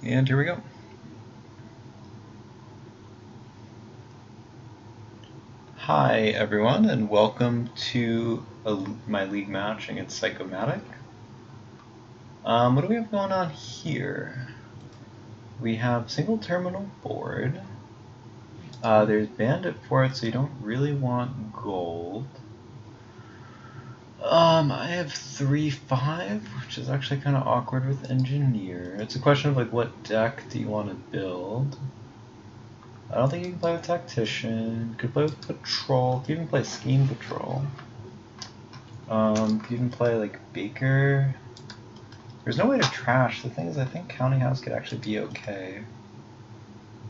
And here we go. Hi everyone, and welcome to my league match against Sicomatic. What do we have going on here? We have single terminal board. There's bandit for it, so you don't really want gold. I have 3-5, which is actually kind of awkward with engineer. It's a question of like what deck do you want to build? I don't think you can play with tactician. Could play with patrol. Could even play scheme patrol. Could even play like Baker. There's no way to trash. The thing is, I think Counting House could actually be okay.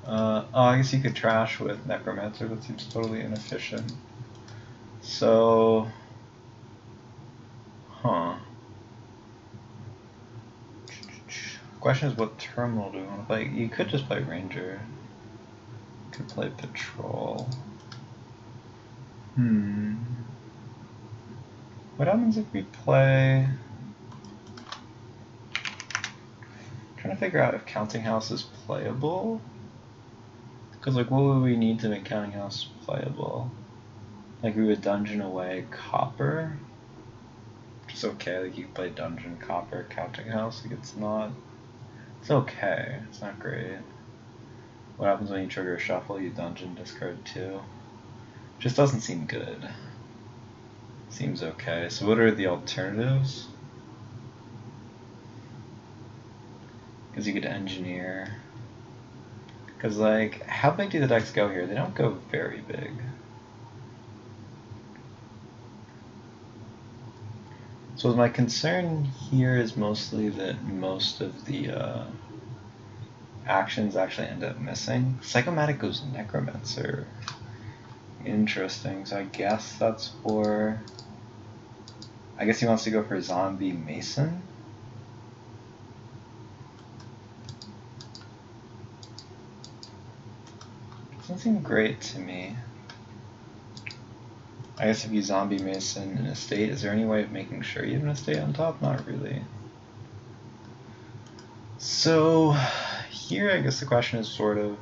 Oh, I guess you could trash with Necromancer. That seems totally inefficient. So, question is, what terminal do we want to play? You could just play Ranger. You could play Patrol. What happens if we play? I'm trying to figure out if Counting House is playable. Because like, what would we need to make Counting House playable? Like we would dungeon away Copper. It's okay, like you can play Dungeon, Copper, Counting House, like it's okay, it's not great. What happens when you trigger a shuffle? You dungeon, discard 2. Just doesn't seem good. Seems okay, so what are the alternatives? Because you could engineer. Because like, how big do the decks go here? They don't go very big. So my concern here is mostly that most of the actions actually end up missing. Sicomatic goes Necromancer. Interesting, so I guess that's for... I guess he wants to go for Zombie Mason? Doesn't seem great to me. I guess if you Zombie Mason an estate, is there any way of making sure you have an estate on top? Not really. So here I guess the question is sort of,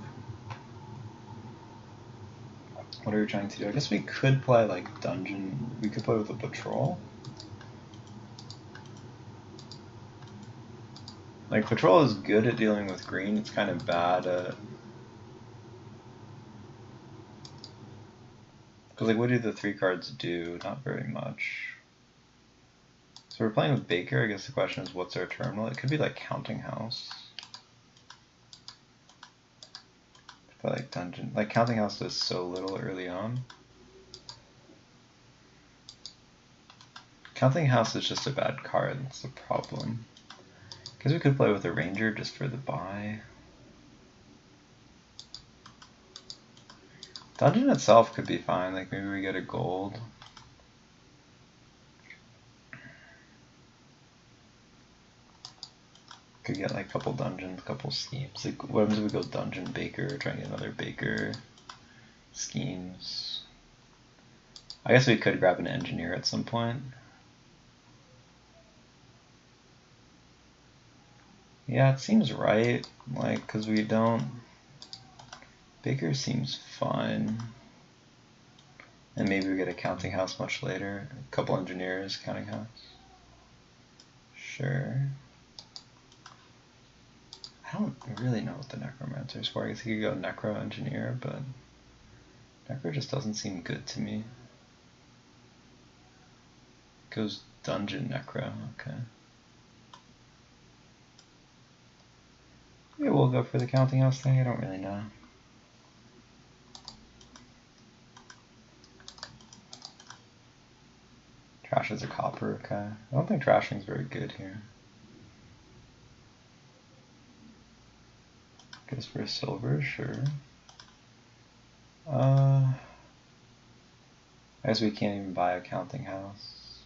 what are we trying to do? I guess we could play like Dungeon, we could play with a Patrol. Like Patrol is good at dealing with green, it's kind of bad at... Because like what do the 3 cards do? Not very much. So we're playing with Baker, I guess the question is what's our terminal? It could be like Counting House. But like Dungeon, like Counting House does so little early on. Counting House is just a bad card, that's the problem. Because we could play with a Ranger just for the buy. Dungeon itself could be fine, like maybe we get a gold. Could get like a couple dungeons, couple schemes. Like what happens if we go Dungeon Baker, try and get another Baker, schemes. I guess we could grab an engineer at some point. Yeah, it seems right, like, because we don't... Baker seems fine. And maybe we get a Counting House much later. A couple engineers, Counting House. Sure. I don't really know what the Necromancer is for. I guess he could go Necro Engineer, but Necro just doesn't seem good to me. Goes Dungeon Necro, okay. Maybe we'll go for the Counting House thing, I don't really know. Trash is a Copper, okay. I don't think trashing's very good here. Goes for a silver, sure. I guess we can't even buy a Counting House.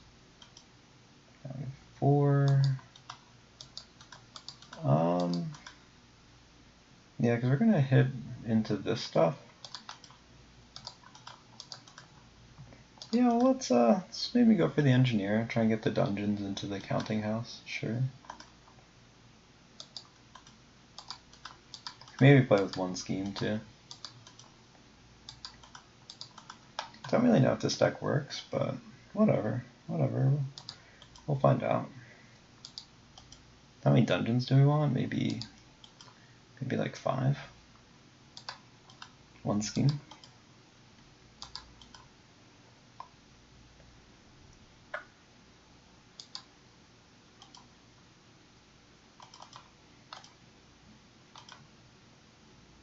4. Yeah, because we're gonna hit into this stuff. Yeah, well, let's maybe go for the engineer, try and get the dungeons into the Counting House, sure. Maybe play with one scheme too. Don't really know if this deck works, but whatever. We'll find out. How many dungeons do we want? Maybe like 5. One scheme.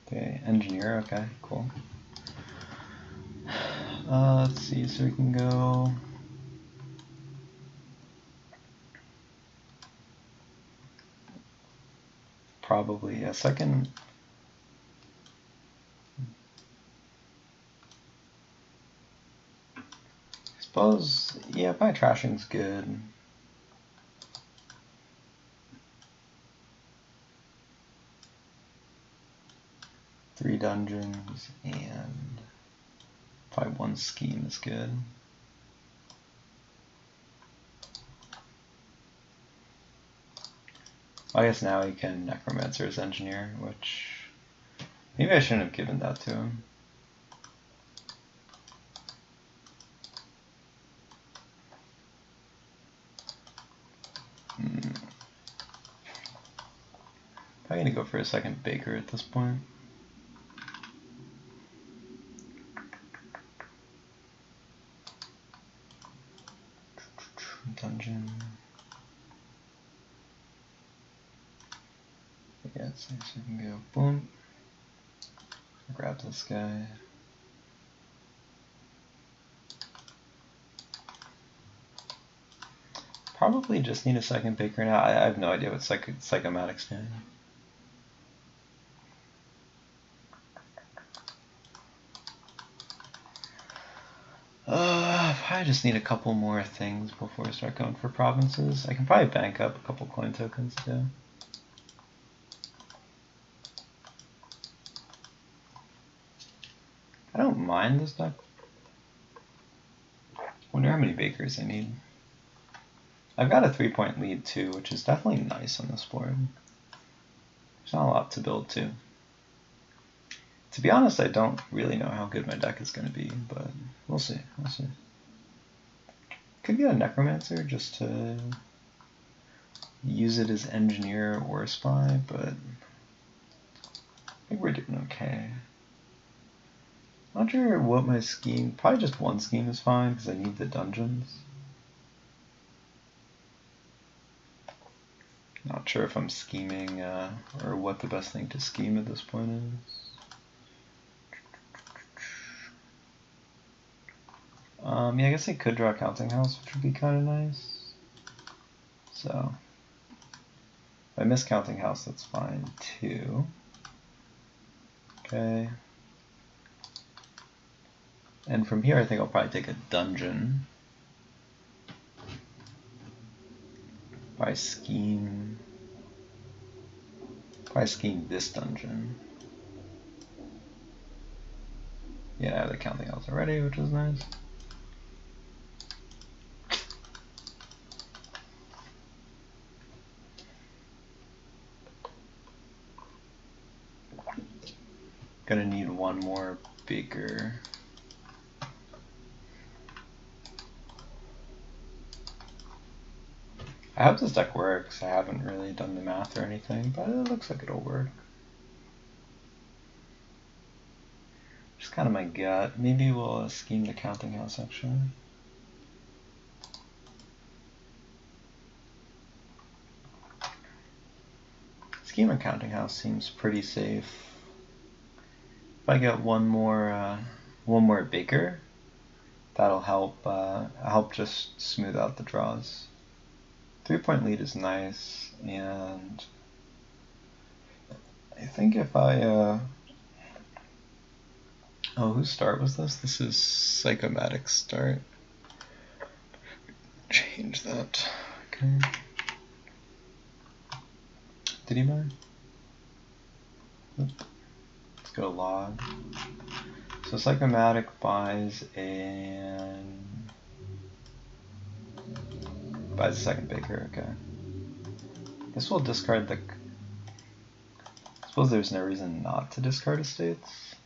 Okay, engineer, okay, cool. Let's see, so we can go probably a second. I suppose, yeah, probably trashing's good. Three dungeons and probably one scheme is good. I guess now he can Necromancer as engineer, which maybe I shouldn't have given that to him. Probably gonna go for a second Baker at this point. Dungeon. Yeah, so we can go boom. Grab this guy. Probably just need a second Baker now. I have no idea what Sicomatic's doing. I just need a couple more things before I start going for provinces. I can probably bank up a couple coin tokens too. I don't mind this deck. Wonder how many Bakers I need. I've got a 3-point lead too, which is definitely nice on this board. There's not a lot to build to. To be honest, I don't really know how good my deck is going to be, but we'll see. Could get a Necromancer just to use it as engineer or spy, but I think we're doing okay. Not sure what my scheme, probably just one scheme is fine because I need the dungeons. Not sure if I'm scheming or what the best thing to scheme at this point is. Yeah, I guess I could draw a Counting House, which would be kind of nice. So, if I miss Counting House, that's fine too. Okay. And from here, I think I'll probably take a dungeon. Probably scheme this dungeon. Yeah, I have the Counting House already, which is nice. Gonna need one more Baker. I hope this deck works. I haven't really done the math or anything, but it looks like it'll work. Just kind of my gut. Maybe we'll scheme the Counting House actually. Scheme a Counting House seems pretty safe. If I get one more Baker, that'll help just smooth out the draws. 3-point lead is nice, and I think if I oh, whose start was this? This is Sicomatic's start. Change that. Okay. Did he buy? Let's go to log. So Sicomatic buys a second Baker, okay. Guess we'll discard suppose there's no reason not to discard estates.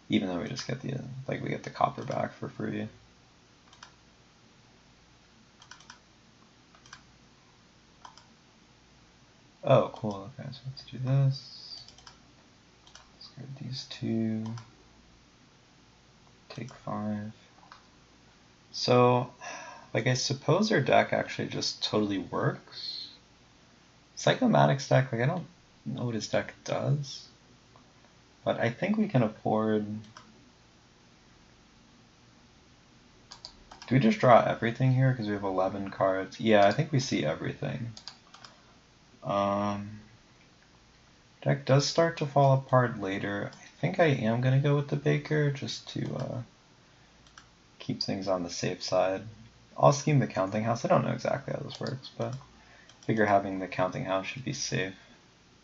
Even though we just get the, like, we get the copper back for free. Oh, cool. Okay, so let's do this. Discard these two. Take 5. So, like, I suppose our deck actually just totally works. Sicomatic's deck, like, I don't know what his deck does. But I think we can afford... Do we just draw everything here because we have 11 cards? Yeah, I think we see everything. Deck does start to fall apart later. I think I am going to go with the Baker just to keep things on the safe side. I'll scheme the Counting House. I don't know exactly how this works, but I figure having the Counting House should be safe.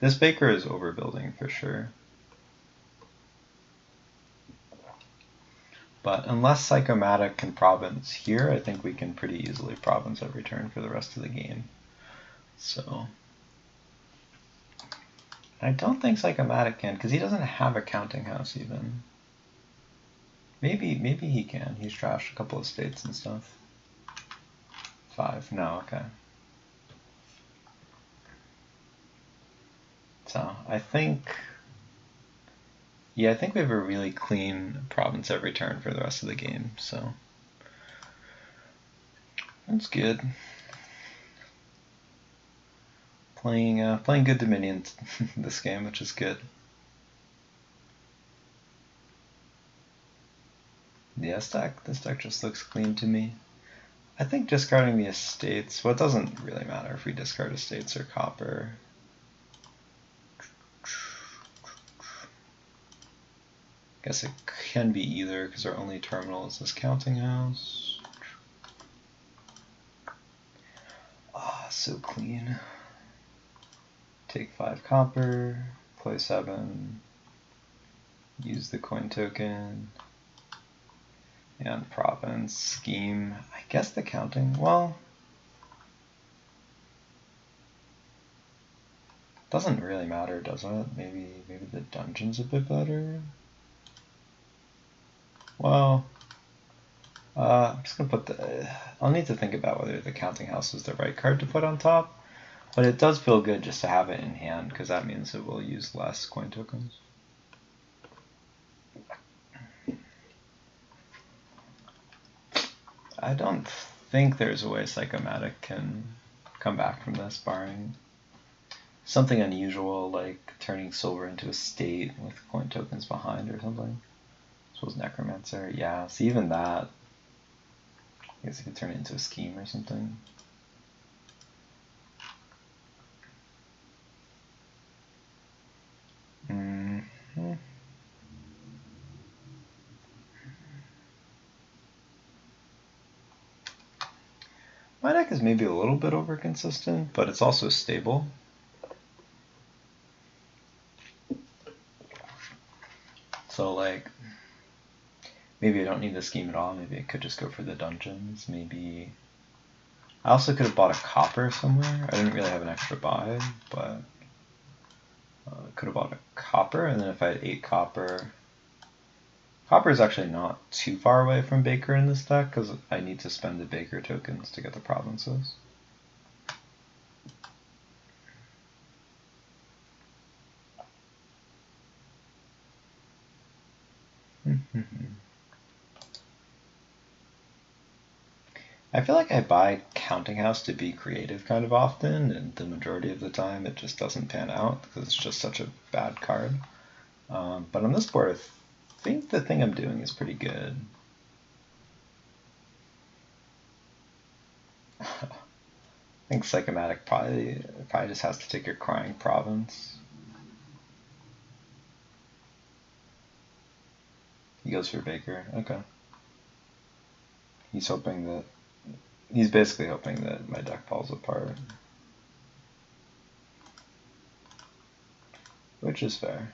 This Baker is overbuilding for sure. But unless Sicomatic can province here, I think we can pretty easily province every turn for the rest of the game. So I don't think Sicomatic can, because he doesn't have a Counting House even. Maybe he can. He's trashed a couple of states and stuff. 5. No, okay. So I think... Yeah, I think we have a really clean province every turn for the rest of the game, so that's good. Playing good Dominions this game, which is good. Yeah, this deck just looks clean to me. I think discarding the estates, well, it doesn't really matter if we discard estates or copper. Guess it can be either because our only terminal is this Counting House. Ah, so clean. Take 5 copper, play 7, use the coin token, and province, scheme. I guess the counting, well, doesn't really matter, does it? Maybe the dungeon's a bit better. Well, I'm just gonna put the... I'll need to think about whether the Counting House is the right card to put on top, but it does feel good just to have it in hand, because that means it will use less coin tokens. I don't think there's a way Sicomatic can come back from this, barring something unusual like turning silver into a state with coin tokens behind or something. I suppose Necromancer, yeah, so even that, I guess you could turn it into a scheme or something. My deck is maybe a little bit over consistent, but it's also stable. So like, maybe I don't need the scheme at all. Maybe I could just go for the dungeons. Maybe I also could have bought a copper somewhere. I didn't really have an extra buy, but could have bought a copper, and then if I had 8 copper, copper is actually not too far away from Baker in this deck because I need to spend the Baker tokens to get the provinces. I feel like I buy Counting House to be creative kind of often, and the majority of the time it just doesn't pan out because it's just such a bad card. But on this board, I think the thing I'm doing is pretty good. I think Sicomatic probably just has to take a Crying Province. He goes for Baker. Okay. He's basically hoping that my deck falls apart. Which is fair.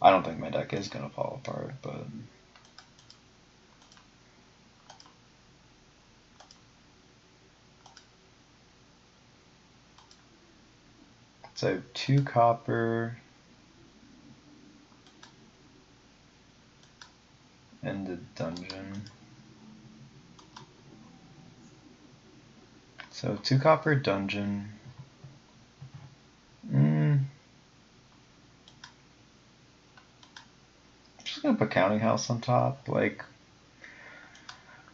I don't think my deck is going to fall apart, but... So I have 2 copper and the dungeon. So 2 copper dungeon. I'm just gonna put counting house on top. Like,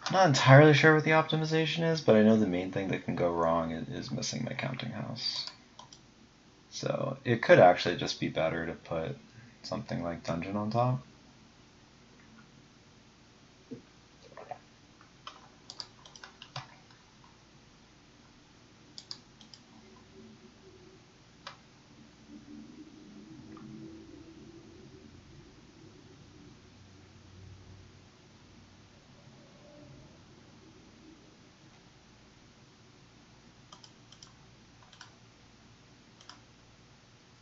I'm not entirely sure what the optimization is, but I know the main thing that can go wrong is missing my counting house. So it could actually just be better to put something like dungeon on top.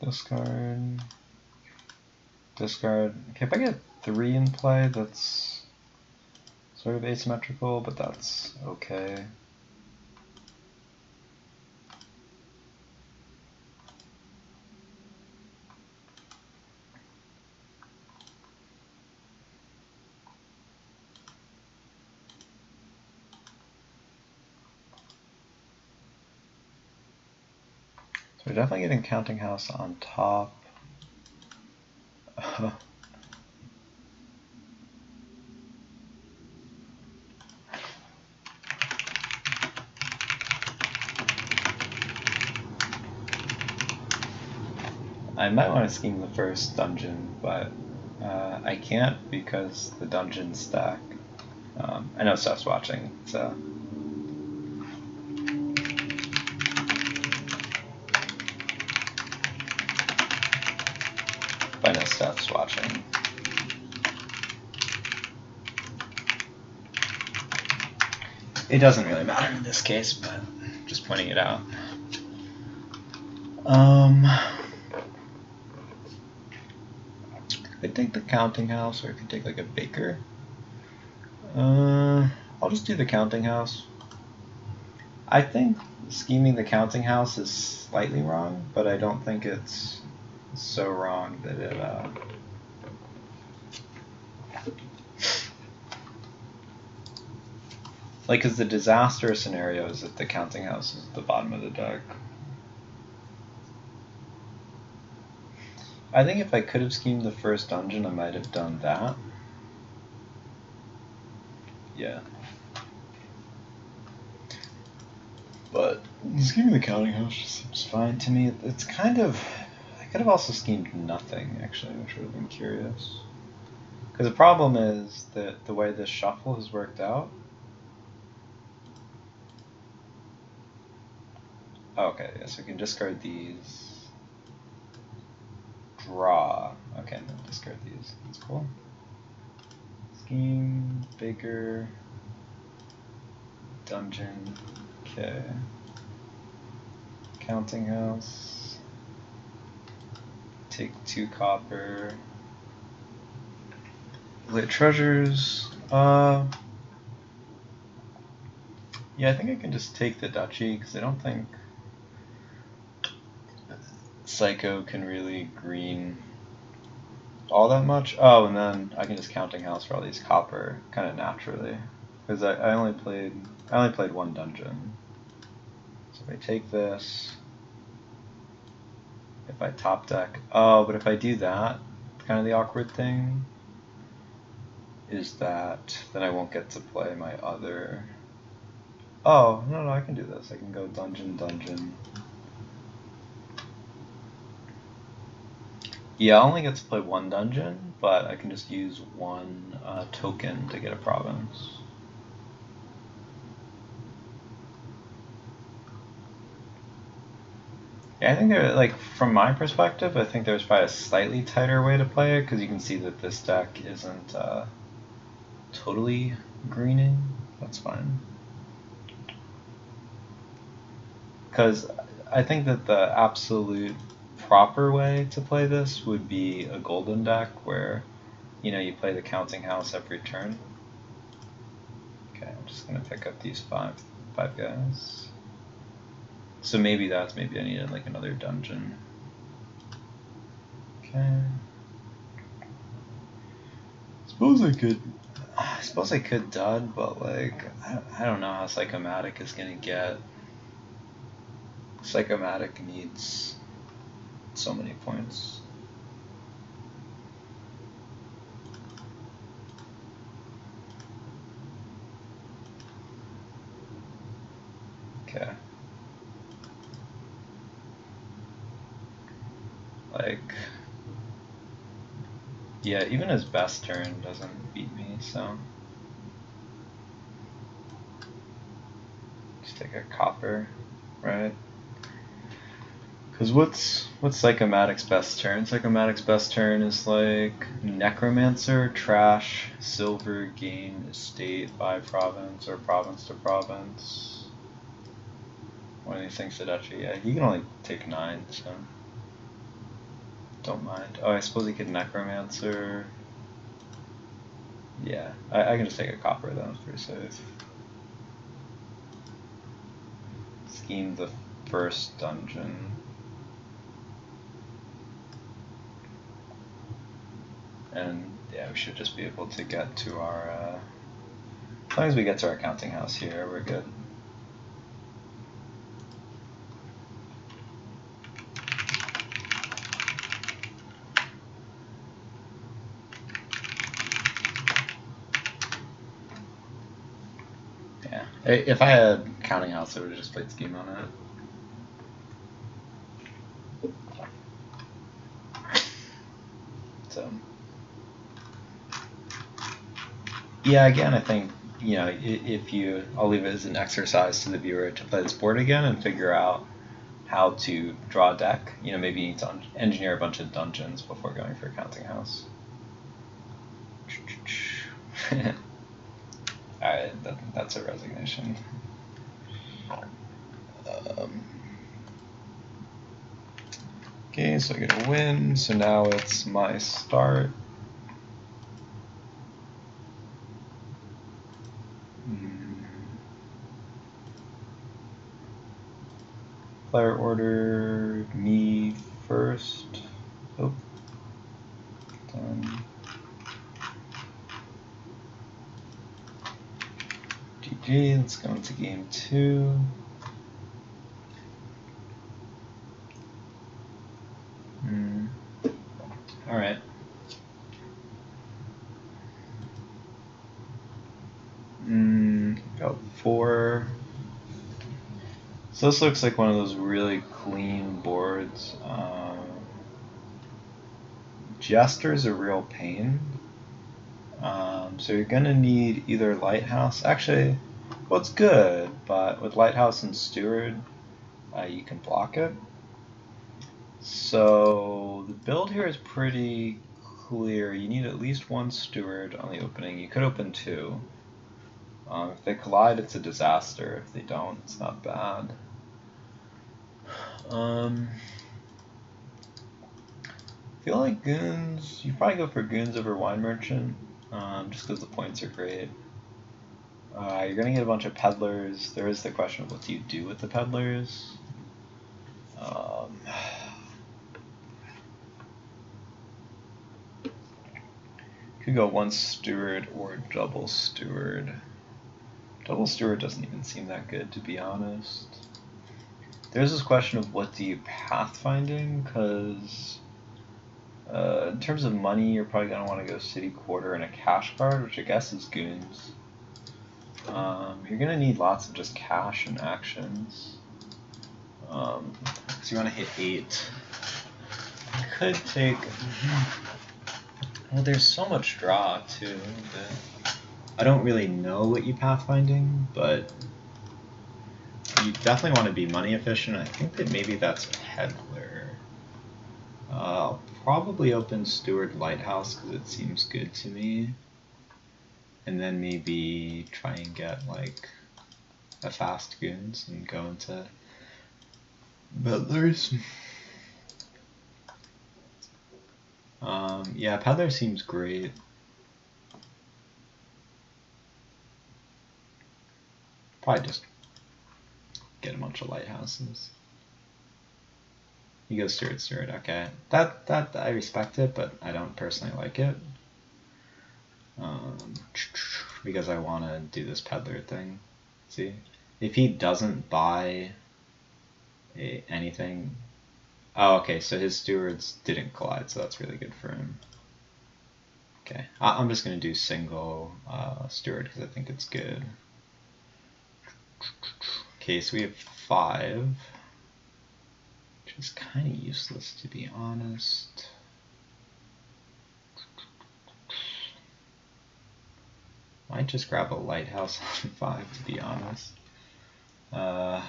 Discard. Discard. Okay, if I get 3 in play, that's sort of asymmetrical, but that's okay. So we're definitely getting counting house on top. I might want to scheme the first dungeon, but I can't because the dungeon's stack. I know Steph's watching, so. I know Steph's watching. It doesn't really matter in this case, but just pointing it out. I could take the counting house, or I could take like a baker. I'll just do the counting house. I think scheming the counting house is slightly wrong, but I don't think it's so wrong that it like, because the disaster scenario is that the counting house is at the bottom of the deck. I think if I could have schemed the first dungeon, I might have done that. Yeah. But scheming the counting house just seems fine to me. It's kind of... I could have also schemed nothing, actually, which would have been curious. Because the problem is that the way this shuffle has worked out... Oh, okay, yeah, so we can discard these. Draw. Okay, and then discard these. That's cool. Scheme, bigger, dungeon, okay. Counting house. Take 2 copper. Lit treasures. Yeah, I think I can just take the duchy because I don't think Psycho can really green all that much. Oh, and then I can just counting house for all these copper kind of naturally because I only played 1 dungeon. So if I take this, if I top deck, oh, but if I do that, kind of the awkward thing is that then I won't get to play my other. Oh, no, I can do this. I can go dungeon, dungeon. Yeah, I only get to play 1 dungeon, but I can just use 1 token to get a province. Yeah, I think like from my perspective, I think there's probably a slightly tighter way to play it because you can see that this deck isn't totally greening. That's fine. Because I think that the absolute proper way to play this would be a golden deck where, you play the counting house every turn. Okay, I'm just gonna pick up these five guys. So maybe I needed like another dungeon. Okay. I suppose I could dud, but like I don't know how Sicomatic is gonna get. Sicomatic needs so many points. Okay. Like, yeah, even his best turn doesn't beat me, so just take a copper, right? Because what's Psychomatic's best turn? Psychomatic's best turn is like Necromancer, Trash, Silver, Gain, Estate by Province, or Province to Province. One of these things that actually, yeah, he can only take 9, so don't mind. Oh, I suppose he could Necromancer. Yeah, I can just take a copper then, it's pretty safe. Scheme the first dungeon. And yeah, we should just be able to get to our, as long as we get to our counting house here, we're good. Yeah, if I had counting house, I would have just played scheme on it. So, yeah, again, I think, you know, I'll leave it as an exercise to the viewer to play this board again and figure out how to draw a deck. You know, maybe you need to engineer a bunch of dungeons before going for a counting house. Alright, that's a resignation. Okay, so I get a win, so now it's my start. Player order, me first. Oh, done. GG, let's go into game 2. Alright. Got 4. So this looks like one of those really clean boards. Jester's a real pain. So you're gonna need either Lighthouse. Actually, well, it's good, but with Lighthouse and Steward, you can block it. So the build here is pretty clear. You need at least 1 Steward on the opening. You could open 2. If they collide, it's a disaster. If they don't, it's not bad. I feel like Goons, you probably go for Goons over Wine Merchant, just because the points are great. You're going to get a bunch of peddlers. There is the question of what do you do with the peddlers. Could go 1 Steward or double Steward. Double Steward doesn't even seem that good, to be honest. There's this question of what do you pathfinding, because in terms of money, you're probably going to want to go City Quarter and a cash card, which I guess is Goons. You're going to need lots of just cash and actions. So you want to hit 8. You could take... Well, there's so much draw, too, that I don't really know what you pathfinding, but you definitely want to be money efficient. I think that maybe that's Peddler. I'll probably open Steward Lighthouse because it seems good to me. And then maybe try and get like a fast Goons and go into Peddlers. Yeah, Peddler seems great. Probably just get a bunch of Lighthouses. He goes steward, steward. Okay, that I respect it, but I don't personally like it. Because I want to do this peddler thing. See, if he doesn't buy anything. Oh, okay. So his stewards didn't collide, so that's really good for him. Okay, I'm just gonna do single steward because I think it's good. Okay, so we have 5, which is kind of useless to be honest. Might just grab a lighthouse on 5 to be honest. Yeah,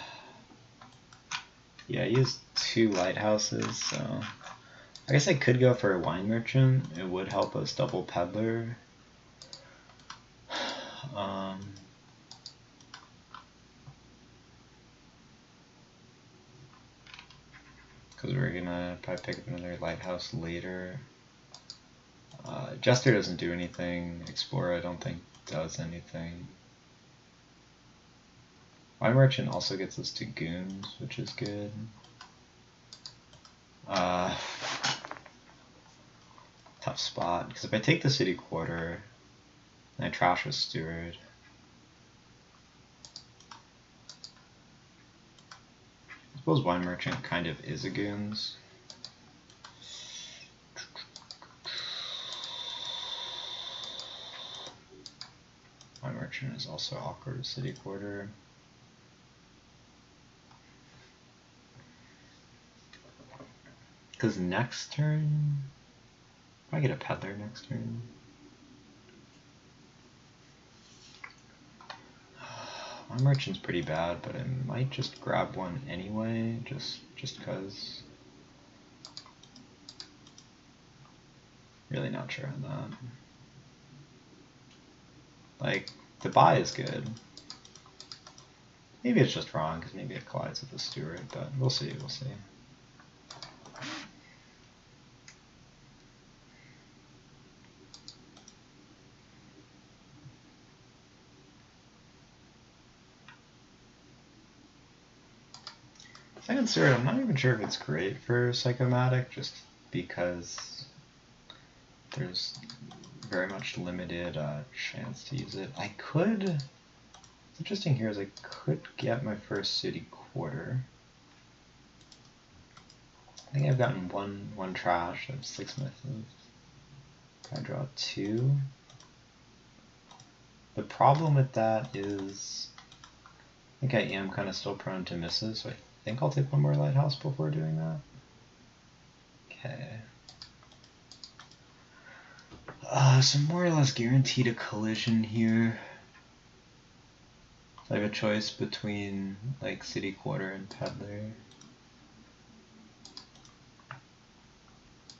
I used 2 lighthouses, so I guess I could go for a wine merchant. It would help us double peddler. Because we're gonna probably pick up another lighthouse later. Jester doesn't do anything. Explorer I don't think does anything. Wine merchant also gets us to goons, which is good. Tough spot, because if I take the city quarter, and I trash with steward, I suppose wine merchant kind of is a goons. Wine merchant is also awkward city quarter. Because next turn, I get a peddler next turn. My merchant's pretty bad, but I might just grab one anyway, just cause. Really not sure on that. Like, the buy is good. Maybe it's just wrong, because maybe it collides with the steward, but we'll see, we'll see. Second steward, I'm not even sure if it's great for Sicomatic, just because there's very much limited chance to use it. I could, what's interesting here is I could get my first city quarter. I think I've gotten one trash, I have 6 methods. Can I draw 2? The problem with that is, I think I am kind of still prone to misses, so I think I'll take one more lighthouse before doing that. Okay. So more or less guaranteed a collision here. So I have a choice between like city quarter and peddler.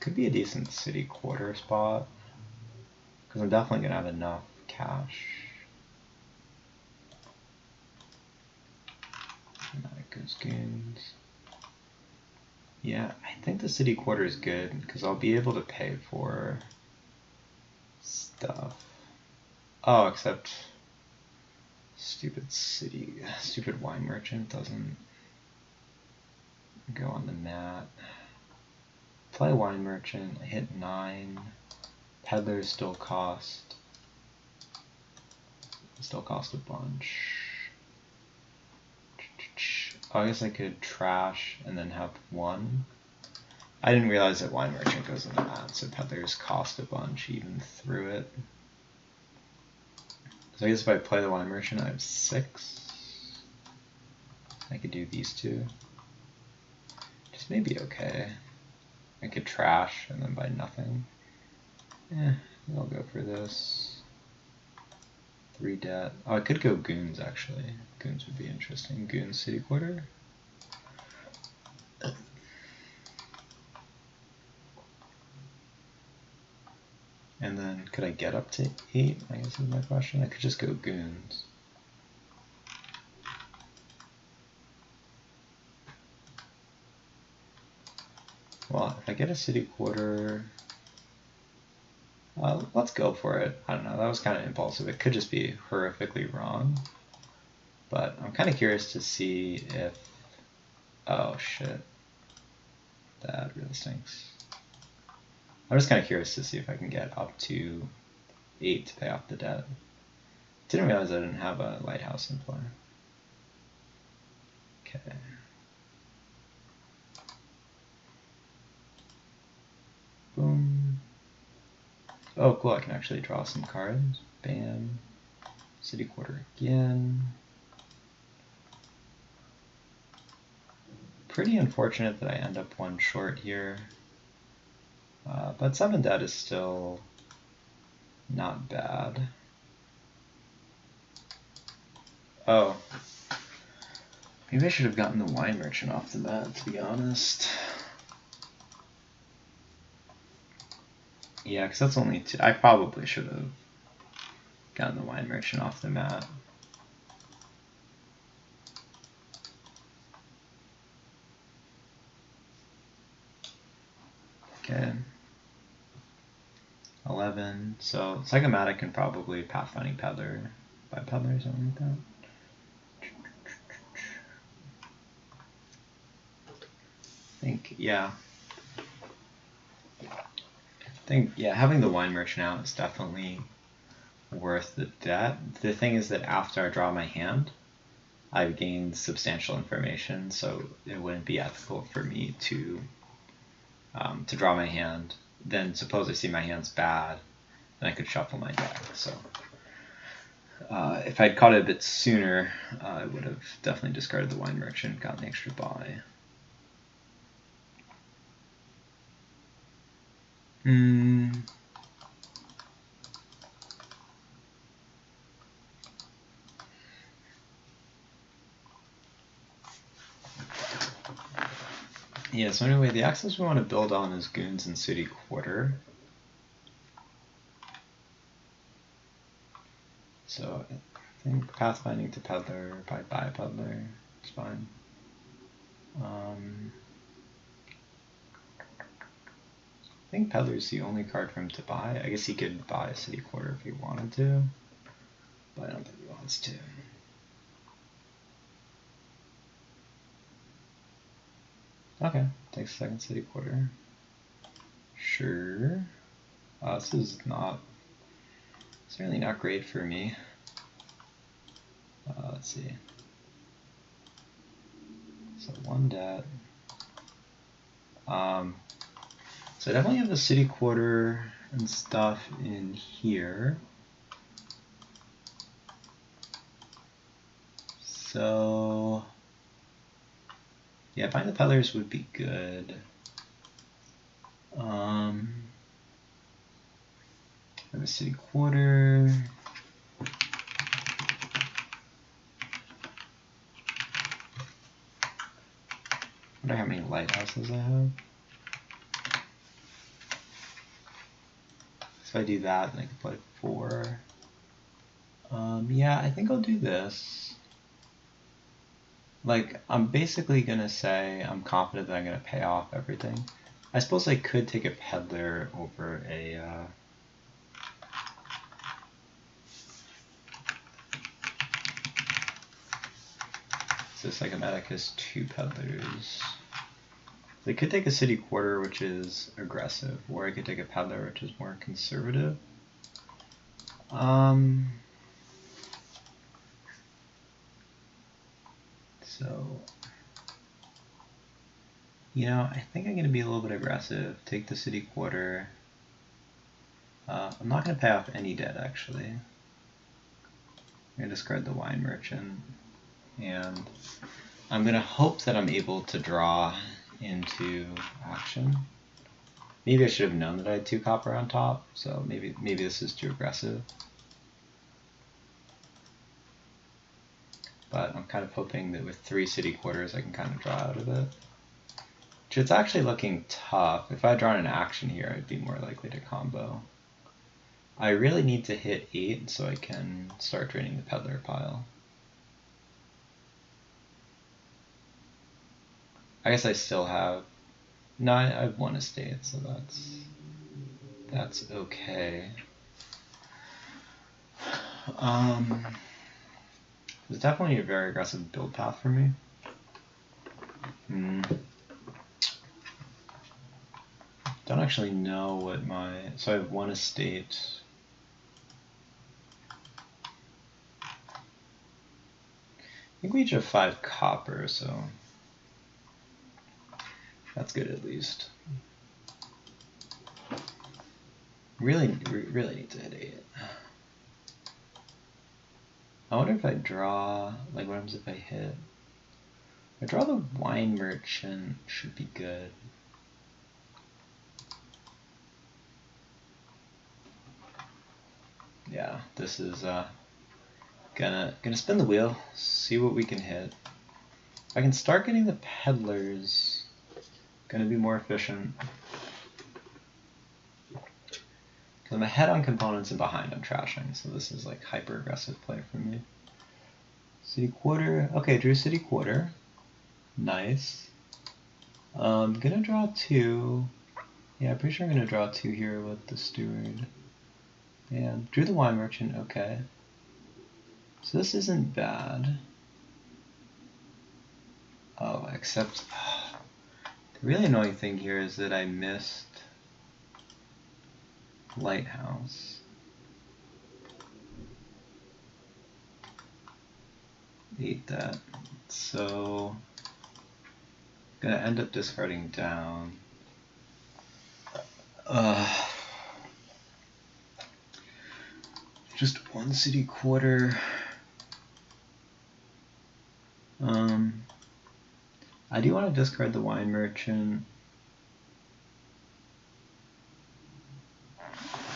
Could be a decent city quarter spot, because I'm definitely gonna have enough cash. Goes goons. Yeah, I think the city quarter is good because I'll be able to pay for stuff. Oh, except stupid wine merchant doesn't go on the mat. Play wine merchant, I hit 9. Peddlers still cost a bunch. Oh, I guess I could trash and then have 1. I didn't realize that wine merchant goes in the mat, so peddlers cost a bunch even through it. So I guess if I play the wine merchant, I have 6. I could do these 2. Just maybe okay. I could trash and then buy nothing. I'll go for this. 3 debt. Oh, I could go goons actually. Goons would be interesting. Goons city quarter. And then could I get up to 8? I guess is my question. I could just go goons. Well, if I get a city quarter, let's go for it. I don't know, that was kind of impulsive. It could just be horrifically wrong. But I'm kind of curious to see if, oh shit. That really stinks. I'm just kind of curious to see if I can get up to 8 to pay off the debt. Didn't realize I didn't have a lighthouse in play. Okay. Boom. Oh, cool, I can actually draw some cards. Bam. City quarter again. Pretty unfortunate that I end up one short here. But 7 debt is still not bad. Oh. Maybe I should have gotten the wine merchant off the mat, to be honest. Yeah, because that's only 2. I probably should have gotten the wine merchant off the mat. Okay. 11. So Sicomatic and probably Pathfinding Peddler by Peddler or something like that. I think, yeah. Having the wine merchant out is definitely worth the debt. The thing is that after I draw my hand, I've gained substantial information, so it wouldn't be ethical for me to draw my hand. Then suppose I see my hand's bad, then I could shuffle my deck. So if I'd caught it a bit sooner, I would have definitely discarded the wine merchant, gotten the extra buy. Yeah, so anyway, the axis we want to build on is goons and city quarter. So I think pathfinding to peddler by peddler is fine. I think peddler's the only card for him to buy. I guess he could buy a city quarter if he wanted to, but I don't think he wants to. Okay, takes a second city quarter. Sure. This is certainly not great for me. Let's see. So 1 debt. So I definitely have the city quarter and stuff in here. So yeah, buying the peddlers would be good. I have a city quarter. I wonder how many lighthouses I have. So if I do that, then I can play 4. Yeah, I think I'll do this. Like, I'm basically gonna say I'm confident that I'm gonna pay off everything. I suppose I could take a peddler over a so Sicomatic has 2 peddlers. They could take a city quarter, which is aggressive, or I could take a peddler, which is more conservative. So, I think I'm going to be a little bit aggressive. Take the city quarter. I'm not going to pay off any debt, actually. I'm going to discard the wine merchant. And I'm going to hope that I'm able to draw into action. Maybe I should have known that I had 2 copper on top, so maybe this is too aggressive. But I'm kind of hoping that with 3 city quarters I can kind of draw out of it. Which it's actually looking tough. If I draw an action here, I'd be more likely to combo. I really need to hit 8 so I can start draining the peddler pile. I guess I still have... No, I have 1 estate, so that's okay. It's definitely a very aggressive build path for me. actually know what so I have one estate. I think we each have 5 copper, so that's good at least. Really need to hit 8. I wonder if I draw, like what happens if I hit? If I draw the wine merchant, should be good. Yeah, this is gonna spin the wheel, see what we can hit. I can start getting the peddlers. Gonna be more efficient. Because I'm ahead on components and behind on trashing, so this is like hyper aggressive play for me. City quarter. Okay, drew city quarter. Nice. Gonna draw 2. Yeah, I'm pretty sure I'm gonna draw 2 here with the steward. And drew the wine merchant. Okay. So this isn't bad. Oh, except the really annoying thing here is that I missed lighthouse. Ate that. So gonna end up discarding down. Just 1 city quarter. I do want to discard the wine merchant.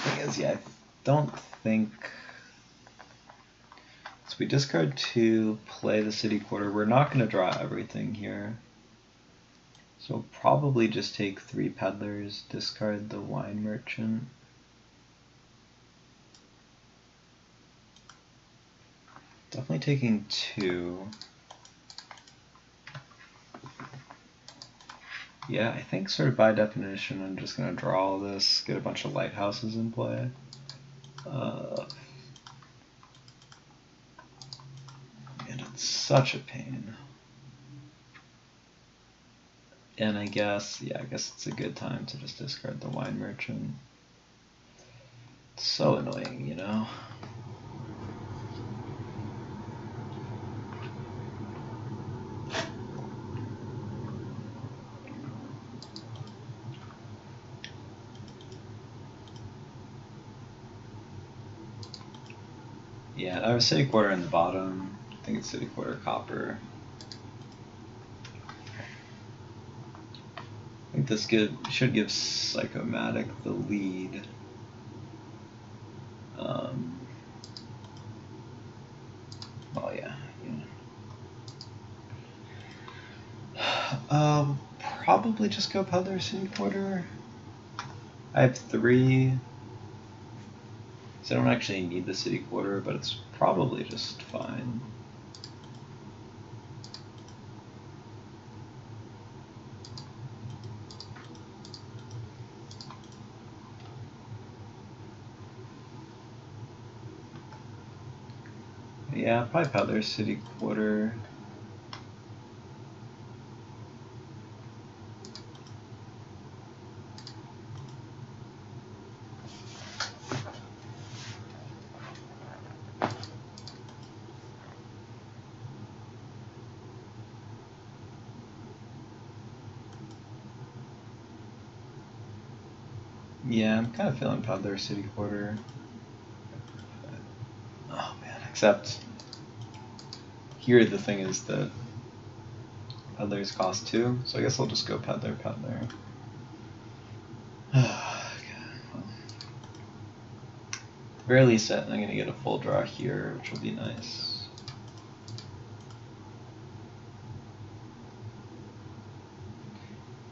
Thing is, yeah, I don't think. So we discard 2, play the city quarter. We're not going to draw everything here. So we'll probably just take 3 peddlers, discard the wine merchant. Definitely taking 2. Yeah, I think sort of by definition I'm just going to draw all this, get a bunch of lighthouses in play. And it's such a pain. And I guess it's a good time to just discard the wine merchant. It's so annoying, you know? Yeah, I have a city quarter in the bottom. I think it's city quarter copper. I think this should give Sicomatic the lead. Well, yeah. Probably just go peddler city quarter. I have 3. So I don't actually need the city quarter, but it's probably just fine. Yeah, probably peddler city quarter. Yeah, I'm kind of feeling peddler city quarter. Oh man, except here the thing is that peddlers cost 2, so I guess I'll just go peddler. Very least I'm going to get a full draw here, which will be nice.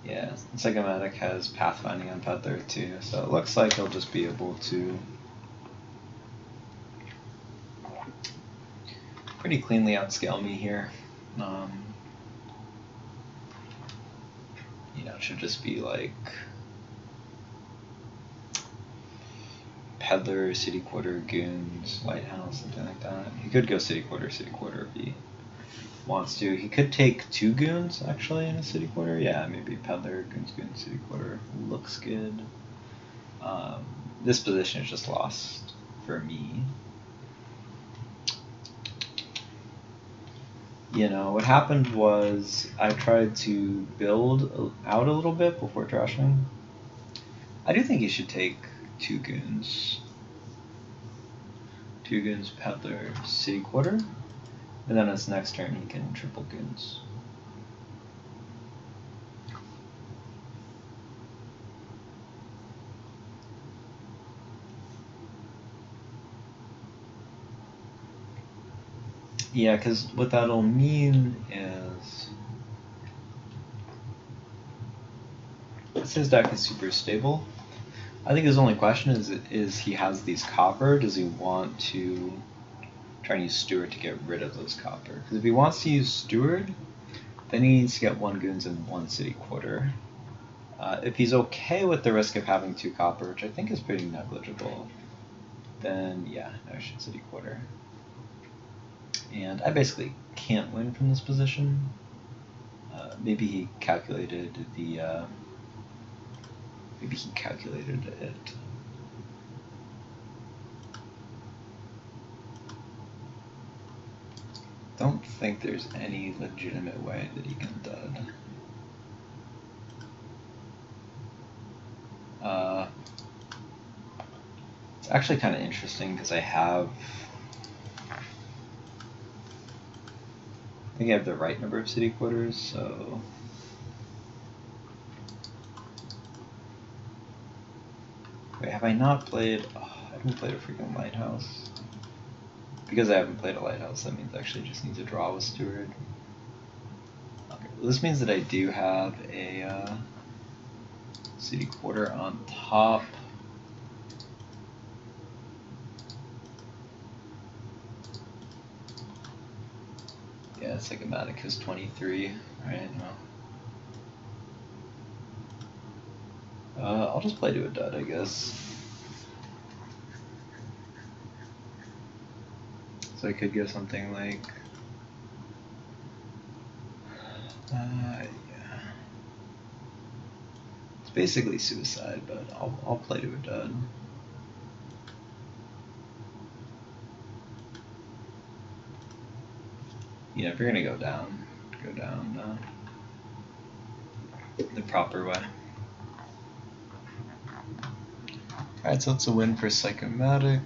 Yeah, Sicomatic has pathfinding on peddler too, so it looks like he'll just be able to pretty cleanly outscale me here. You know, it should just be like peddler, city quarter, goons, lighthouse, something like that. He could go city quarter, B. wants to. He could take 2 goons actually in a city quarter. Yeah, maybe peddler, goons, city quarter. Looks good. This position is just lost for me. You know, what happened was I tried to build out a little bit before trashing. I do think he should take 2 goons. 2 goons, peddler, city quarter. And then his next turn he can triple goons. Yeah, because what that'll mean is his deck is super stable. I think his only question is he has these copper. Does he want to try and use steward to get rid of those copper? Because if he wants to use steward, then he needs to get 1 goons and 1 city quarter. If he's okay with the risk of having 2 copper, which I think is pretty negligible, then yeah, no, I should city quarter. And I basically can't win from this position. Maybe he calculated the. Maybe he calculated it. Don't think there's any legitimate way that he can dud. It's actually kind of interesting because I think I have the right number of city quarters, so wait, have I not played? Oh, I haven't played a freaking lighthouse. Because I haven't played a lighthouse, that means I actually just need to draw with steward. Okay, well, this means that I do have a city quarter on top. Yeah, Sicomatic is 23, right? No. I'll just play to a dud, I guess. So I could go something like... yeah. It's basically suicide, but I'll play to a dud. You know, if you're gonna go down the proper way. Alright, so it's a win for Sicomatic.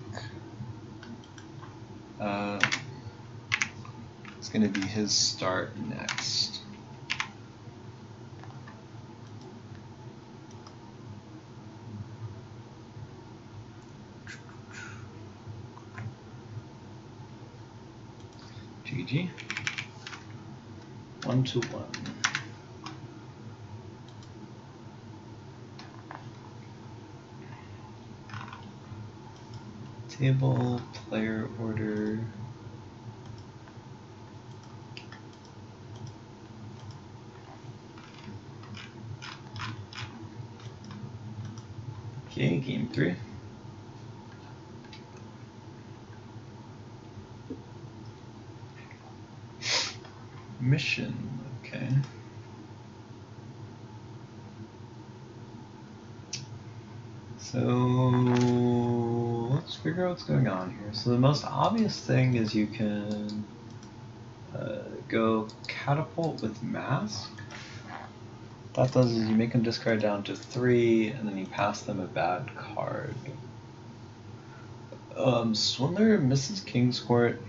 It's gonna be his start next. GG. 1-1. Table, player order. Okay, game 3. Mission, okay. So let's figure out what's going on here. So the most obvious thing is you can go catapult with mask. What that does is you make them discard down to 3, and then you pass them a bad card. Swindler misses King's Court.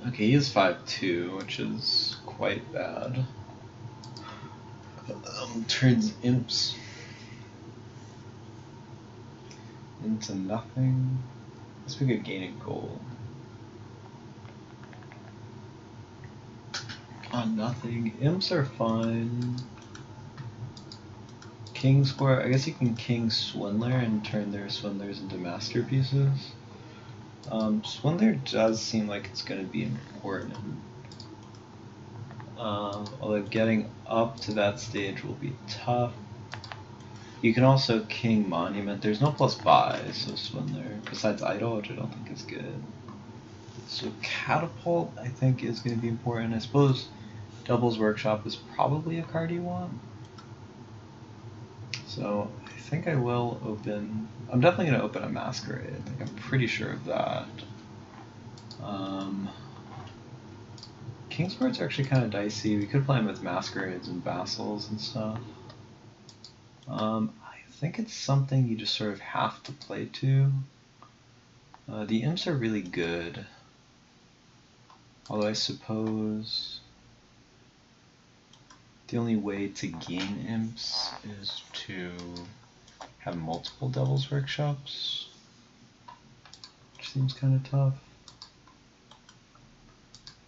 Okay, he is 5-2, which is quite bad. Turns imps into nothing. I guess we could gain a gold. On nothing. Imps are fine. King square. I guess you can king Swindler and turn their swindlers into masterpieces. Swindler does seem like it's going to be important. Although getting up to that stage will be tough. You can also king Monument. There's no plus buy, so Swindler. Besides Idol, which I don't think is good. So Catapult, I think, is going to be important. I suppose Devil's Workshop is probably a card you want. So I think I will open... I'm definitely going to open a Masquerade. Like, I'm pretty sure of that. Kingsports are actually kind of dicey. We could play them with Masquerades and Vassals and stuff. I think it's something you just sort of have to play to. The imps are really good. Although I suppose the only way to gain imps is to have multiple Devil's Workshops, which seems kind of tough.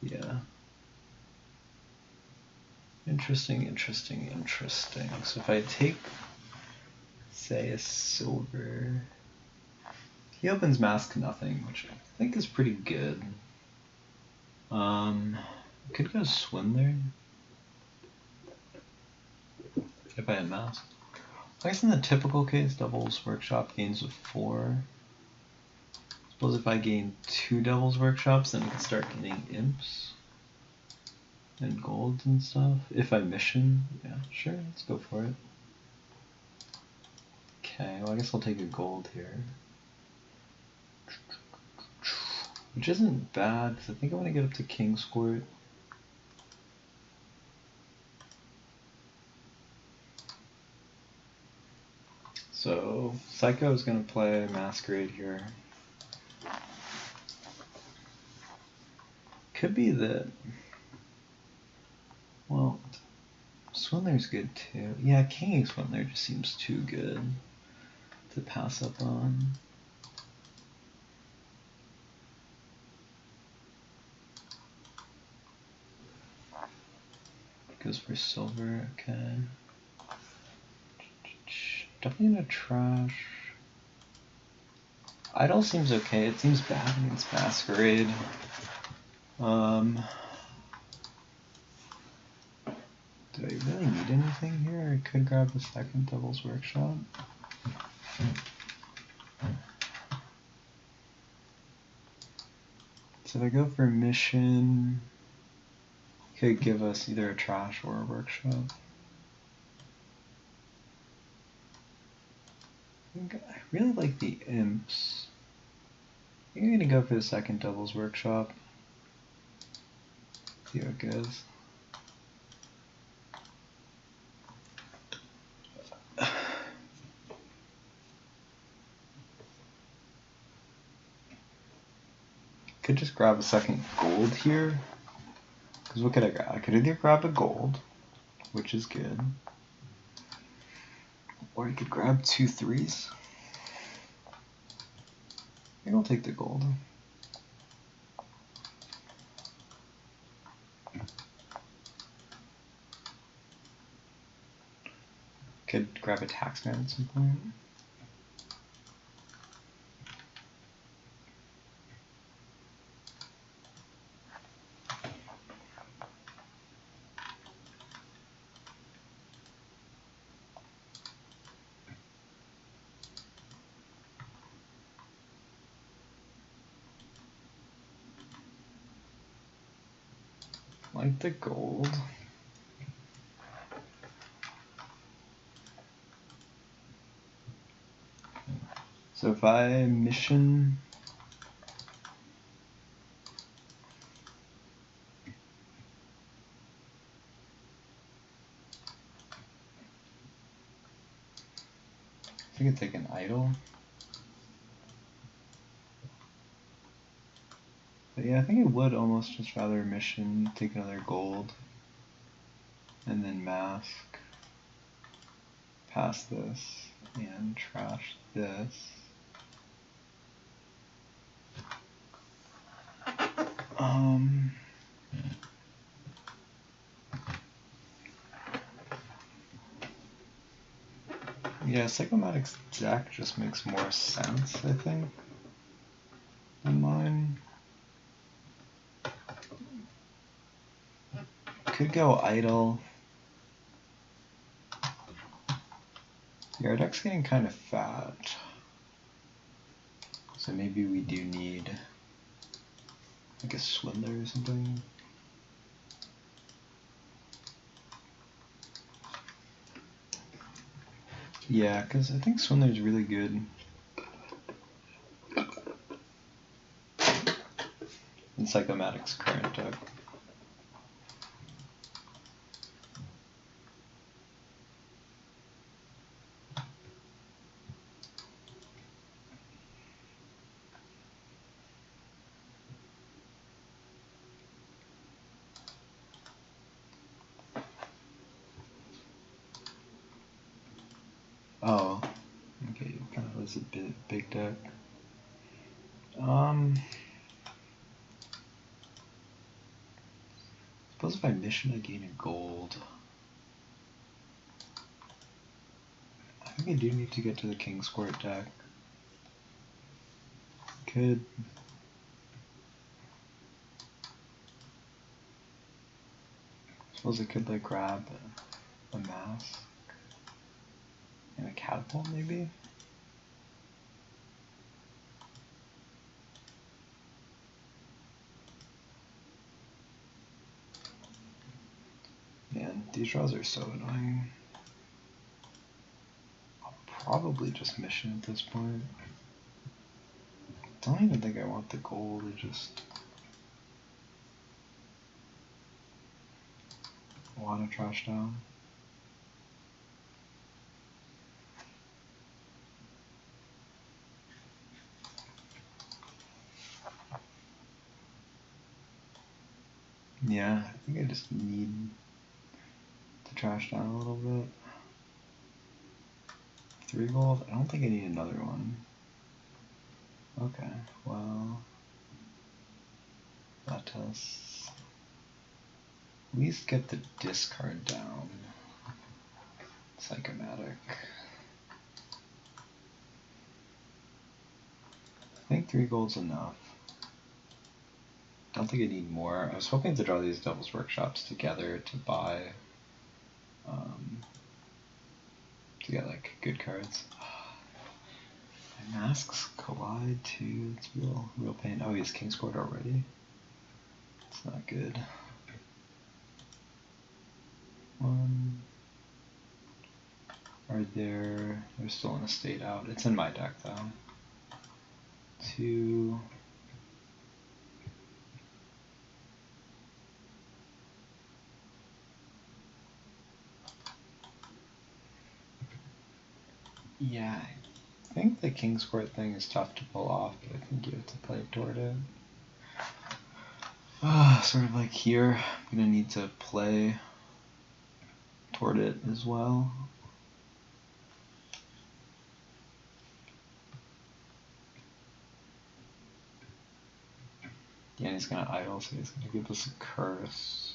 Yeah. Interesting. So if I take, say, a silver, he opens Mask Nothing, which I think is pretty good. Could go Swindler if I had Mask. I guess in the typical case, Devil's Workshop gains with 4. Suppose if I gain 2 Devil's Workshops, then I can start getting imps and golds and stuff. If I mission, yeah, sure, let's go for it. Okay, well I guess I'll take a gold here. Which isn't bad, because I think I want to get up to Kingsport. So, Psycho is going to play Masquerade here. Could be that... Well, Swindler's good too. Yeah, King Swindler just seems too good to pass up on. Goes for silver, okay. Definitely gonna trash. Idol seems okay. It seems bad against Masquerade. Do I really need anything here? I could grab a second Devil's Workshop. So if I go for mission, it could give us either a trash or a workshop. I really like the imps. I think I'm gonna go for the second Devil's Workshop. See how it goes. Could just grab a second gold here. Because what could I grab? I could either grab a gold, which is good, or I could grab 2 3s. I think I'll take the gold. Could grab a taxman at some point. Like the gold. So if I mission, I could take an idol. But yeah, I think I would almost just rather mission, take another gold, and then mask, pass this, and trash this. Yeah, Sicomatic's deck just makes more sense, I think, than mine. Could go idle. Yeah, our deck's getting kind of fat. So maybe we do need Like a Swindler or something. Yeah, because I think Swindler's really good. In Sicomatic's current deck. Oh, okay, kind of was a big deck. Suppose if I mission, I gain a gold. I think I do need to get to the King's Court deck. Could. Suppose I could like grab a mask and a catapult maybe. Man, these draws are so annoying. I'll probably just mission at this point. Don't even think I want the gold, I just want to trash down. Yeah, I think I just need to trash down a little bit. 3 gold? I don't think I need another one. Okay, well, let us at least get the discard down. Sicomatic. I think 3 gold's enough. Don't think I need more. I was hoping to draw these Devil's Workshops together to buy, to get like good cards. My masks collide too. It's real pain. Oh, he's King's Court already. It's not good. 1. They're still in a state out. It's in my deck though. 2. Yeah, I think the King's Court thing is tough to pull off, but I think you have to play toward it. Sort of like here, I'm gonna need to play toward it as well. Yeah, and he's gonna idle, so he's gonna give us a curse.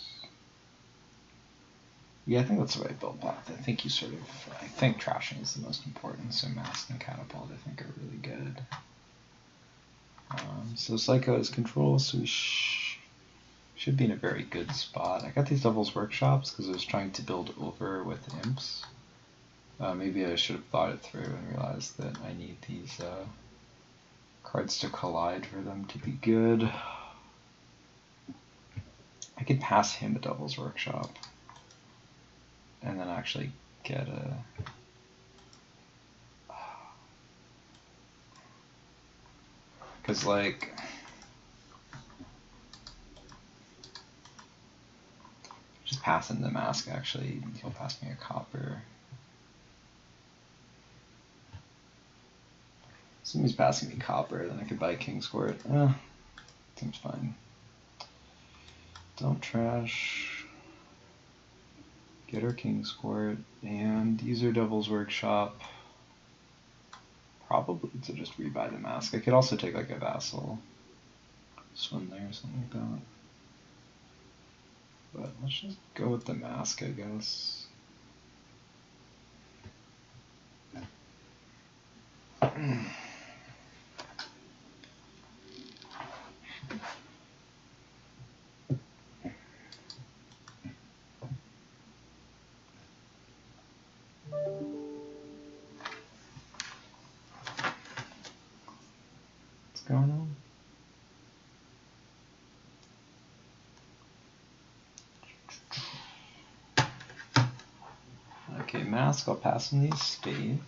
Yeah, I think that's the right build path. I think I think trashing is the most important, so Mask and Catapult I think are really good. So Psycho is control, so we should be in a very good spot. I got these Devil's Workshops because I was trying to build over with Imps. Maybe I should have thought it through and realized that I need these cards to collide for them to be good. I could pass him a Devil's Workshop and then actually get a... Because like... Just pass him the Mask actually, he'll pass me a copper. Assuming he's passing me copper, then I could buy King's Court. Seems fine. Don't trash. Get our King's Court, and use our Devil's Workshop. Probably to just rebuy the Mask. I could also take like a Vassal Swindler or something like that. But let's just go with the Mask, I guess. What's going on? mask, I'll pass him the estate.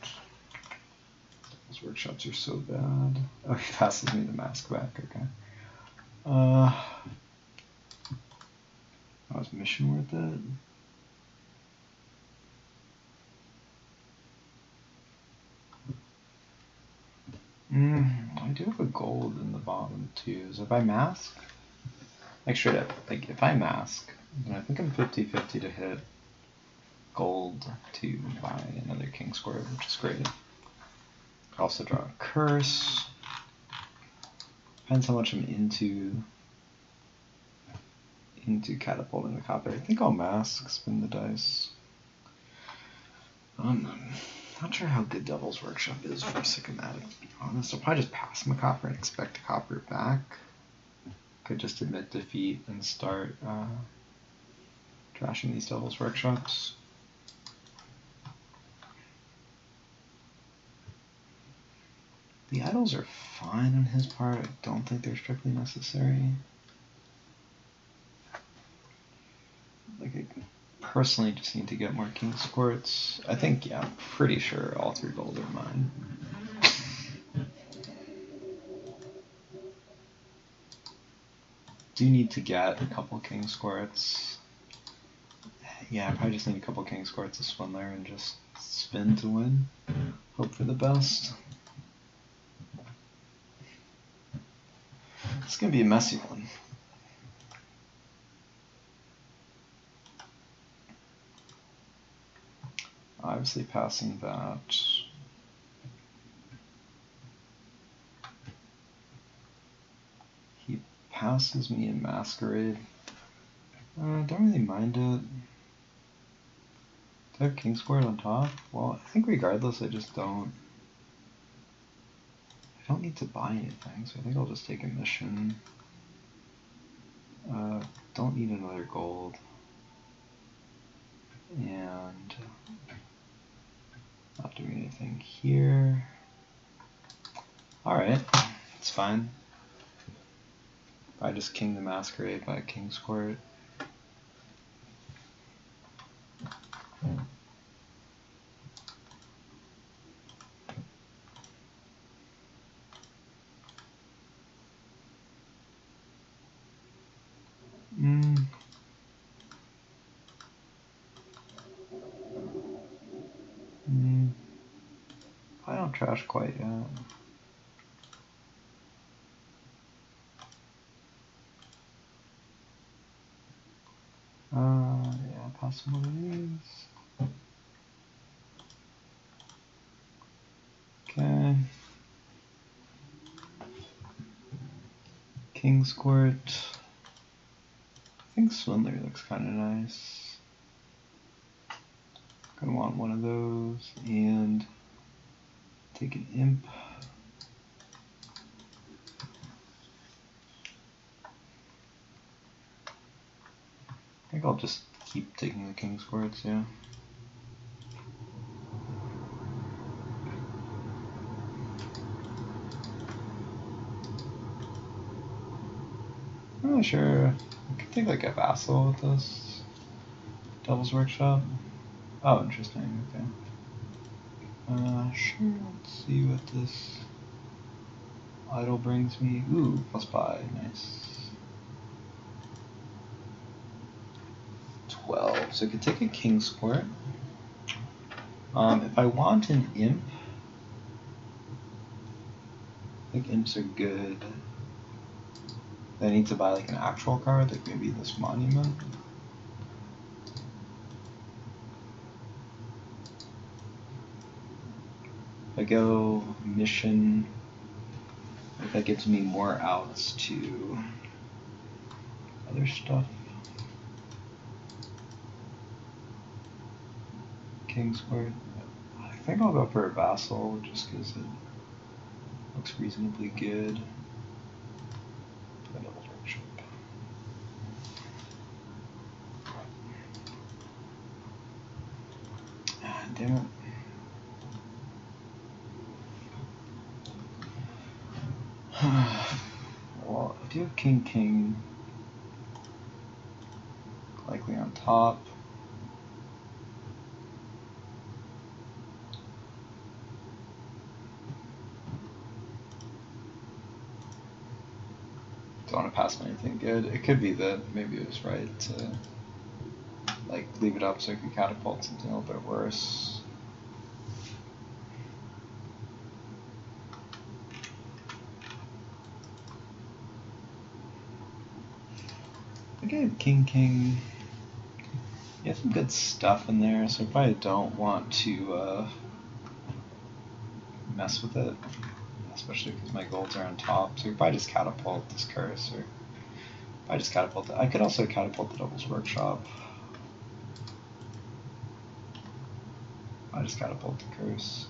Those workshops are so bad. Oh, he passes me the mask back, okay. Was mission worth it? I do have a gold in the bottom too. So if I mask, like straight up, like if I mask, then I think I'm 50-50 to hit gold to buy another king square, which is great. I also draw a curse. Depends how much I'm into catapulting the copper. I think I'll mask, spin the dice. Not sure how good Devil's Workshop is from Sicomatic, to be honest. I'll probably just pass him a copper and expect a copper back. Could just admit defeat and start trashing these Devil's Workshops. The idols are fine on his part. I don't think they're strictly necessary. Like, I personally just need to get more King's Courts. I think, yeah, I'm pretty sure all 3 gold are mine. Do need to get a couple King's Courts. Yeah, I probably just need a couple King's Courts, a Swindler, and just spin to win. Hope for the best. It's going to be a messy one. Obviously passing that. He passes me in Masquerade. Don't really mind it. Do I have King's Court on top? Well, I think regardless, I just don't. I don't need to buy anything, so I think I'll just take a mission. Don't need another gold. And not doing anything here. Alright, it's fine. I just king the Masquerade by King's Court. I don't trash quite yet. Yeah, pass some of these. Okay. King's Court. I think Swindler looks kind of nice. Gonna want one of those and take an imp. I think I'll just keep taking the King's Courts, yeah. I'm not sure. I could take like a vassal with this Devil's Workshop. Oh, interesting. Okay. Sure. Let's see what this idol brings me. Ooh, +5. Nice. 12. So I could take a King's Court. If I want an imp, I think imps are good. I need to buy like an actual card, like maybe this monument. If I go mission, that gives me more outs to other stuff. King's Court. I think I'll go for a vassal just because it looks reasonably good. Damn it. Well, I do have King, likely on top. don't want to pass on anything good. It could be that maybe it was right to like leave it up so it could catapult something a little bit worse. Okay, king. You have some good stuff in there, so I probably don't want to mess with it, especially because my golds are on top. So you probably just catapult this curse, or I just catapult it. I could also catapult the Devil's Workshop. I just catapult the curse.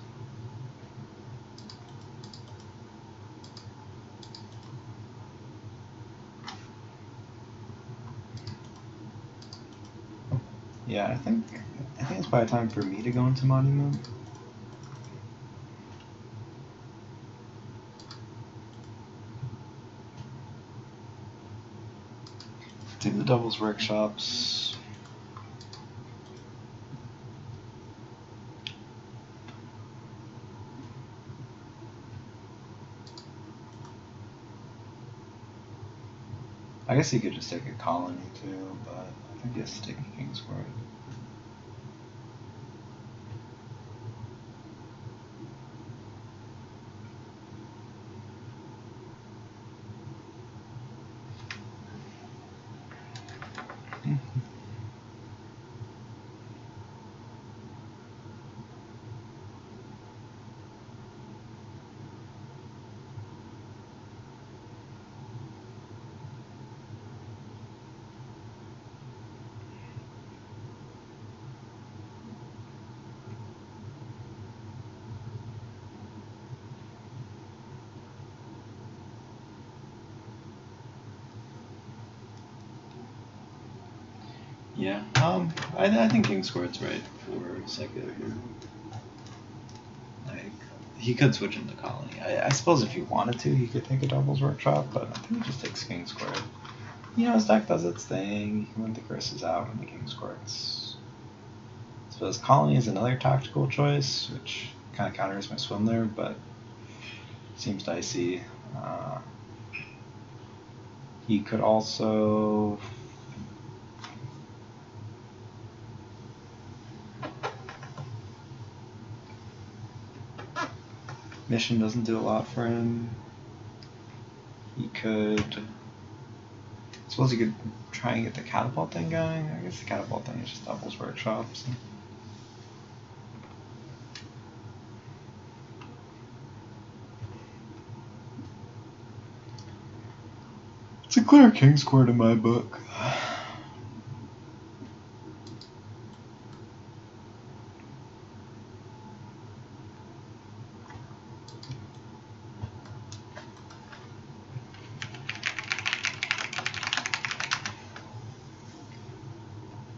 Yeah, I think it's probably time for me to go into Monument. Do the Devil's Workshops. I guess he could just take a colony too, but I think he has to take a Kingsword. Yeah, I think Kingsword's right for secular here. Like, he could switch into colony. I suppose if he wanted to, he could take a Devil's Workshop, but I think he just takes Kingsword. You know, his deck does its thing when the curse is out and the Kingswords. I suppose colony is another tactical choice, which kind of counters my swim there, but seems dicey. He could also... Mission doesn't do a lot for him. He could... I suppose he could try and get the catapult thing going. I guess the catapult thing is just Devil's Workshop. So. It's a clear Kingsword in my book.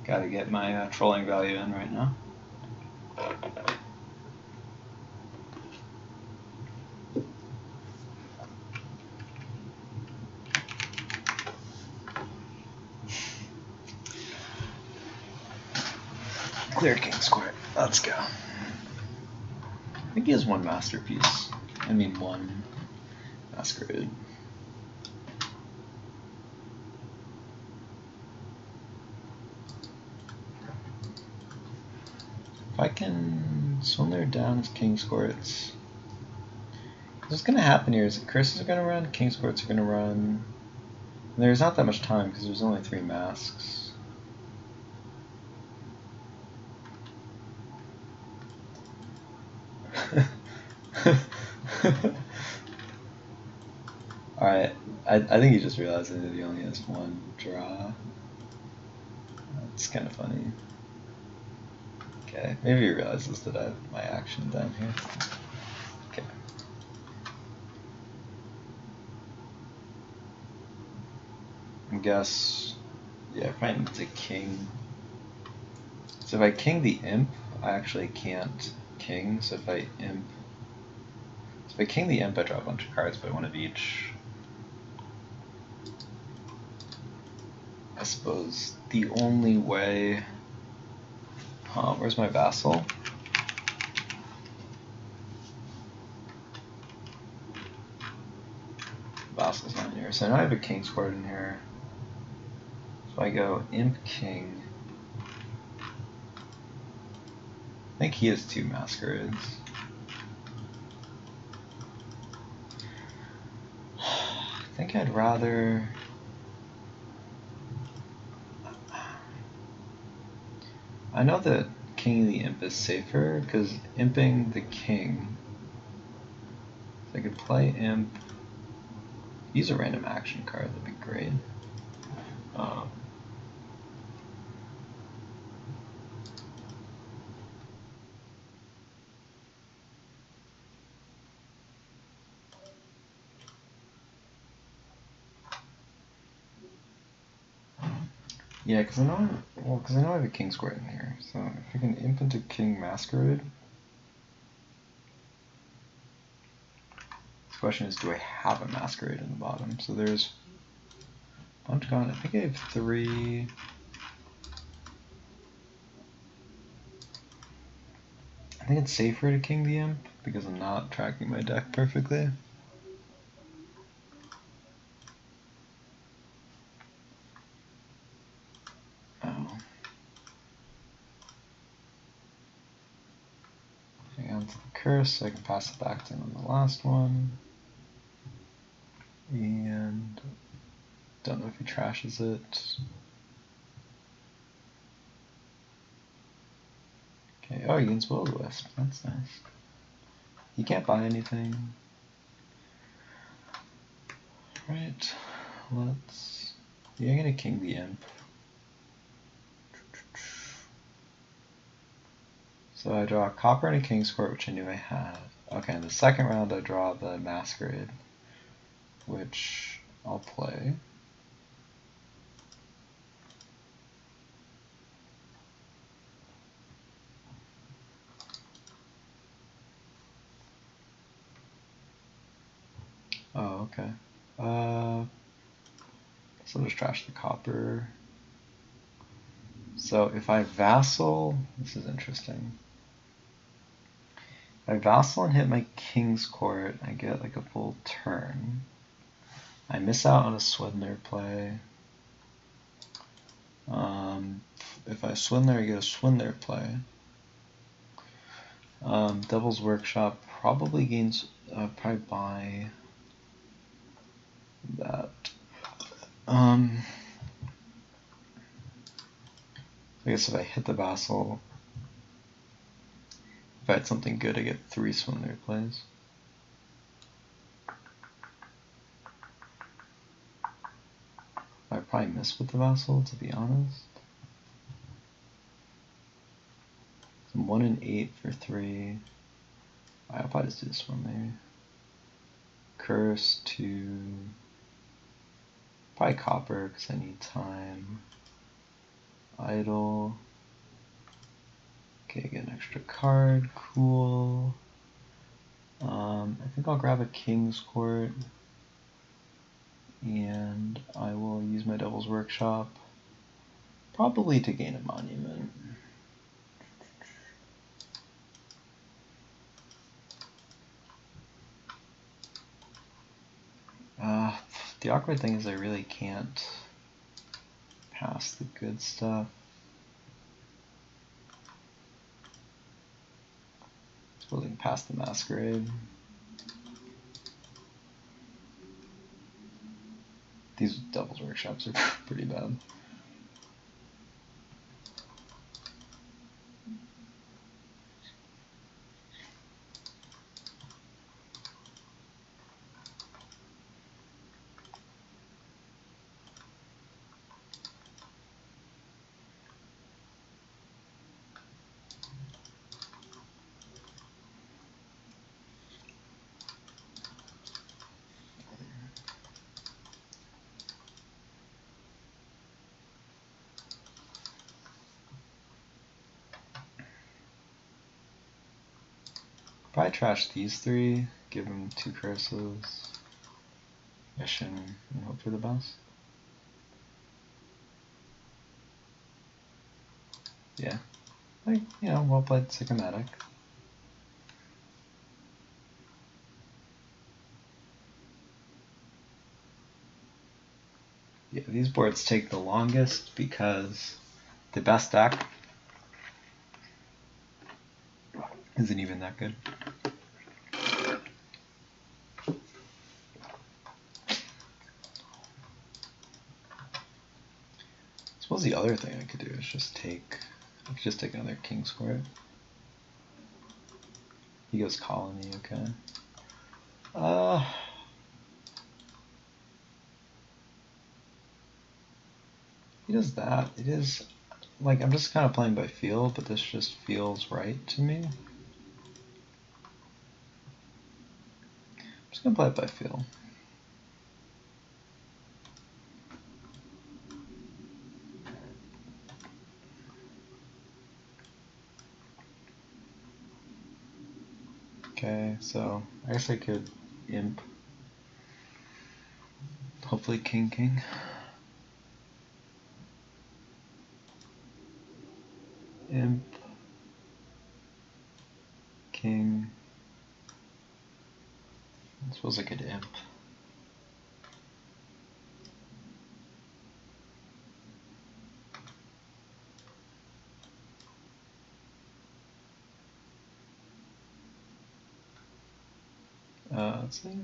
Gotta get my trolling value in right now. Clear Kingsword. Let's go. I think he has one masterpiece. I mean, one masquerade. If I can swim there down as Kingswords. What's going to happen here is that curses are going to run, Kingswords are going to run. And there's not that much time because there's only 3 masks. Alright, I think he just realized that he only has 1 draw. That's kind of funny. Okay, maybe he realizes that I have my action down here. Okay. I guess, yeah, if I need to king. So if I king the imp, I actually can't king. So if I king the imp, I draw a bunch of cards, but 1 of each. I suppose the only way. Where's my vassal? Vassal's not here. here. So I know I have a king's court in here. So I go imp king. I think he has 2 masquerades. I think I'd rather... I know that king the imp is safer, because imping the king... So I could play imp... Use a random action card, that'd be great. Yeah, because I know I have a king's court in here. So if I can imp into king masquerade. The question is, do I have a masquerade in the bottom? So there's a bunch gone. I think I have 3. I think it's safer to king the imp because I'm not tracking my deck perfectly. Oh. Hang on to the curse so I can pass it back to him on the last one. And don't know if he trashes it. Okay, oh, he gains Will of the Wisp. That's nice. He can't buy anything. Right, let's... Yeah, I'm gonna king the imp. So I draw a copper and a king's court, which I knew I had. Okay, in the second round I draw the masquerade, which I'll play. Oh, okay. So just trash the copper. So if I vassal, this is interesting. If I vassal and hit my king's court, I get like a full turn. I miss out on a Swindler play. If I Swindler, I get a Swindler play. Devil's Workshop probably gains, probably buy that. I guess if I hit the vassal, if I had something good, I get 3 Swindler plays. I probably miss with the vassal, to be honest. So 1 and 8 for 3. I'll probably just do this one maybe. Curse to probably copper because I need time. Idle. Okay, get an extra card. Cool. I think I'll grab a king's court. And I will use my Devil's Workshop. Probably to gain a monument. The awkward thing is I really can't pass the good stuff. Suppose I can pass the masquerade. These Devil's Workshops are pretty bad. Probably trash these 3, give them 2 curses, mission, and hope for the best. Yeah, like, you know, well played, Sicomatic. Yeah, these boards take the longest because the best deck isn't even that good. I suppose the other thing I could do is just take another king square. He goes colony, okay. He does that. It is like I'm just kind of playing by feel, but this just feels right to me. I'm just gonna play it by feel. Okay, so I guess I could imp. Hopefully king king. Imp. King. I suppose I could imp. Let's see.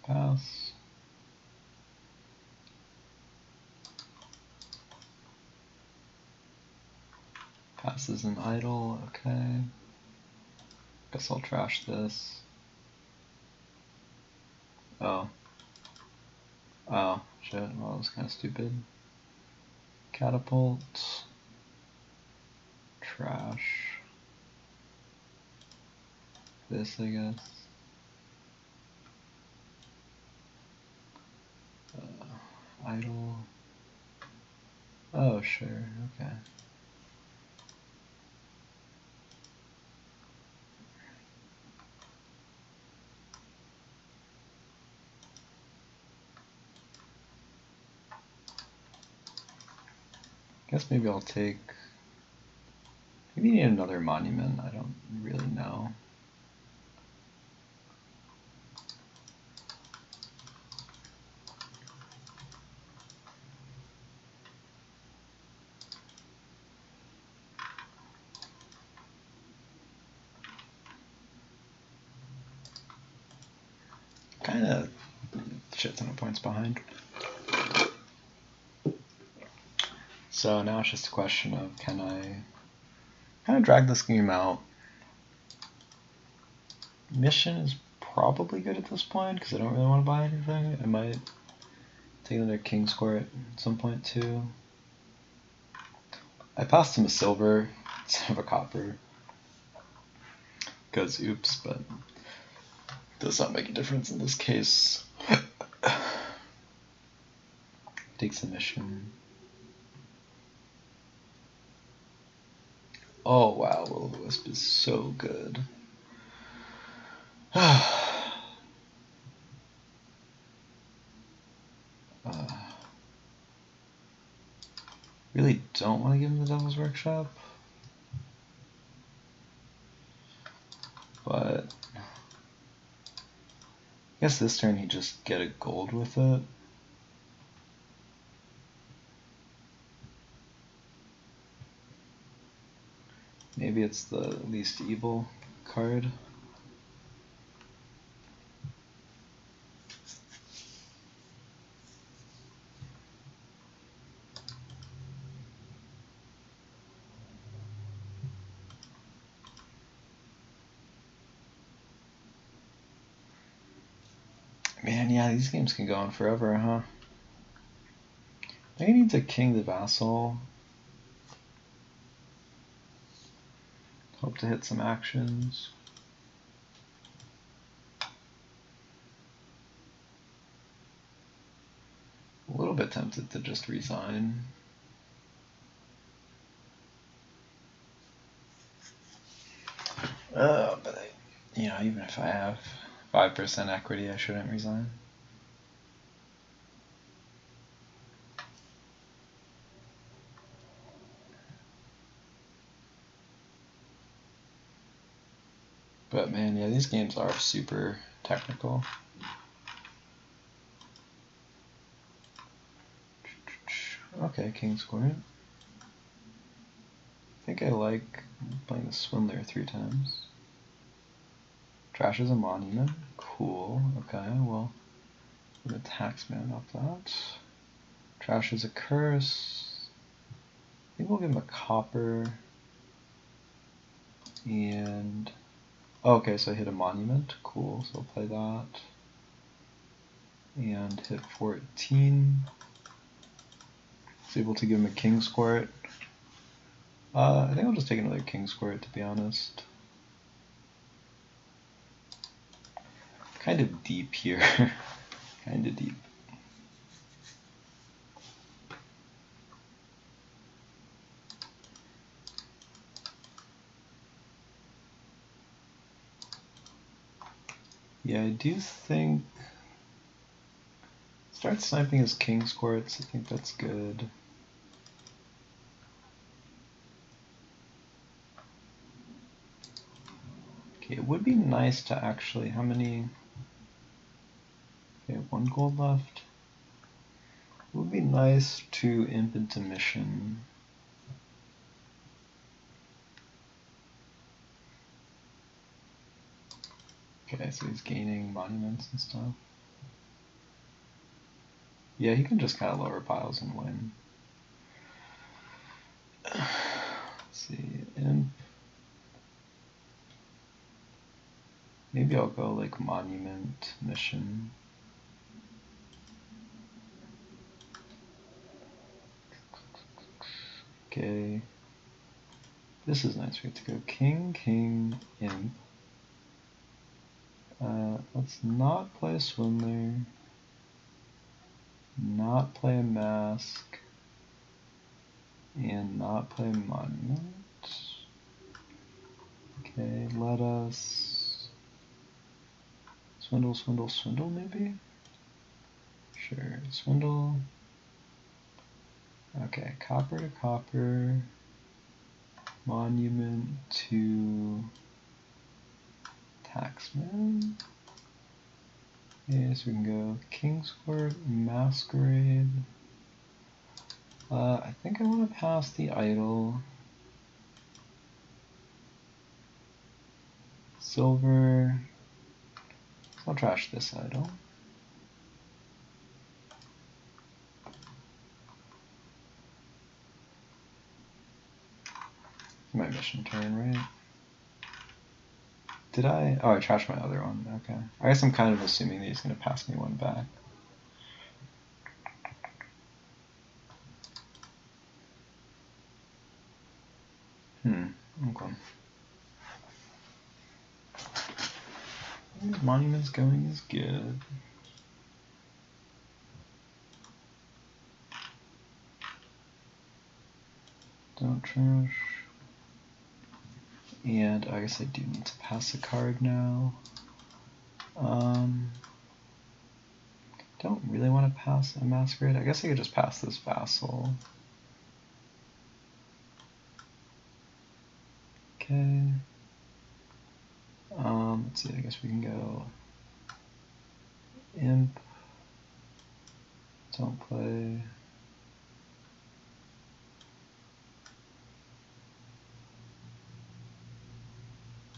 Pass. Pass is an idle, okay. Guess I'll trash this. Oh. Oh, shit, well that was kinda stupid. Catapult. Trash. This, I guess. Idle. Oh, sure, okay. Guess maybe I'll take. Maybe you need another monument, I don't really know. Kinda shit ton of points behind. So now it's just a question of can I kind of drag this game out. Mission is probably good at this point because I don't really want to buy anything. I might take another king square at some point too. I passed him a silver instead of a copper because oops, but it does not make a difference in this case. Takes a mission. Oh wow, Will-O-the-Wisp is so good. Really don't want to give him the Devil's Workshop, but I guess this turn he just get a gold with it. Maybe it's the least evil card. Man, yeah, these games can go on forever, huh? I need to king the vassal. Hope to hit some actions. A little bit tempted to just resign. But even if I have 5% equity, I shouldn't resign. But man, yeah, these games are super technical. Okay, King's Court. I think I like playing the Swindler 3 times. Trash is a monument. Cool. Okay, well, the taxman off that. Trash is a curse. I think we'll give him a copper. And oh, okay, so I hit a monument. Cool, so I'll play that. And hit 14. It's able to give him a King's Court. I think I'll just take another King's Court, to be honest. Kind of deep here. Kind of deep. Yeah, I do think start sniping his King's Courts. I think that's good. Okay, it would be nice to actually, how many? Okay, 1 gold left. It would be nice to imp into mission. Okay, so he's gaining monuments and stuff. Yeah, he can just kind of lower piles and win. Let's see, imp. Maybe I'll go like monument mission. Okay. This is nice. We have to go king, king, imp. Let's not play a swindler. Not play a mask. And not play a monument. Okay, let us swindle, swindle, swindle maybe? Sure, swindle. Okay, copper to copper. Monument to taxman. Okay, so we can go King's Court, Masquerade. I think I want to pass the idol. Silver. I'll trash this idol. My mission turn, right? Did I? Oh, I trashed my other one. Okay. I guess I'm kind of assuming that he's going to pass me one back. Okay. Monuments going is good. Don't trash. And I guess I do need to pass a card now. Don't really want to pass a Masquerade. I guess I could just pass this Vassal. Okay. Let's see, I guess we can go Imp. Don't play.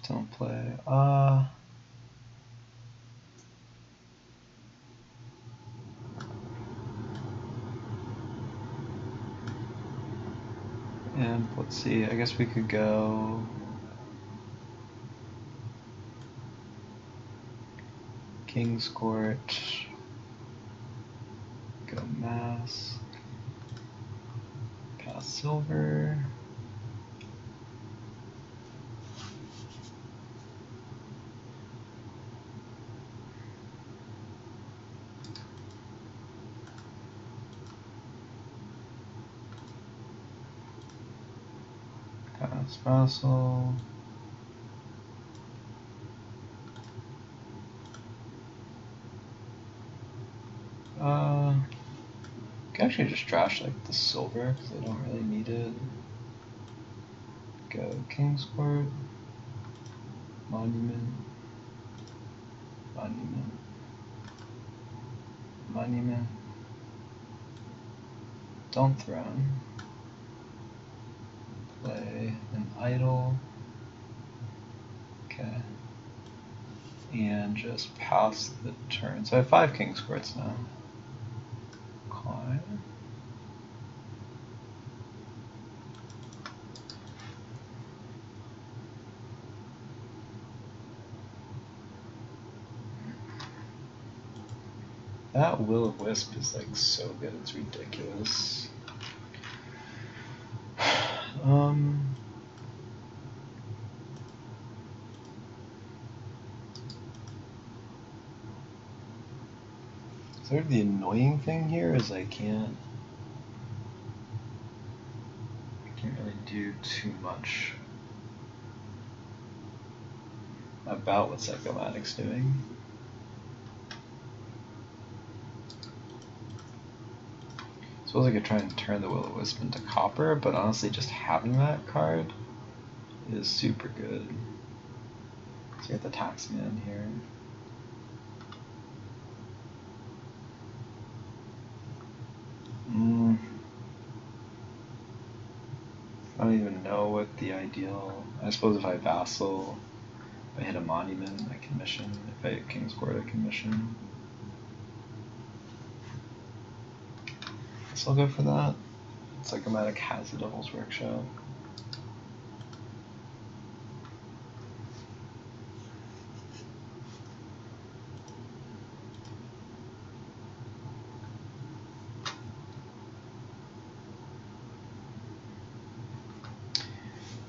Don't play. And let's see, I guess we could go King's Court, go Mask, pass Silver. Pass Vassal. Can actually just trash like the silver because I don't really need it. Go King's Court, Monument. Monument. Monument. Don't throne. Play an idol. Okay. And just pass the turn. So I have 5 King's Courts now. Climb. That Will-O-Wisp is like so good, it's ridiculous. Sort of the annoying thing here is I can't really do too much about what Sicomatic's doing. I suppose I could try and turn the Will-O-Wisp into copper, but honestly just having that card is super good. So you have the Taxman here. I don't even know what the ideal... I suppose if I Vassal, if I hit a Monument, I can mission. If I hit King's Court, I can mission. Guess I'll go for that. Sicomatic has a Devil's Workshop.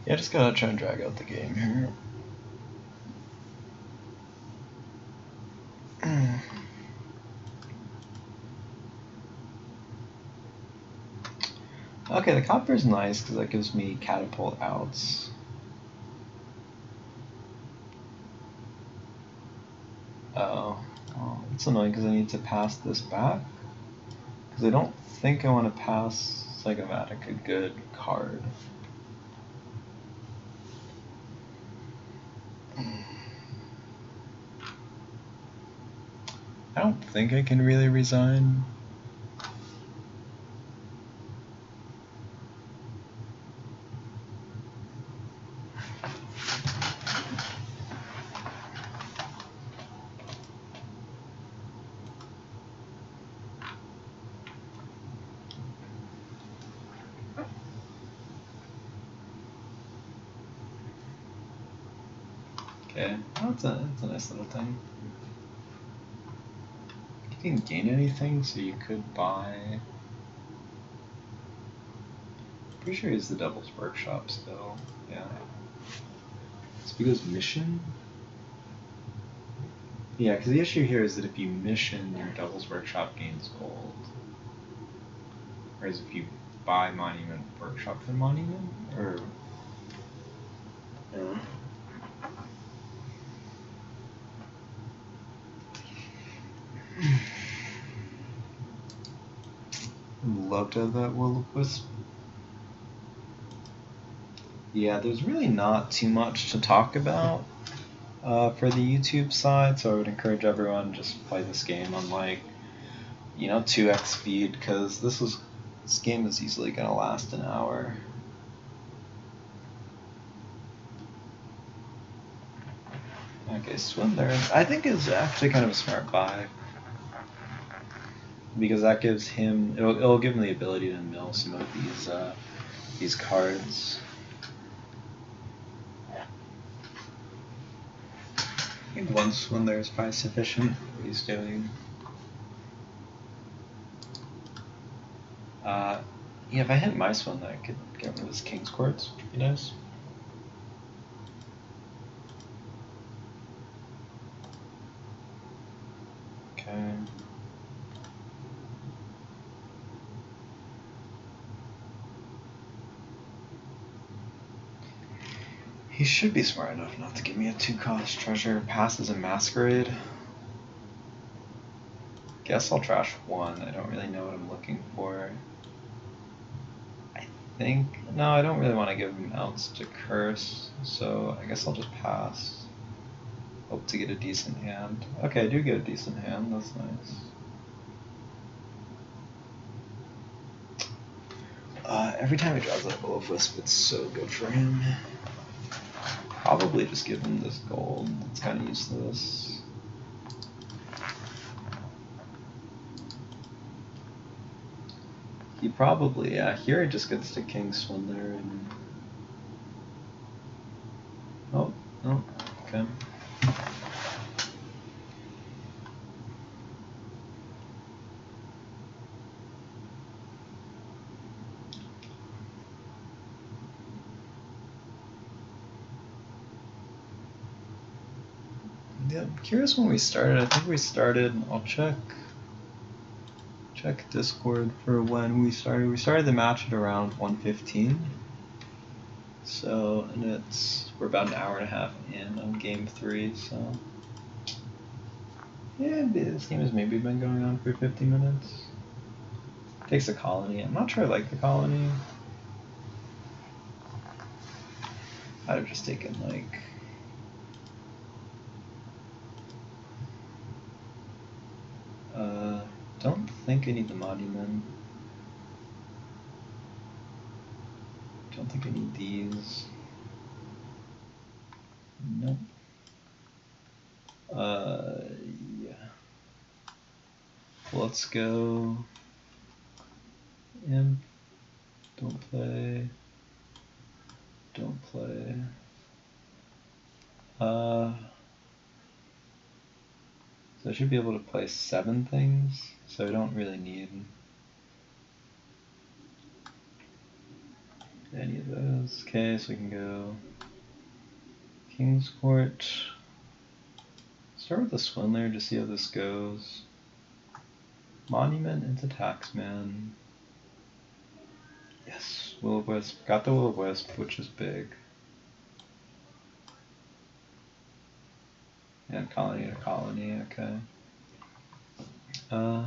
Yeah, just gotta try and drag out the game here. Okay, the copper is nice because that gives me catapult outs. Oh, well, it's annoying because I need to pass this back. Because I don't think I want to pass Sicomatic a good card. I don't think I can really resign. Okay, oh, that's a nice little thing. You didn't gain anything, so you could buy... Pretty sure he's the Devil's Workshop still, yeah. It's because mission? Yeah, because the issue here is that if you mission, your Devil's Workshop gains gold. Whereas if you buy Monument Workshop for Monument, or... Yeah. I'd love to have that Will-O-Wisp. Yeah, there's really not too much to talk about for the YouTube side, so I would encourage everyone to just play this game on like, 2x speed, because this game is easily going to last an hour. Okay, Swindler, I think is actually kind of a smart buy. Because that gives him, it'll give him the ability to mill some of these cards. I think one Swindler is probably sufficient for what he's doing. Yeah, if I hit my Swindler, I could get rid of his King's Courts, which would be nice. Okay. He should be smart enough not to give me a 2-cost treasure. Passes a Masquerade. Guess I'll trash 1. I don't really know what I'm looking for. No, I don't really want to give him outs to curse, so I guess I'll just pass. Hope to get a decent hand. Okay, I do get a decent hand, that's nice. Every time he draws that Will of Wisp, it's so good for him. Probably just give him this gold. It's kind of useless. He probably, yeah, here he just gets to King Swindler and... Oh, okay. Yeah, I'm curious when we started. I think we started, I'll check Discord for when we started. We started the match at around 1:15. So, and we're about an hour and a half in on game 3, so. Yeah, this game has maybe been going on for 50 minutes. Takes a colony. I'm not sure I like the colony. I'd have just taken like... don't think I need the monument. Don't think I need these. Nope. Yeah. Let's go. Imp. Don't play. Don't play. So I should be able to play 7 things, so I don't really need any of those. Okay, so we can go King's Court. Start with the Swindler to see how this goes. Monument into Taxman. Yes, Will of Wisp. Got the Will of Wisp, which is big. And colony to colony, okay. So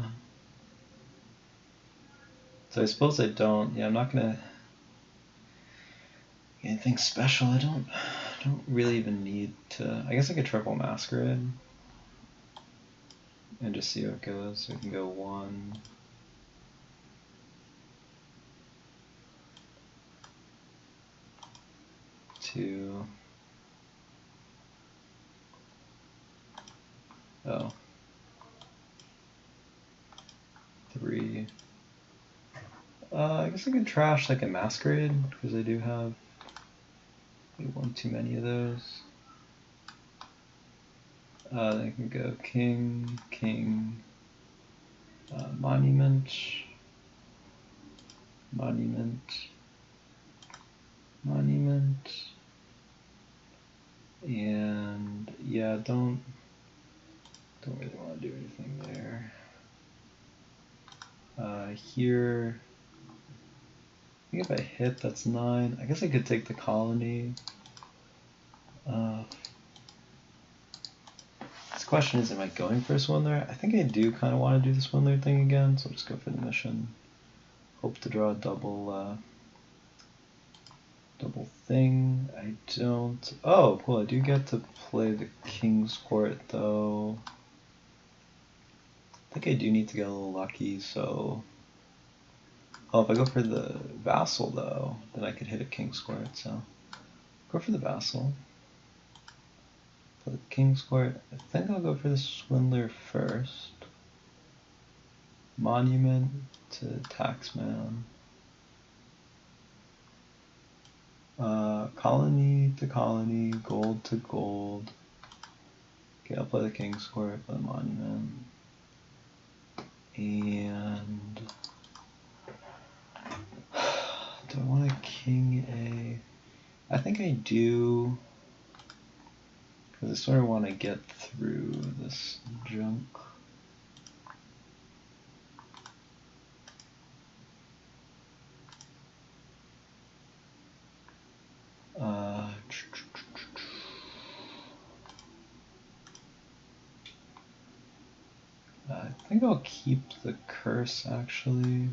I suppose I don't, yeah, I'm not gonna get anything special. I don't really even need to, I guess I could triple Masquerade and just see how it goes. So we can go 1, 2, oh, 3. I guess I could trash like a Masquerade, because I do have one too many of those. Then I can go King, King, Monument, Monument, Monument, and yeah, don't really want to do anything there. Here, I think if I hit, that's 9. I guess I could take the colony. This question is, am I going for a Swindler? I think I do kind of want to do the Swindler thing again, so I'll just go for the mission. Hope to draw a double thing. I don't... Oh, cool, I do get to play the King's Court, though. I think I do need to get a little lucky, so... Oh, if I go for the Vassal, though, then I could hit a King's Court, so... Go for the Vassal. Play the King's Court. I think I'll go for the Swindler first. Monument to Taxman. Colony to colony, gold to gold. Okay, I'll play the King's Court, play the Monument. And... do I want a King A? I think I do, because I sort of want to get through this junk. I think I'll keep the curse, actually.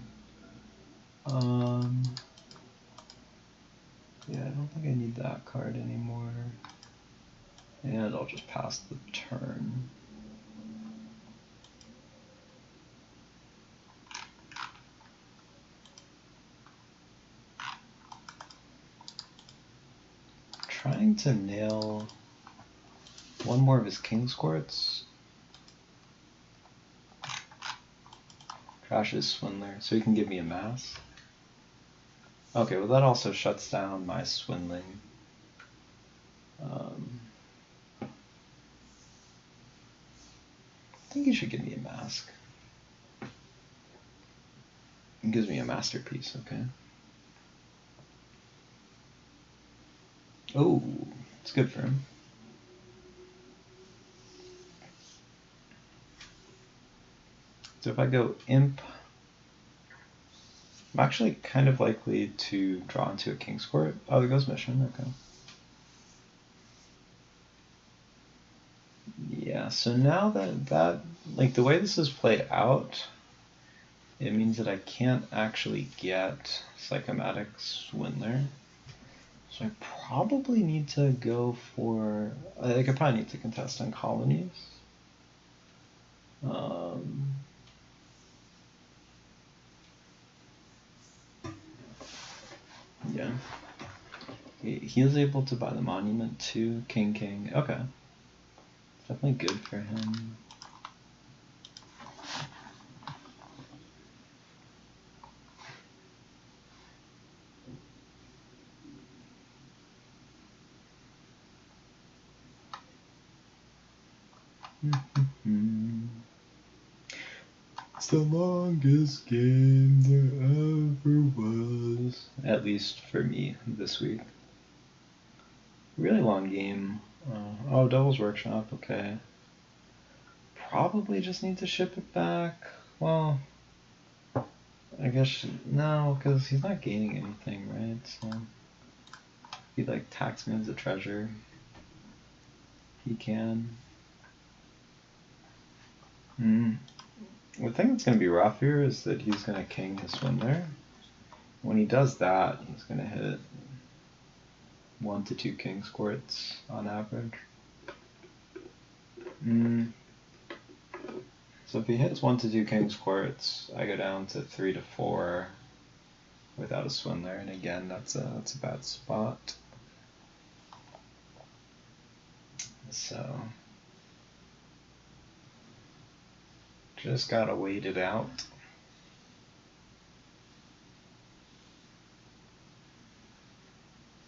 Yeah, I don't think I need that card anymore. And I'll just pass the turn. Trying to nail one more of his king's courts. Trashes Swindler, so he can give me a mass. Okay, well that also shuts down my swindling. I think he should give me a mask. It gives me a masterpiece, okay. Oh, it's good for him. So if I go imp, I'm actually kind of likely to draw into a king's court. Oh, there goes mission, okay. Yeah, so now that like the way this is played out, it means that I can't actually get Sicomatic Swindler. So I probably need to go for, like I probably need to contest on colonies. Yeah. He is able to buy the monument too, king. Okay. It's definitely good for him. It's the longest game there ever was. At least for me this week. Really long game. Oh, Devil's Workshop, okay. Probably just need to ship it back. Well, I guess no, because he's not gaining anything, right? So he like taxman's a treasure. He can. The thing that's going to be rough here is that he's going to king his Swindler. When he does that, he's going to hit 1 to 2 king's courts on average. So if he hits 1 to 2 king's courts, I go down to 3 to 4 without a Swindler, and again, that's a bad spot. So just gotta wait it out.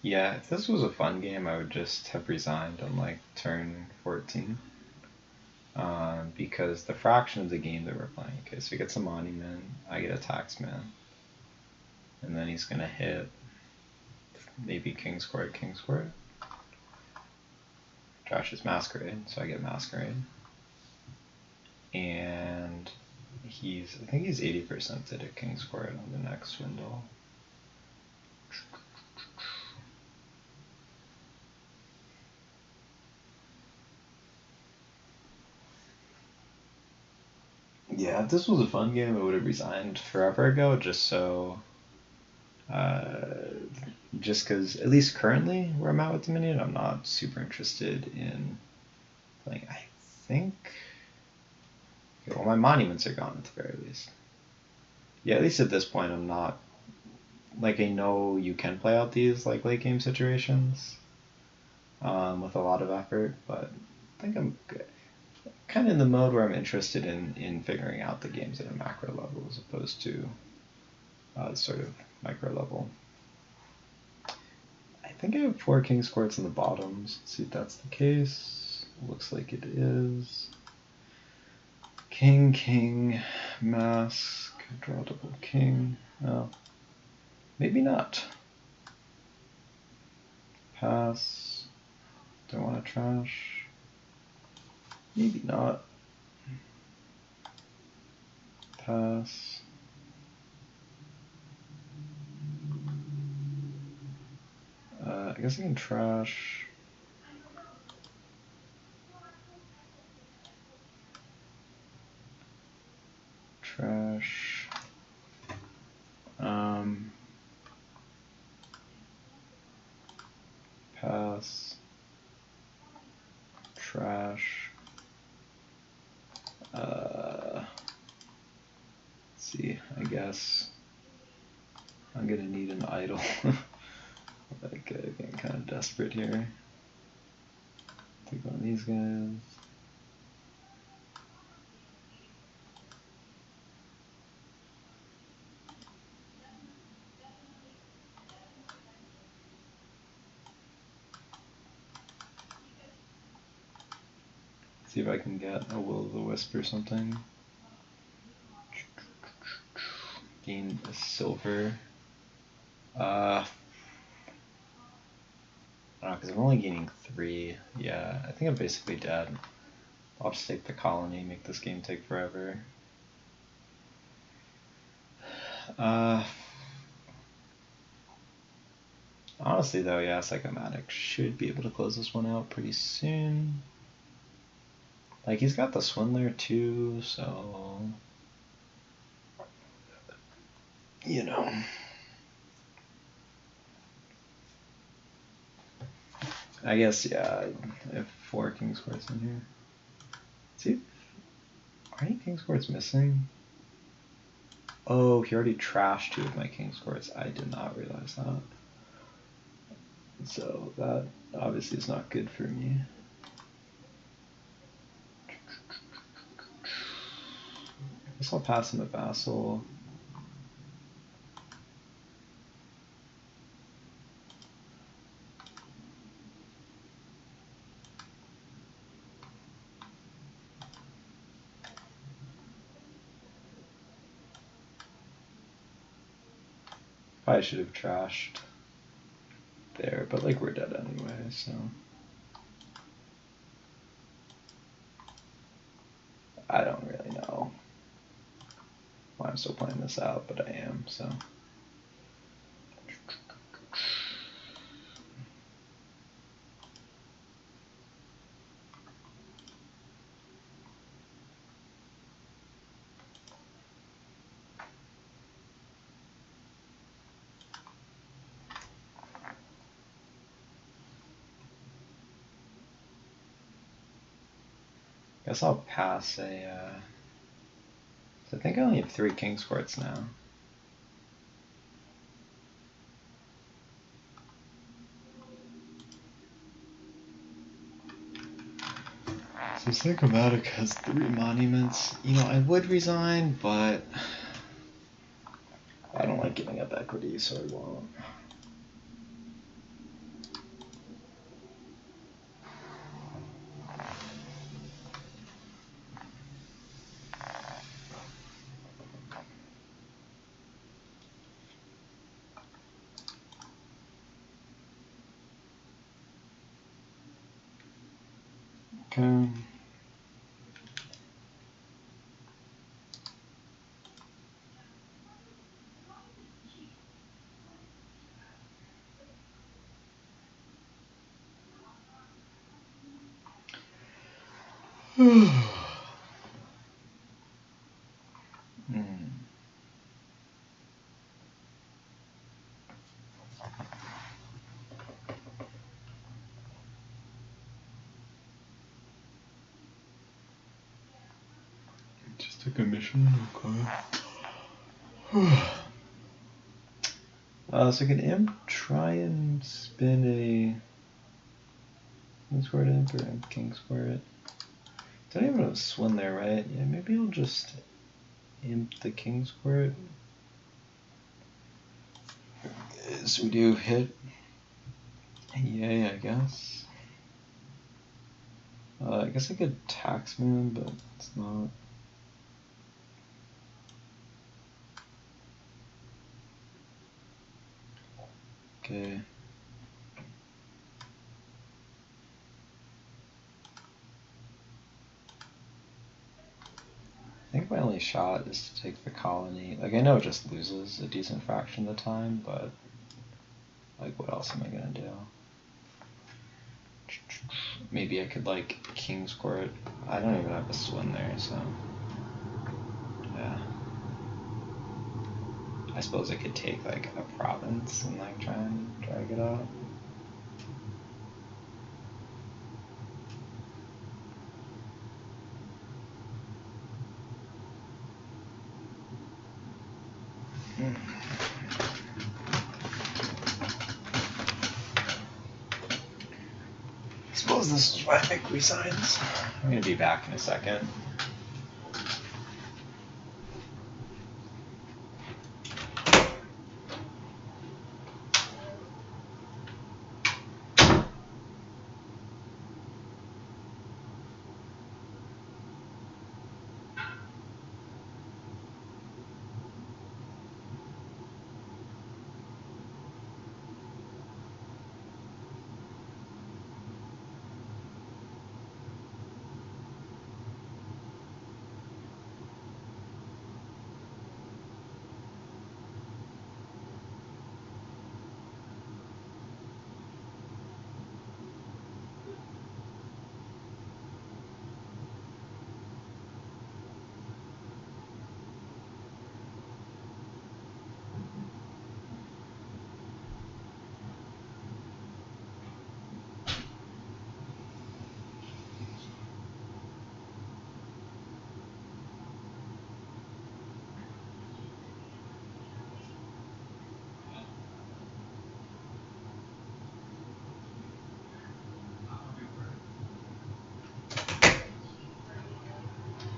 Yeah, if this was a fun game, I would just have resigned on like turn 14. Because the fraction of the game that we're playing. Okay, so he gets a monument, I get a taxman, and then he's gonna hit maybe king's court. Josh is masquerade, so I get masquerade, and I think he's 80% at king's court on the next swindle. Yeah, if this was a fun game, I would have resigned forever ago, just because, at least currently, where I'm at with Dominion, I'm not super interested in playing. I think. Okay, well, my monuments are gone at the very least. Yeah, at least at this point, I'm not. Like, I know you can play out these like late game situations with a lot of effort, but I think I'm good. Kind of in the mode where I'm interested in figuring out the games at a macro level as opposed to sort of micro level. I think I have 4 king's courts in the bottoms. Let's see if that's the case. Looks like it is. King, mask, draw double king. Oh, maybe not. Pass. Don't want to trash. Maybe not. Pass. I guess I can trash. Trash. Pass. see, I guess I'm gonna need an idol. Like, getting kind of desperate here. Take one of these guys. See if I can get a Will of the Wisp or something. Gain a silver. I don't know, because I'm only gaining 3. Yeah, I think I'm basically dead. I'll just take the colony, make this game take forever. Honestly though, yeah, Sicomatic should be able to close this one out pretty soon. Like, he's got the Swindler too, so... You know. I guess, yeah, I have 4 King's Courts in here. See, are any King's Courts missing? Oh, he already trashed 2 of my King's Courts. I did not realize that. So that obviously is not good for me. I guess I'll pass him a vassal. Probably should have trashed there, but like we're dead anyway, so. I don't really know why I'm still playing this out, but I am, so. Guess I'll pass a, so I think I only have 3 King's Courts now. So Sicomatic has 3 monuments. You know, I would resign, but I don't like giving up equity, so I won't. Okay. Just took a mission, okay. So I can try and spin a King's Court Imp or Imp King's Court. Don't even have a Swin there, right? Yeah, maybe I'll just Imp the King's Court. So we do hit. Yay, I guess. I guess I could Taxman, but it's not. Okay. I think my only shot is to take the colony. Like, I know it just loses a decent fraction of the time, but like, what else am I gonna do? Maybe I could like King's Court. I don't even have a Swin there, so yeah. I suppose I could take like a province and like try and drag it out. I suppose this is why I make resigns. I'm going to be back in a second.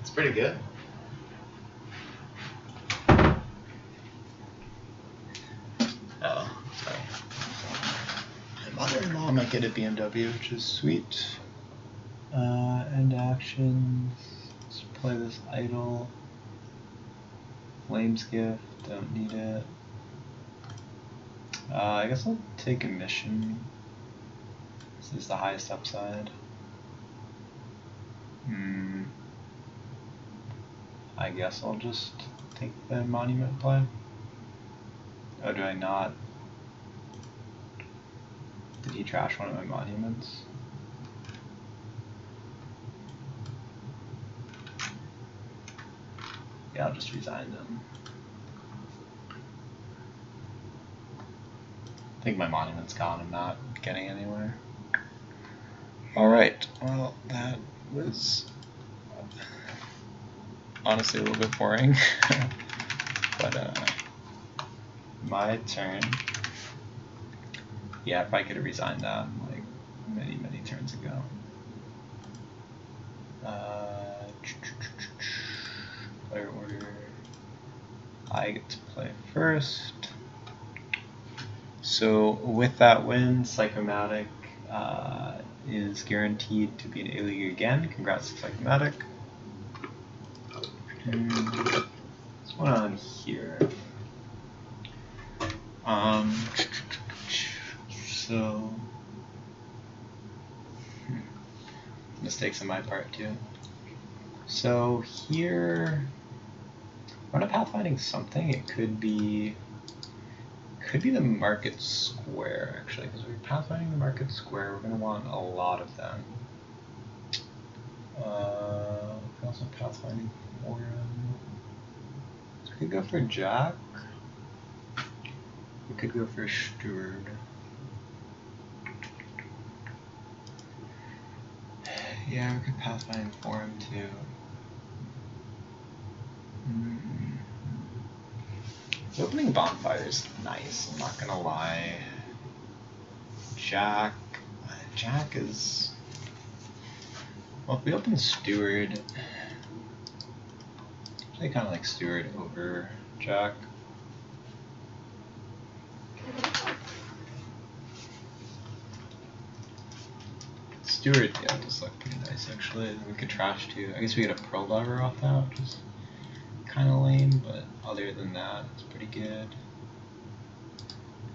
It's pretty good. Oh, sorry. My mother-in-law might get a BMW, which is sweet. End actions. Let's play this idle. Flames gift, don't need it. I guess I'll take a mission. This is the highest upside. I guess I'll just take the monument play. Oh, do I not? Did he trash one of my monuments? Yeah, I'll just resign them. I think my monument's gone. I'm not getting anywhere. Alright, well, that was honestly a little bit boring. But, my turn. Yeah, if I could have resigned that, like, many turns ago. Player order. I get to play first. So with that win, Sicomatic is guaranteed to be in A-League again. Congrats to Sicomatic. What's going on here? So mistakes on my part too. So here, I'm not pathfinding something. It could be the market square actually, because we're pathfinding the market square. We're going to want a lot of them. We can also pathfinding forum. So we could go for Jack. We could go for Steward. Yeah, we could pathfinding forum too. The opening bonfire is nice, I'm not gonna lie. Jack is... Well, if we open Steward, I kind of like Steward over Jack. Steward, yeah, does look pretty nice actually. We could trash too. I guess we get a Pearl Diver off that, which is kind of lame, but other than that, it's pretty good.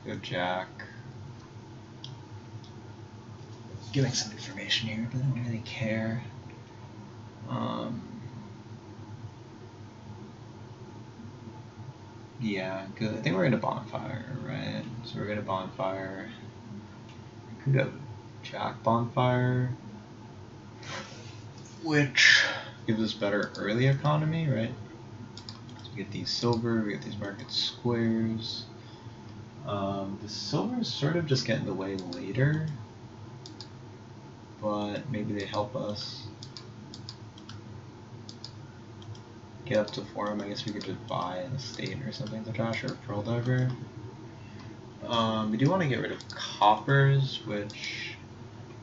Go Jack. Giving some information here, but I don't really care. Yeah, good. I think we're in a bonfire, right? So we're in a bonfire. We could go Jack bonfire, which gives us better early economy, right? So we get these silver, we get these market squares. The silver is sort of just get in the way later, but maybe they help us. get up to 4. I guess we could just buy an estate or something to trash, or Pearl Diver. We do want to get rid of coppers, which...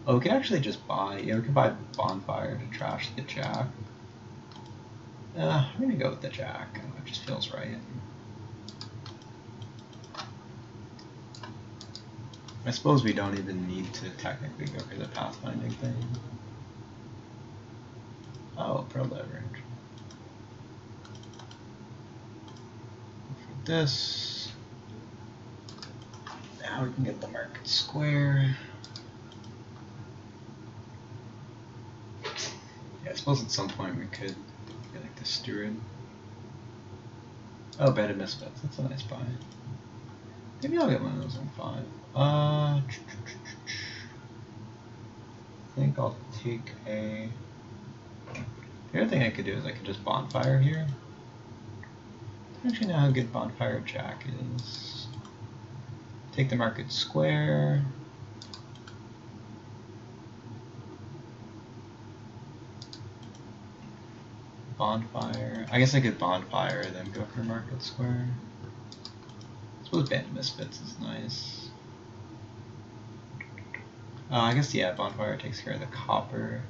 Oh, we could actually just buy... Yeah, we could buy Bonfire to trash the Jack. I'm gonna go with the Jack. It just feels right. I suppose we don't even need to technically go for the pathfinding thing. Oh, Pearl Diver. For this. Now we can get the market square. Yeah, I suppose at some point we could get like the steward. Oh, Bed of Misfits. That's a nice buy. Maybe I'll get one of those on 5. I think I'll take a... The other thing I could do is I could just Bonfire here. I don't actually know how good Bonfire Jack is. Take the market square. Bonfire. I guess I could Bonfire then go for market square. I suppose Band of Misfits is nice. I guess, yeah, Bonfire takes care of the copper.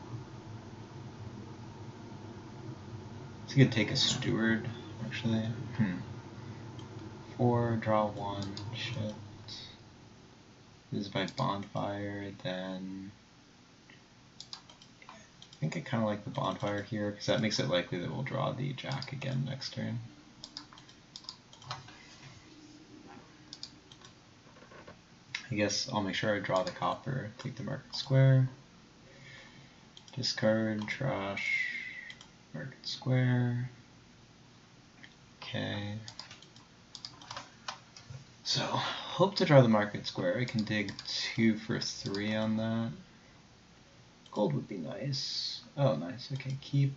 So you could take a steward, actually. 4, draw 1, shit. This is by Bonfire, then... I think I kind of like the Bonfire here, because that makes it likely that we'll draw the Jack again next turn. I guess I'll make sure I draw the copper, take the market square, discard, trash, market square. Okay. So, hope to draw the market square. I can dig 2 for 3 on that. Gold would be nice. Oh, nice. Okay, keep,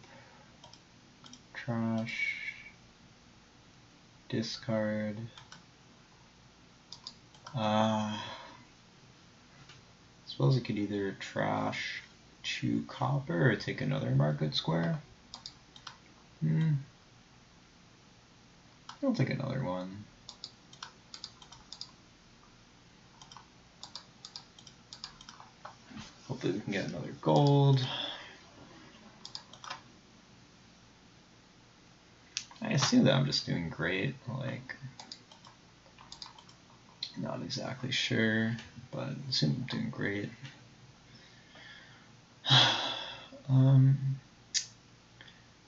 trash, discard. Suppose I could either trash 2 copper or take another market square. I'll take another one. Hopefully we can get another gold. I assume that I'm just doing great, like, not exactly sure, but I assume I'm doing great.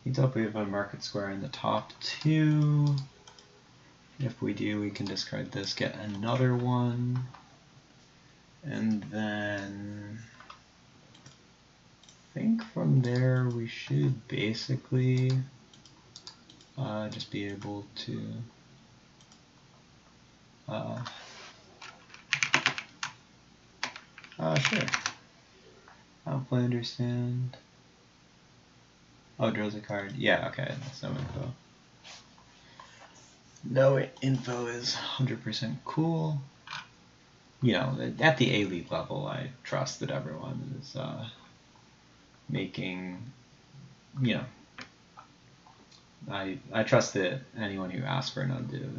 Heads up, we have a market square in the top 2. If we do, we can discard this, get another one, and then I think from there we should basically just be able to sure. Hopefully understand. Oh, draws a card. Yeah, okay, that's no info. No info is 100% cool. You know, at the A-League level, I trust that everyone is making, you know, I trust that anyone who asks for an undo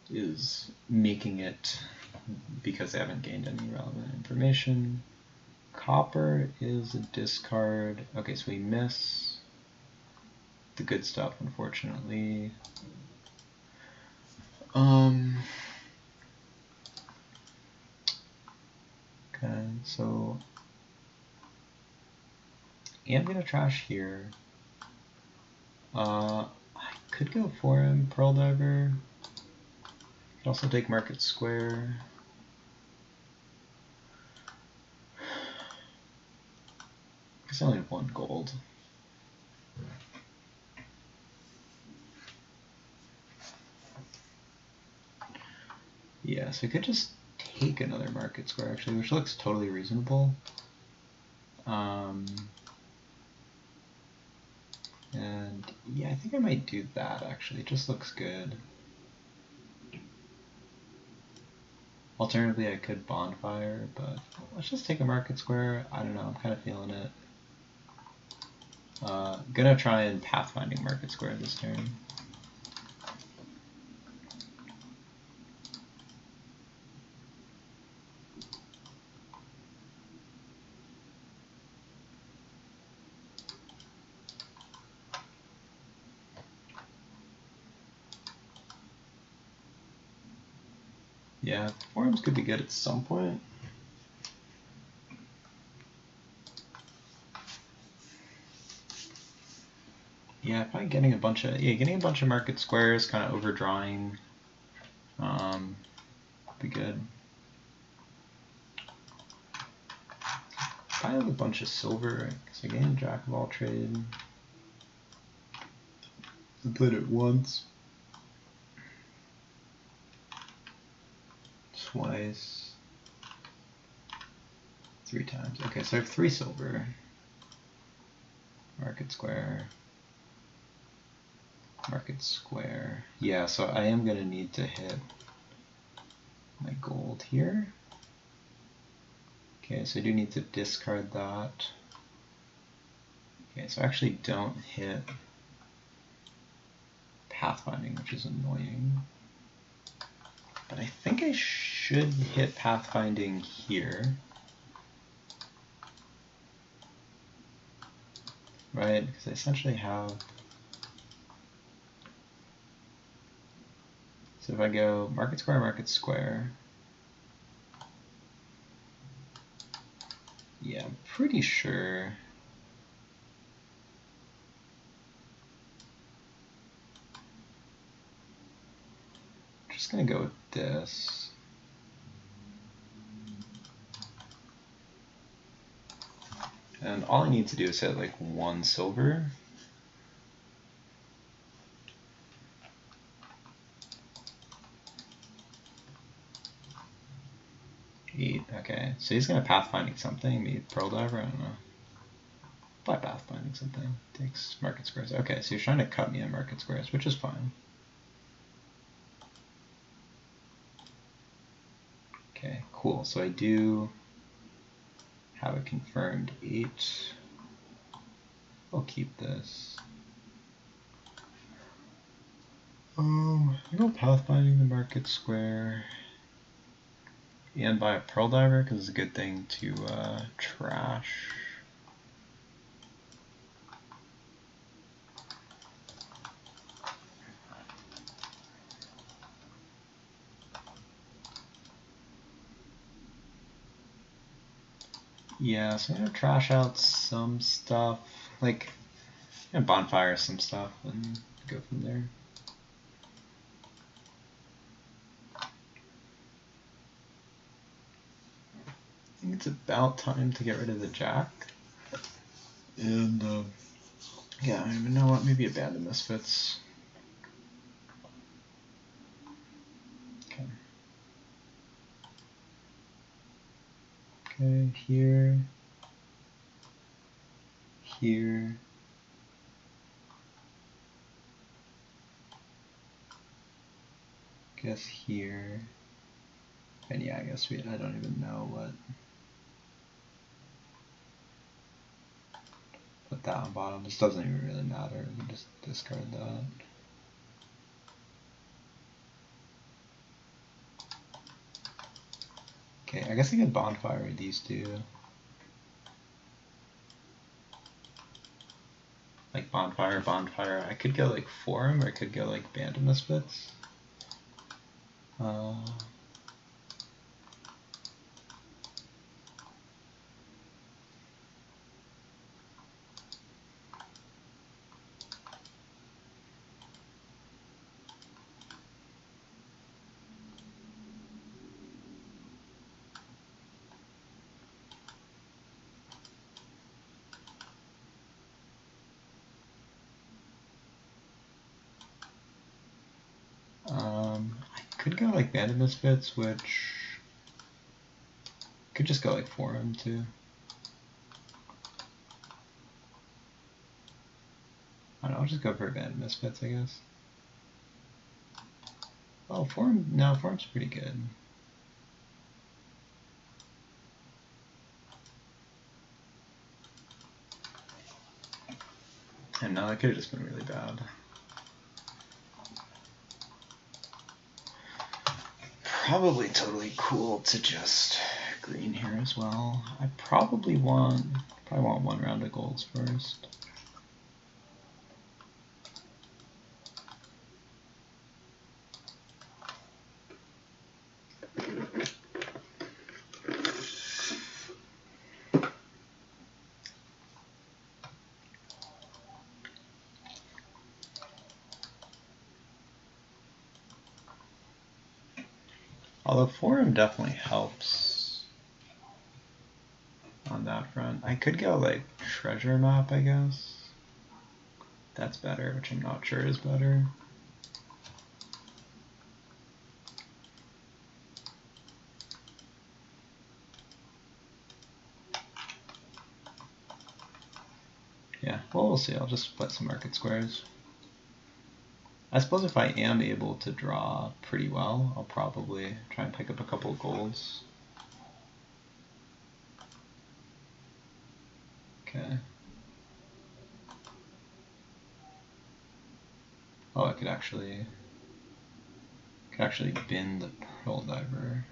is making it because they haven't gained any relevant information. Copper is a discard. Okay, so we miss the good stuff, unfortunately. Okay, so I'm gonna trash here. I could go for him, Pearl Diver. Could also take Market Square. I guess I only have 1 gold. Yeah, so I could just take another Market Square actually, which looks totally reasonable. And yeah, I think I might do that actually. It just looks good. Alternatively, I could Bonfire, but let's just take a Market Square. I don't know, I'm kind of feeling it. Gonna try and pathfinding market square this turn. Yeah, forums could be good at some point. Yeah, probably getting a bunch of market squares, kind of overdrawing. Be good. Probably have a bunch of silver, because again, jack of all trade. I played it once. Twice. 3 times. Okay, so I have 3 silver. Market square. Market square. Yeah, so I am going to need to hit my gold here. Okay, so I do need to discard that. Okay, so I actually don't hit pathfinding, which is annoying. But I think I should hit pathfinding here. Right, because I essentially have... So if I go market square, yeah, I'm pretty sure. I'm just gonna go with this. And all I need to do is hit like 1 silver. Okay, so he's gonna pathfinding something, maybe Pearl Diver, I don't know. By pathfinding something, takes market squares. Okay, so he's trying to cut me on market squares, which is fine. Okay, cool, so I do have a confirmed 8. I'll keep this. I go pathfinding the market square. And buy a Pearl Diver, because it's a good thing to trash. Yeah, so I'm gonna trash out some stuff, like bonfire some stuff, and go from there. I think it's about time to get rid of the jack. And yeah, I know what, maybe abandon Misfits. Okay. Okay, here. Here. Guess here. And yeah, I guess I don't even know what. Put that on bottom. This doesn't even really matter. We just discard that. Okay, I guess I can bonfire these two. Like bonfire, bonfire. I could go like forum, or I could go like band of misfits. I could go like band of misfits, which could just go like forum too. I don't know, I'll just go for band of misfits, I guess. Oh, forum, no, forum's pretty good. And no, that could have just been really bad. Probably totally cool to just green here as well. I probably want one round of golds first. Although forum definitely helps on that front. I could go like treasure map, I guess. That's better, which I'm not sure is better. Yeah, well, we'll see. I'll just split some market squares. I suppose if I am able to draw pretty well, I'll probably try and pick up a couple of golds. Okay. Oh, I could actually bin the Pearl Diver.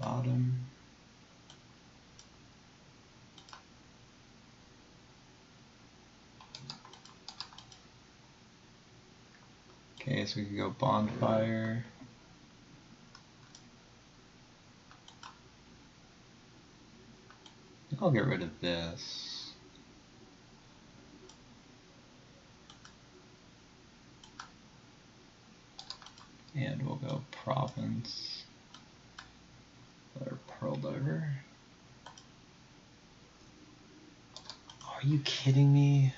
Bottom. Okay, so we could go Bonfire. I think I'll get rid of this. And we'll go Province. Or Pearl Diver. Are you kidding me?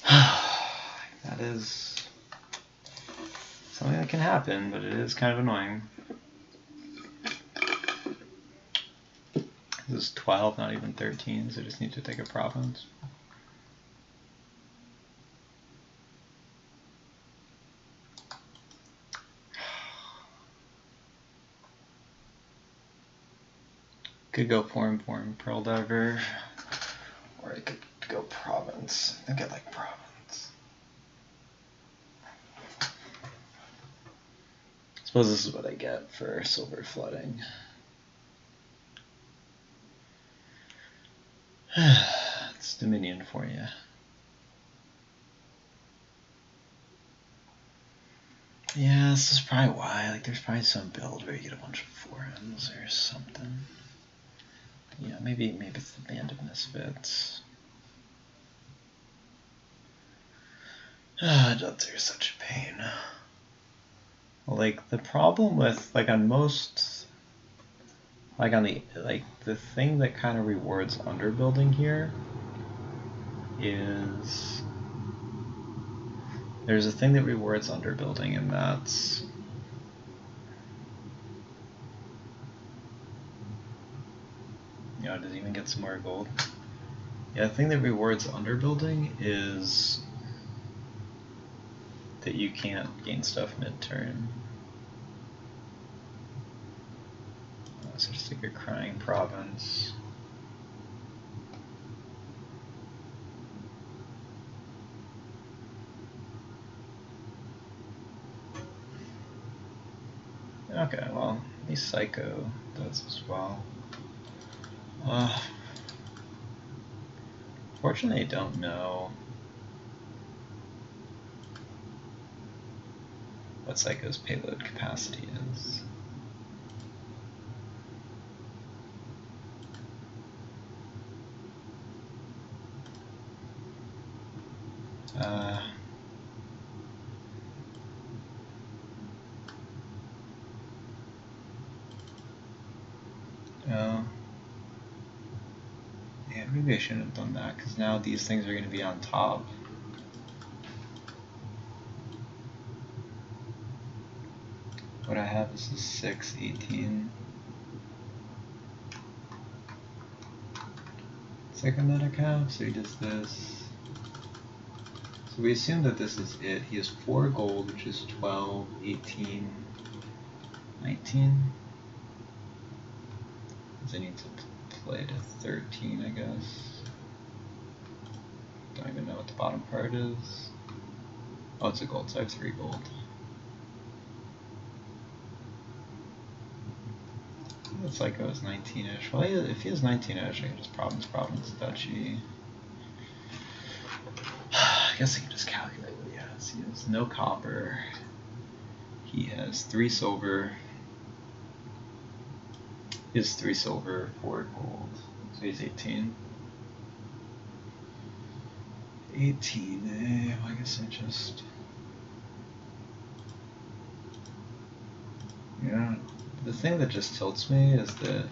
That is something that can happen, but it is kind of annoying. This is 12, not even 13, so I just need to take a province. Could go form, Pearl Diver, or I could go province. I think I like province. I suppose this is what I get for silver flooding. It's Dominion for you. Yeah, this is probably why. Like, there's probably some build where you get a bunch of forums or something. Yeah, maybe it's the Band of Misfits. Duds are such a pain. Like, the problem with, like, on most, like, on the, like, the thing that kind of rewards underbuilding here is there's a thing that rewards underbuilding, and that's does he even get some more gold? Yeah, the thing that rewards underbuilding is that you can't gain stuff mid-turn. So just like a crying province. Okay, well, at least Psycho does as well. Fortunately, I don't know what Psycho's payload capacity is. No. Yeah, maybe I shouldn't have done that, because now these things are going to be on top. What I have is a 6, 18. Sicomatic have, so he does this. So we assume that this is it. He has 4 gold, which is 12, 18, 19. Does he need to play to 13, I guess? Don't even know what the bottom part is. Oh, it's a gold, so I have 3 gold. Looks like it was 19-ish. Well, if he has 19-ish, I can just province, duchy. I guess I can just calculate what he has. He has no copper. He has 3 silver. He has 3 silver, 4 gold. So he's 18. 18, well, I guess I just... Yeah, the thing that just tilts me is that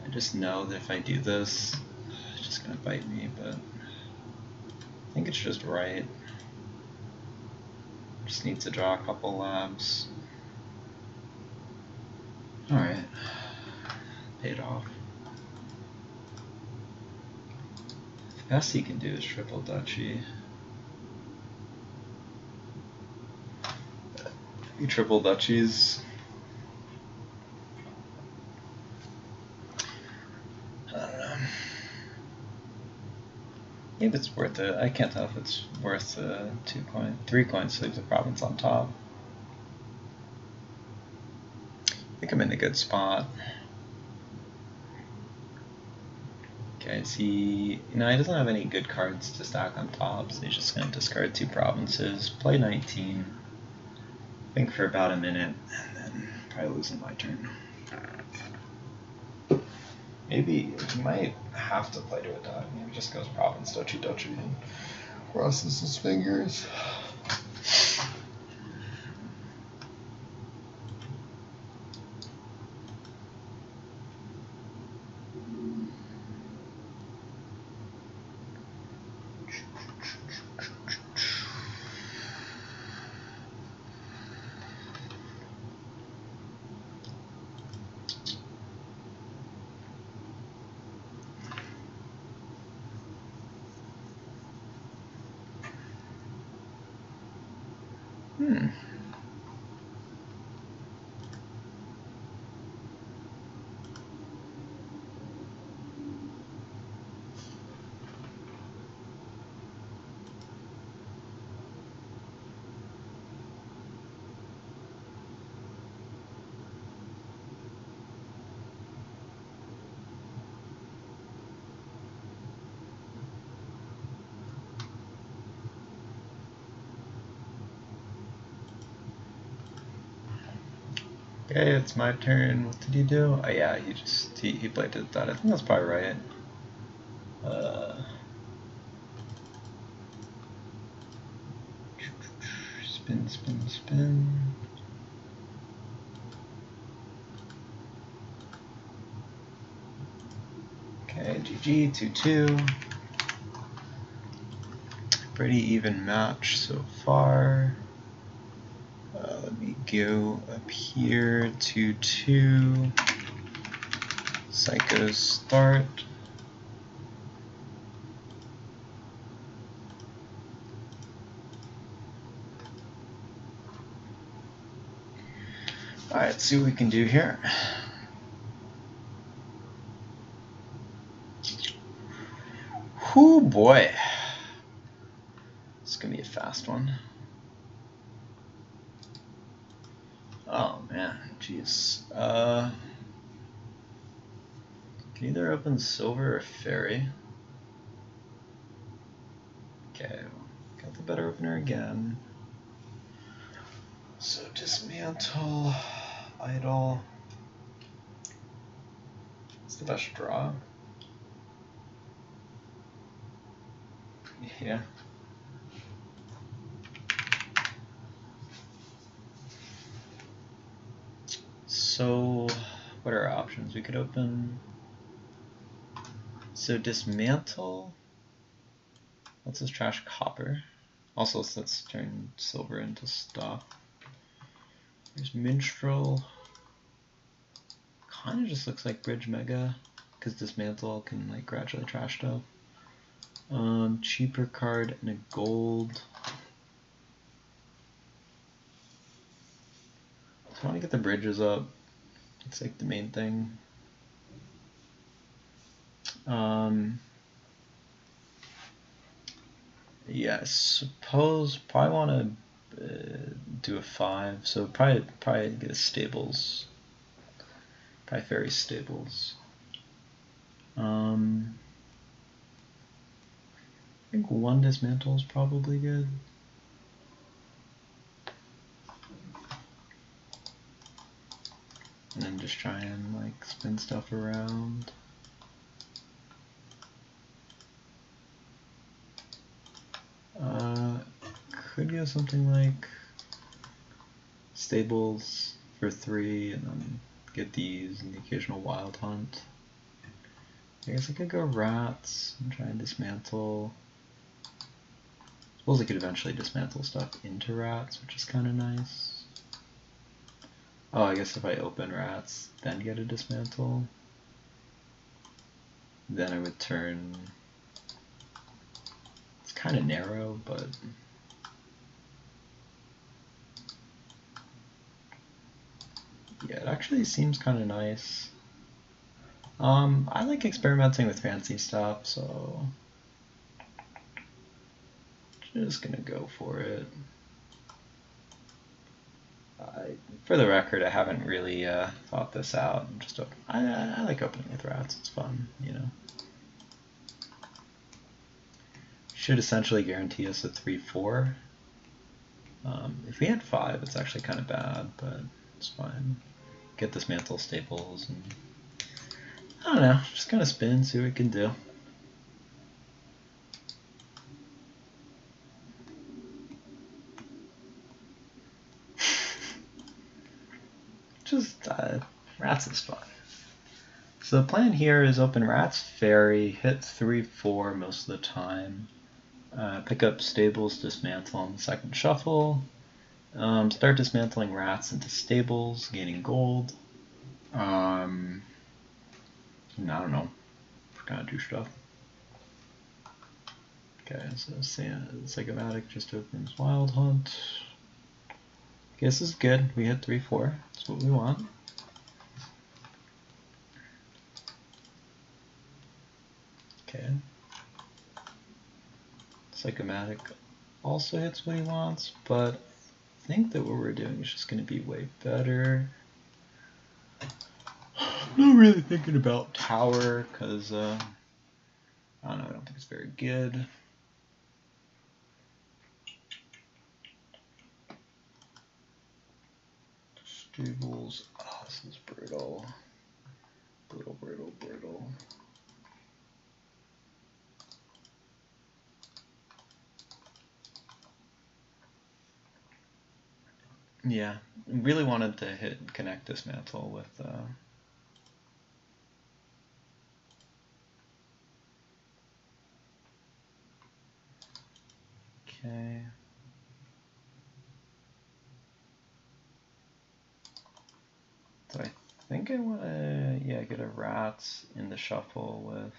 I just know that if I do this, it's just gonna bite me, but I think it's just right. Just need to draw a couple labs. Alright, paid off. The best he can do is triple duchy. He triple duchies. I don't know. Maybe it's worth it. I can't tell if it's worth 3 coins to leave the province on top. I think I'm in a good spot. Okay, so he doesn't have any good cards to stack on top, so he's just going to discard 2 provinces, play 19, think for about a minute, and then probably losing my turn. Maybe he might have to play to a die. Maybe just goes province, duchy, and crosses his fingers. Okay, it's my turn. What did he do? Oh yeah, he played to that. I think that's probably right. Spin. Okay, GG, 2-2. Pretty even match so far. Let me go up here, 2-2. Psycho start. Alright, let's see what we can do here. Whoo boy. It's gonna be a fast one. Oh man, jeez. Can either open silver or fairy. Okay, got the better opener again. So dismantle, idle. It's the best draw. Yeah. So, what are our options? We could open. So dismantle. Let's just trash copper. Also, let's turn silver into stuff. There's minstrel. Kind of just looks like bridge mega. because dismantle can like gradually trash stuff. Cheaper card and a gold. So I want to get the bridges up. It's like the main thing. Yeah, suppose probably want to do a 5. So probably get a stables. Probably fairy stables. I think 1 dismantle is probably good. And then just try and like spin stuff around. Could go something like stables for 3 and then get these and the occasional wild hunt. I guess I could go rats and try and dismantle. I suppose I could eventually dismantle stuff into rats, which is kind of nice. Oh, I guess if I open rats, then get a dismantle, then I would turn. It's kind of narrow, but yeah, it actually seems kind of nice. I like experimenting with fancy stuff, so just gonna go for it. For the record, I haven't really thought this out. I like opening with rats. It's fun, you know. Should essentially guarantee us a 3/4. If we had 5, it's actually kind of bad, but it's fine. Get dismantle staples and I don't know, just kind of spin, see what we can do. Just rats is fun. So the plan here is open rats, fairy, hit 3/4 most of the time. Pick up stables, dismantle on the second shuffle. Start dismantling rats into stables, gaining gold. I don't know. We're gonna do stuff. Okay, so Sicomatic just opens Wild Hunt. Guess this is good. We hit 3/4. That's what we want. Okay. Sicomatic also hits what he wants, but I think that what we're doing is just going to be way better. Not really thinking about tower because I don't know. I don't think it's very good. Stables. Oh, this is brutal. Brutal. Yeah, really wanted to hit connect dismantle with. Okay. So I think I want to, get a rats in the shuffle with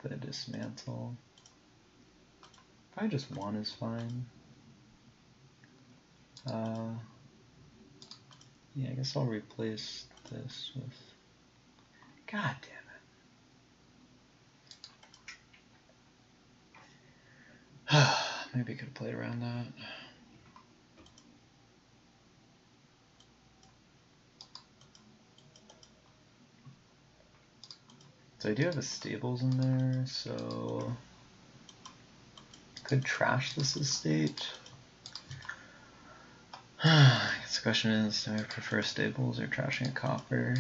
the dismantle. Probably just 1 is fine. Yeah, I guess I'll replace this with. God damn it. Maybe I could have played around that. So I do have a stables in there, so could trash this estate. I guess the question is, do I prefer stables or trashing a copper?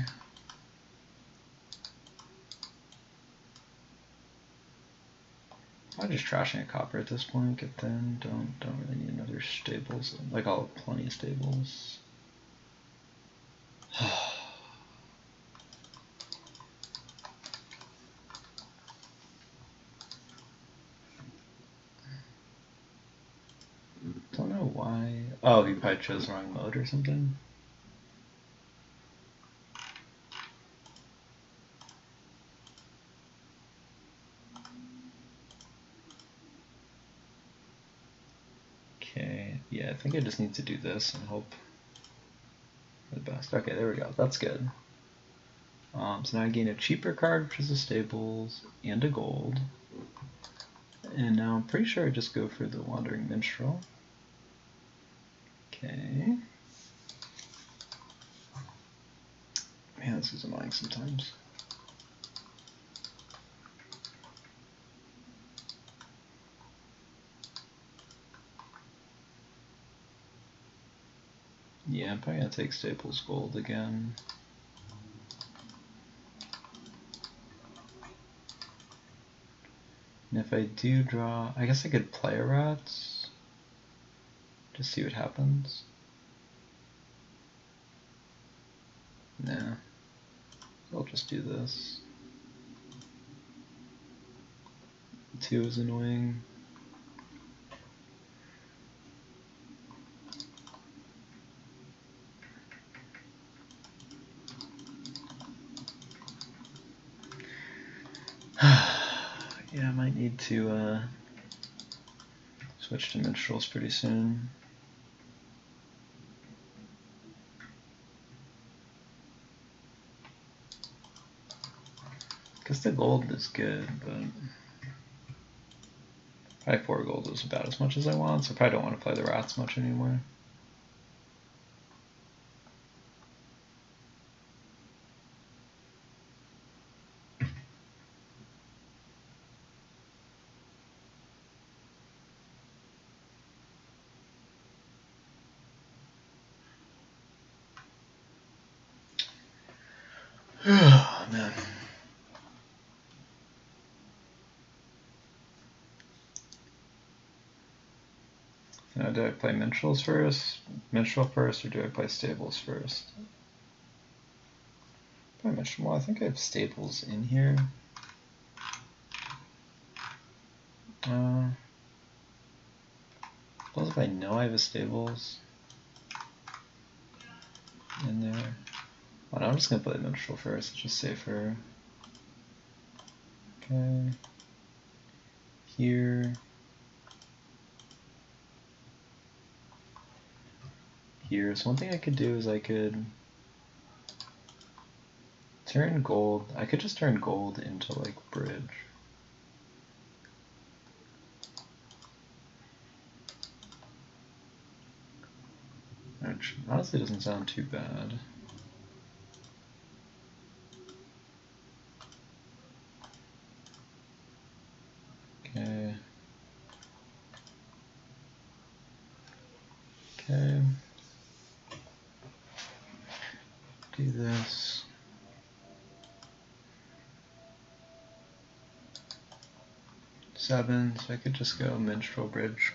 I'm just trashing a copper at this point. Get them. Don't really need another stables. Like I'll have plenty of stables. Don't know why. Oh, he probably chose the wrong mode or something. I think I just need to do this and hope for the best. Okay, there we go. That's good. So now I gain a cheaper card, which is a Stables, and a gold. And now I'm pretty sure I just go for the Wandering Minstrel. Okay. Man, this is annoying sometimes. Yeah, I'm probably gonna take Staples Gold again. And if I do draw, I guess I could play a Rats. Just see what happens. Nah. I'll just do this. 2 is annoying. Yeah, I might need to switch to minstrels pretty soon. Because the gold is good, but probably 4 gold is about as much as I want, so I probably don't want to play the Rats much anymore. Oh, man. Now, do I play minstrel first, or do I play Stables first? Probably minstrel. Well, I think I have Stables in here. Plus, if I know I have a Stables in there. Oh, no, I'm just gonna play minstrel first. It's just safer. Okay. Here. Here. So one thing I could do is I could turn gold. I could just turn gold into like bridge. Which honestly doesn't sound too bad. Okay. Okay. Do this. Seven, so I could just go minstrel bridge.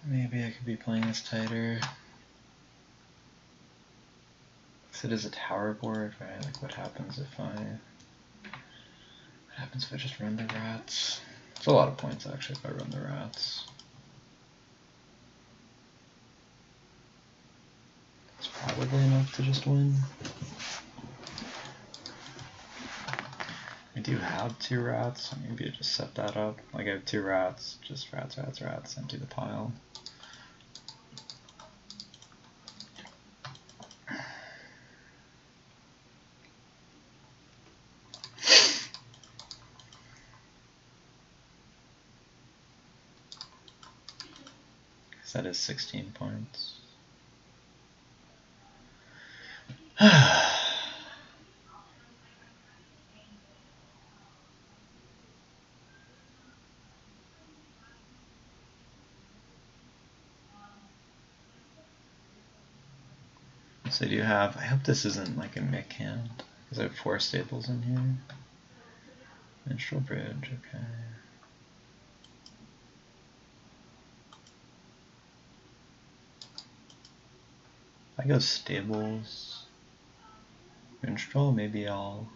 Maybe I could be playing this tighter. Because it is a tower board, right? Like what happens if I just run the Rats? It's a lot of points actually if I run the Rats. It's probably enough to just win. I do have 2 Rats, so maybe I just set that up. Like I have 2 Rats, just Rats, empty the pile. That is 16 points. So I do have, I hope this isn't like a Mick hand, because I have 4 Staples in here. Minstrel bridge, okay. If I go Stables, Minstrel, maybe I'll,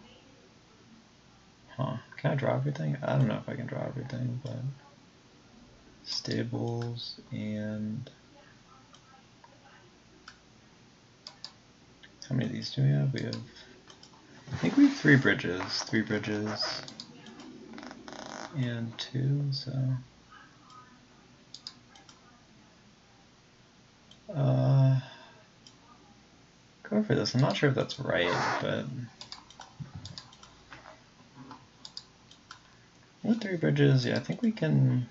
okay, can I draw everything? I don't know if I can draw everything, but stables and how many of these do we have? We have, I think we have 3 bridges and 2, so go for this. I'm not sure if that's right, but with 3 bridges, yeah, I think we can.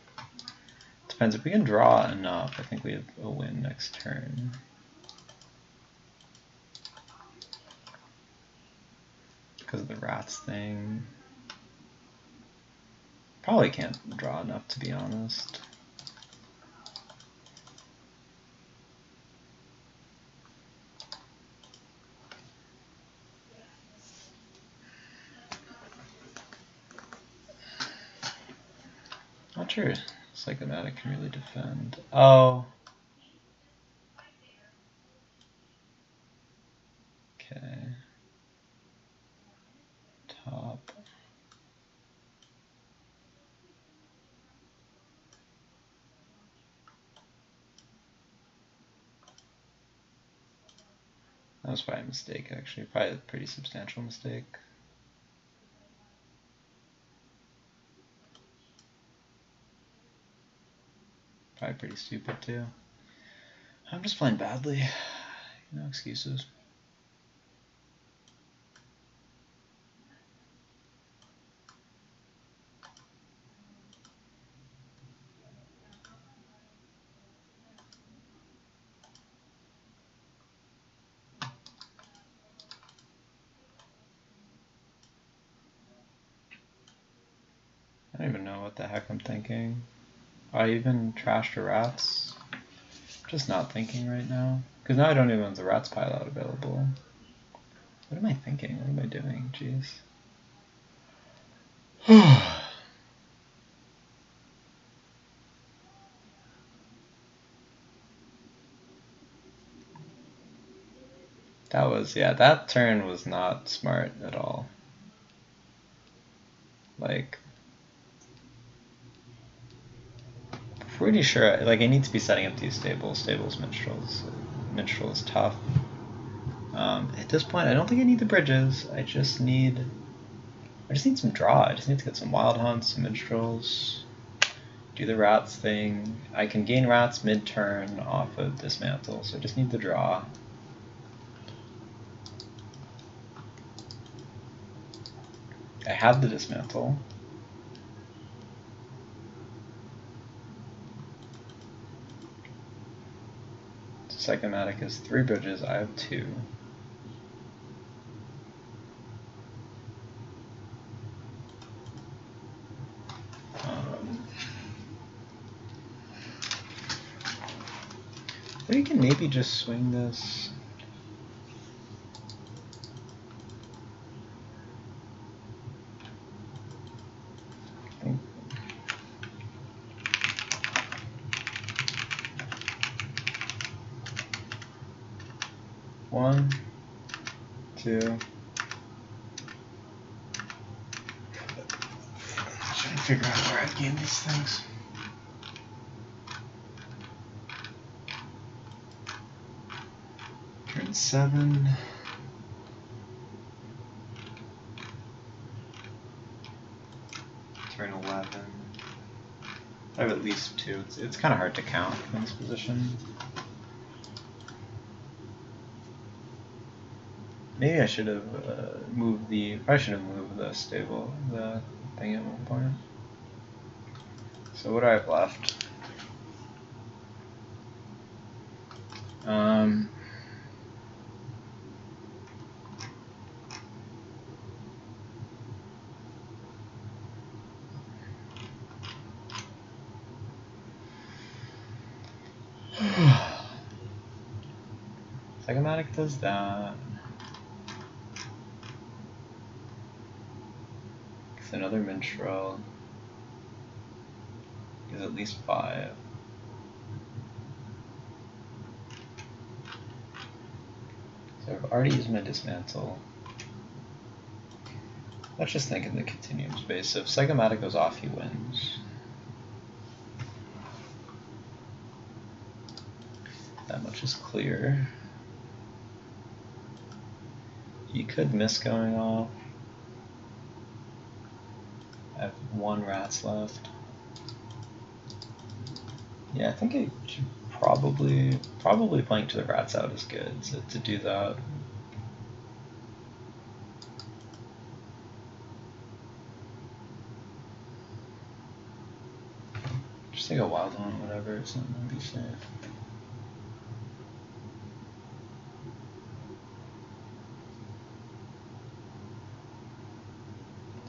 Depends if we can draw enough. I think we have a win next turn. Because of the rats thing. Probably can't draw enough, to be honest. Not sure Sicomatic can really defend. Oh. Okay. Top. That was probably a mistake, actually. Probably a pretty substantial mistake. Probably pretty stupid, too. I'm just playing badly. No excuses. I don't even know what the heck I'm thinking. I even trashed the rats. Just not thinking right now. Because now I don't even have the rats pilot available. What am I thinking? What am I doing? Jeez. That was, yeah, that turn was not smart at all. Like, pretty sure, like, I need to be setting up these stables, minstrels. Minstrel is tough. At this point, I don't think I need the bridges. I just need some draw. I just need to get some wild hunts, some minstrels, do the rats thing. I can gain rats mid-turn off of dismantle, so I just need the draw. I have the dismantle. Sicomatic is 3 bridges, I have 2. We can maybe just swing this. One, two. Trying to figure out where I'd game these things. Turn 7. Turn 11. I have at least 2. It's kind of hard to count in this position. Maybe I should have moved the. I should have moved the stable, the thing at one point. So what do I have left? Sicomatic does that. It's another minstrel. Is at least 5. So I've already used my dismantle. Let's just think in the continuum space. So if Sicomatic goes off, he wins. That much is clear. He could miss going off. I have 1 rats left. Yeah, I think I should probably playing to the rats out is good to do that. Just take a wild hunt, whatever, it's not gonna be safe.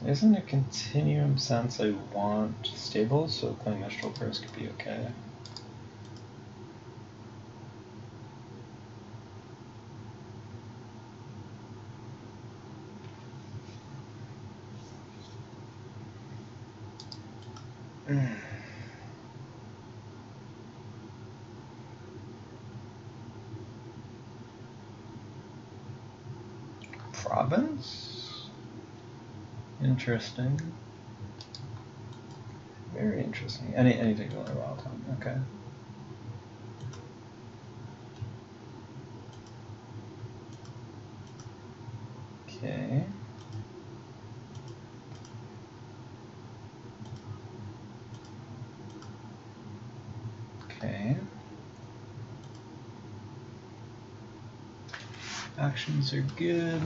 Isn't a continuum sense I want stable, so playing Mistral first could be okay. Province? Interesting. Very interesting. Anything really wild hunt, okay. Okay. Okay. Actions are good.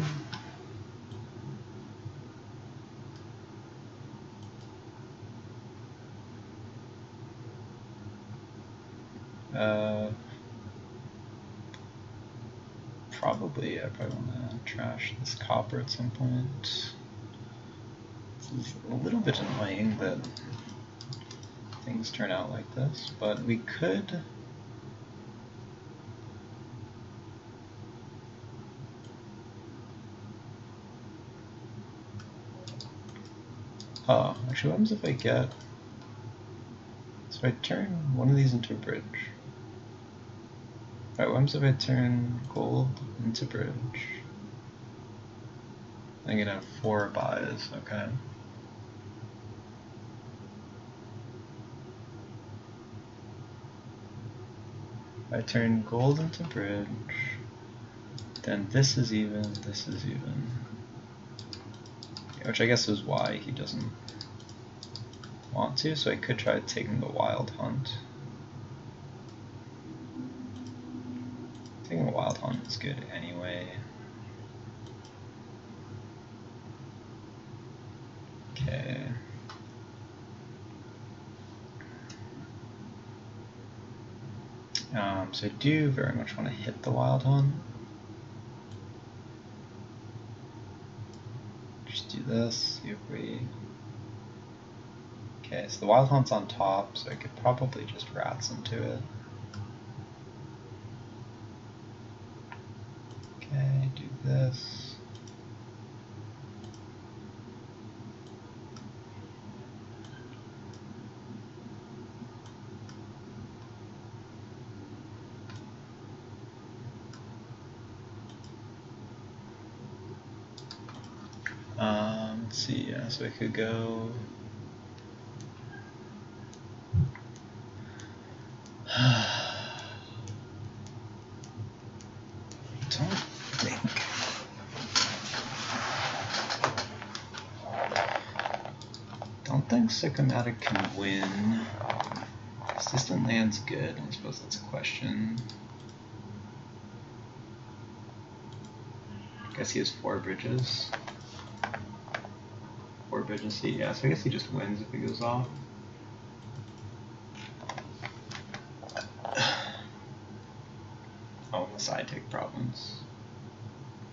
Probably, I probably want to trash this copper at some point. It's a little bit annoying that things turn out like this, but we could. Oh, actually, what happens if I get. So I turn one of these into a bridge. Alright, what happens if I turn gold into bridge? I'm gonna have 4 buys, okay. I turn gold into bridge, then this is even, which I guess is why he doesn't want to, so I could try taking the wild hunt. Taking a wild hunt is good anyway. Okay. So I do very much want to hit the wild hunt. Just do this, see if we... Okay, so the wild hunt's on top, so I could probably just rats into it. Okay, do this. Let's see, yeah, so I could go... Don't think Sicomatic can win. Distant land's good, I suppose that's a question. I guess he has 4 bridges. 4 bridges, yeah, so I guess he just wins if he goes off. Oh, unless I take province.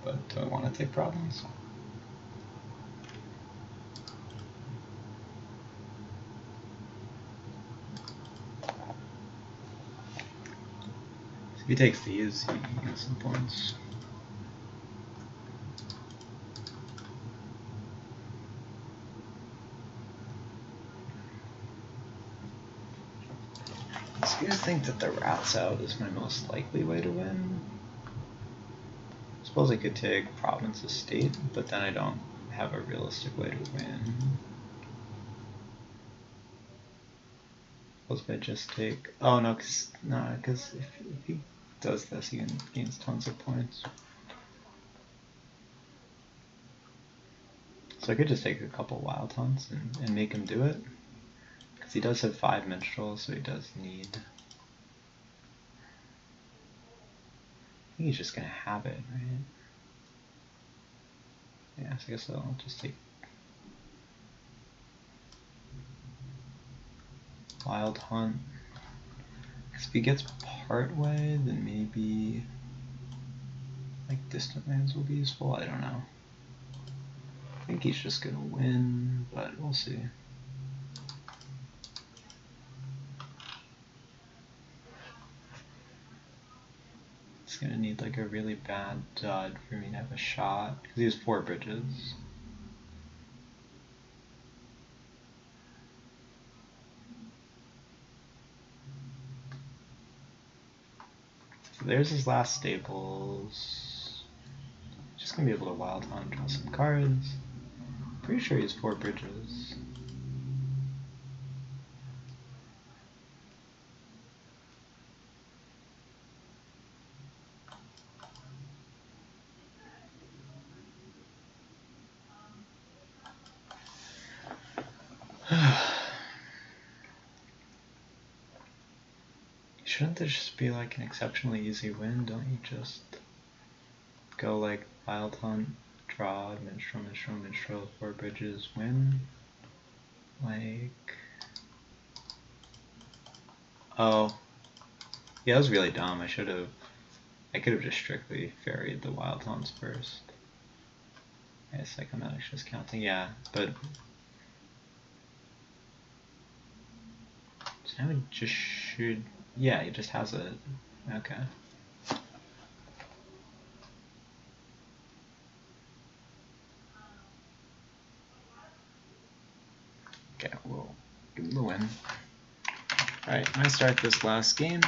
But do I want to take province? So if he takes these, he gets some points. So you guys think that the rats out is my most likely way to win? I suppose I could take province estate, but then I don't have a realistic way to win. Suppose if I just take... Oh no, because if he does this, he gains tons of points. So I could just take a couple Wild Hunts and make him do it. Because he does have 5 Minstrels, so he does need... I think he's just going to have it, right? Yeah, so I guess I'll just take Wild Hunt. Because if he gets part way, then maybe like Distant Lands will be useful. I don't know. I think he's just gonna win, but we'll see. It's gonna need like a really bad dud for me to have a shot, because he has 4 bridges. So there's his last stables. Just gonna be able to Wild Hunt, draw some cards. Pretty sure he has 4 bridges. Shouldn't there just be like an exceptionally easy win? Don't you just go like Wild Hunt, draw, Minstrel, Minstrel, Minstrel, 4 bridges, win? Like... Oh. Yeah, that was really dumb. I could have just strictly ferried the Wild Hunts first. I guess Sicomatic's just counting, yeah, but... So now it just should... Yeah, he just has it. Okay. Okay, we'll give him the win. Alright, I'm gonna start this last game.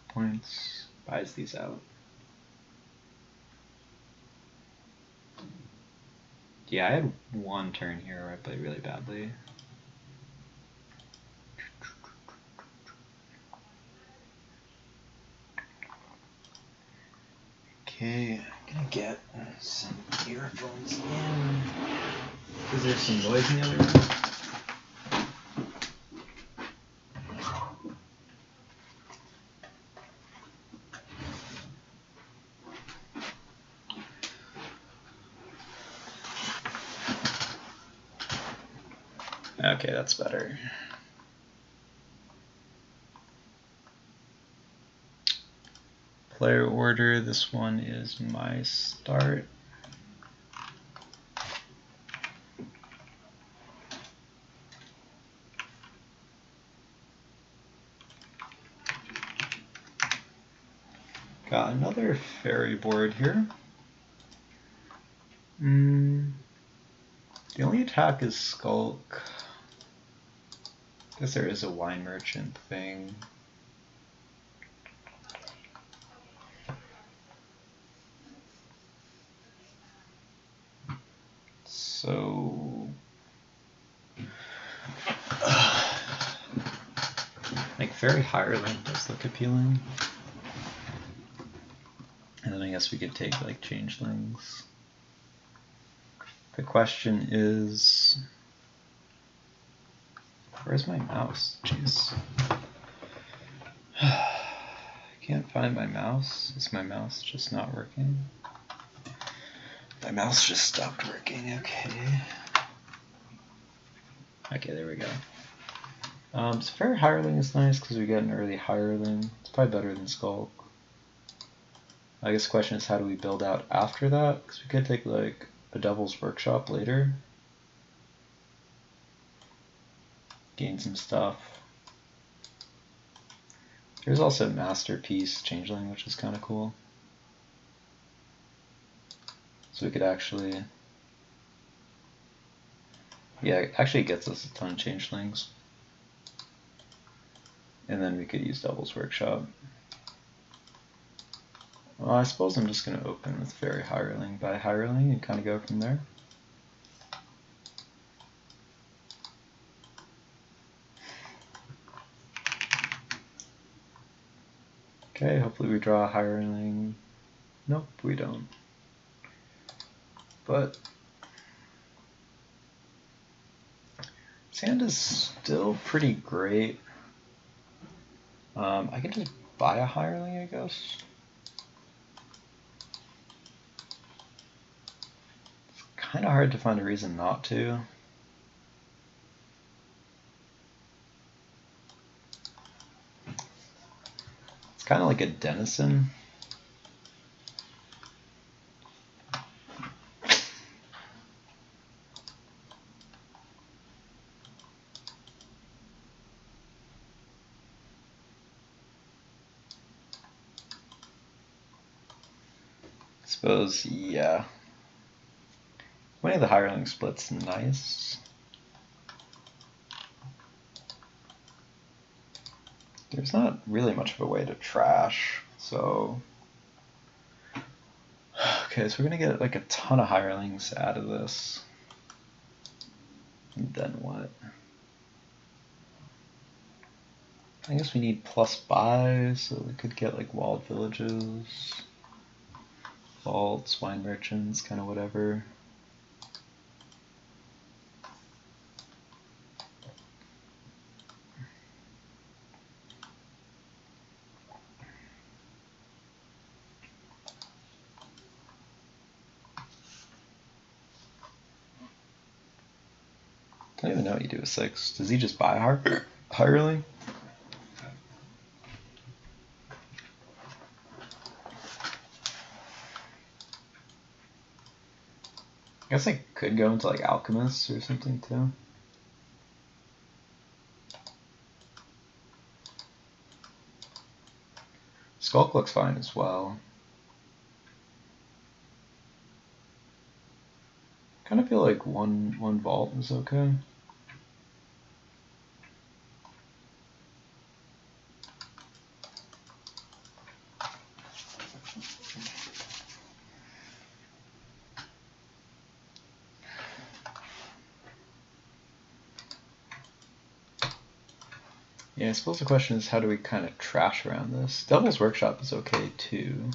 Points, buys these out. Yeah, I had 1 turn here where I played really badly. Okay, I'm gonna get some earphones in. Is there some noise in the other room? Okay, that's better. Player order, this one is my start. Got another fairy board here. The only attack is Skulk. I guess there is a wine merchant thing. So... like Fairy Hireling does look appealing. And then I guess we could take like Changelings. The question is... Where's my mouse? Jeez. I can't find my mouse. Is my mouse just not working? My mouse just stopped working, okay. Okay, there we go. So Fairy Hireling is nice because we get an early Hireling. It's probably better than Skulk. I guess the question is how do we build out after that? Because we could take like a Devil's Workshop later. Gain some stuff. There's also Masterpiece Changeling, which is kind of cool. So we could actually... Yeah, it actually gets us a ton of Changelings. And then we could use Devil's Workshop. Well, I suppose I'm just going to open with fairy hireling by hireling and kind of go from there. Okay, hopefully we draw a hireling. Nope, we don't. But this hand is still pretty great. I can just buy a hireling, I guess. It's kind of hard to find a reason not to. It's kind of like a denizen. I suppose, yeah. Winning the hireling split's nice. There's not really much of a way to trash, so... Okay, so we're gonna get like a ton of hirelings out of this. And then what? I guess we need plus buy, so we could get like walled villages, vaults, wine merchants, kind of whatever. I don't even know what you do with 6. Does he just buy a hireling? I guess I could go into like alchemists or something too. Skulk looks fine as well. Kind of feel like one vault is okay. Yeah, I suppose the question is how do we kind of trash around this? Devil's Workshop is okay too.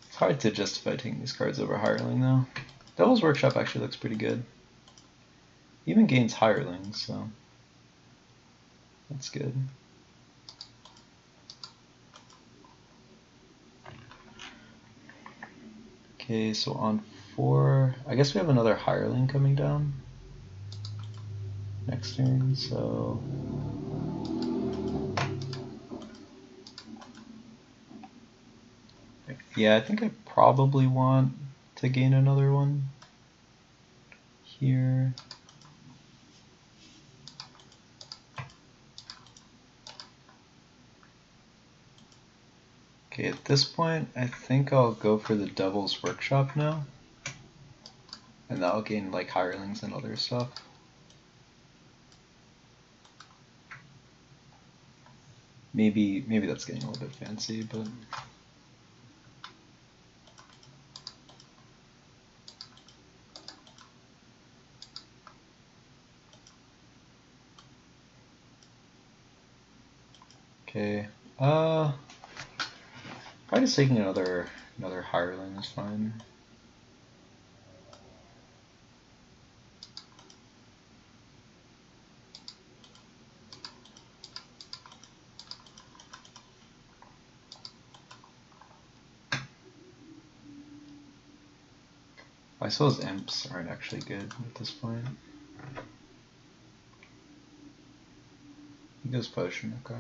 It's hard to justify taking these cards over hireling though. Devil's Workshop actually looks pretty good. Even gains hireling, so that's good. Okay, so on 4, I guess we have another hireling coming down next turn, so yeah, I think I probably want to gain another one here. Okay, at this point, I think I'll go for the Devil's Workshop now. And that'll gain like hirelings and other stuff. Maybe that's getting a little bit fancy, but okay. Probably just taking another hireling is fine. I suppose imps aren't actually good at this point. He goes potion, okay.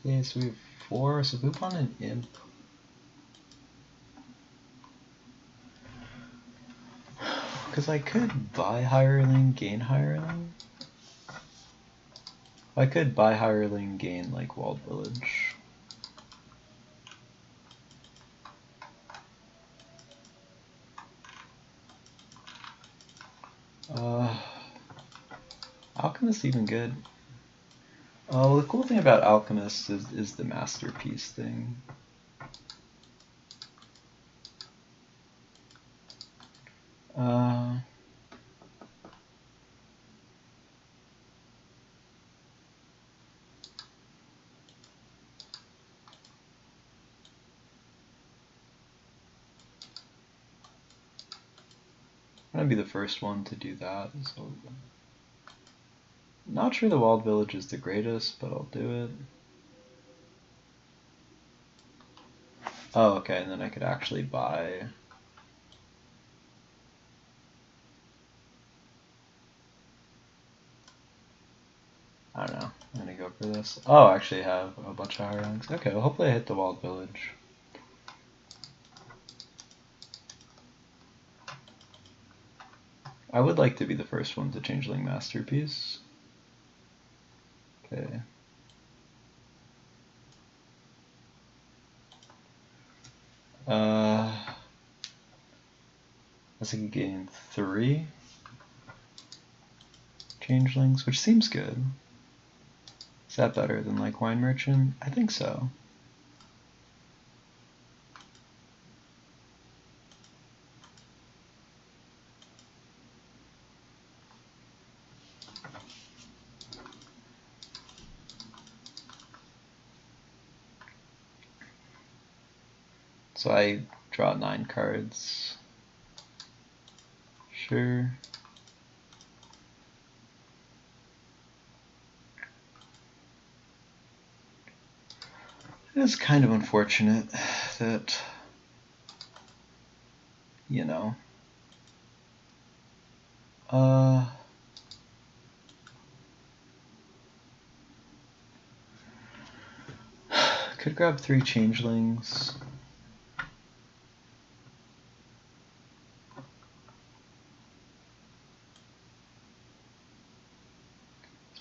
Okay, so we have 4, so move on an imp. Because I could buy hireling, gain hireling. I could buy hireling, gain like walled village. Alchemist even good? Oh, well, the cool thing about Alchemist is the masterpiece thing. I'm gonna be the first one to do that. So, not sure the Wild Village is the greatest, but I'll do it. Oh, okay, and then I could actually buy. I don't know. I'm gonna go for this. Oh, I actually have a bunch of higher ranks. Okay, well, hopefully I hit the Wild Village. I would like to be the first one to Changeling Masterpiece. Okay. I think I gain 3 Changelings, which seems good. Is that better than like Wine Merchant? I think so. So I draw 9 cards. Sure. It is kind of unfortunate that, you know, could grab 3 Changelings.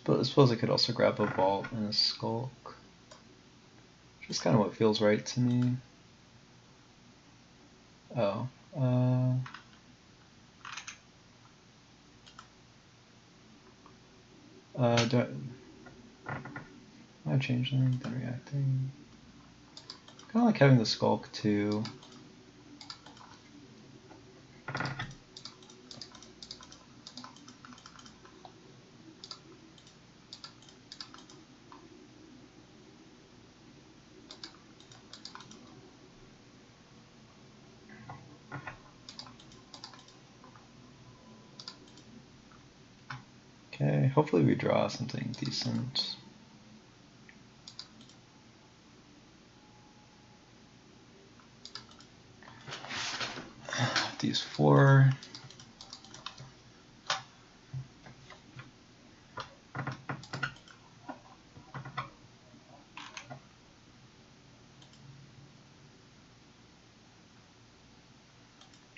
I suppose I could also grab a Vault and a Skulk. Just kind of what feels right to me. Oh. I Changeling, then reacting. Kind of like having the Skulk too. Okay, hopefully we draw something decent. These 4.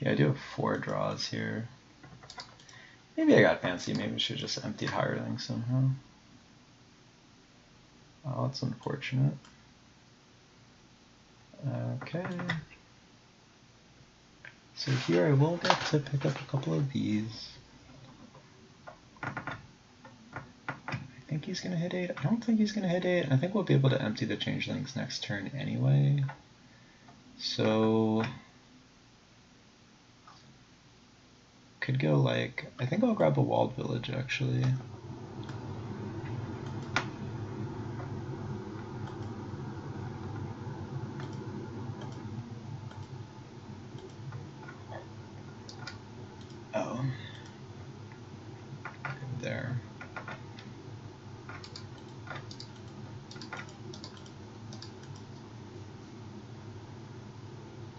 Yeah, I do have 4 draws here. Maybe I got fancy. Maybe I should just empty Hireling somehow. Oh, that's unfortunate. Okay. So here I will get to pick up a couple of these. I think he's going to hit 8. I don't think he's going to hit 8. I think we'll be able to empty the Changelings next turn anyway. So could go like, I think I'll grab a Walled Village actually. Oh. There.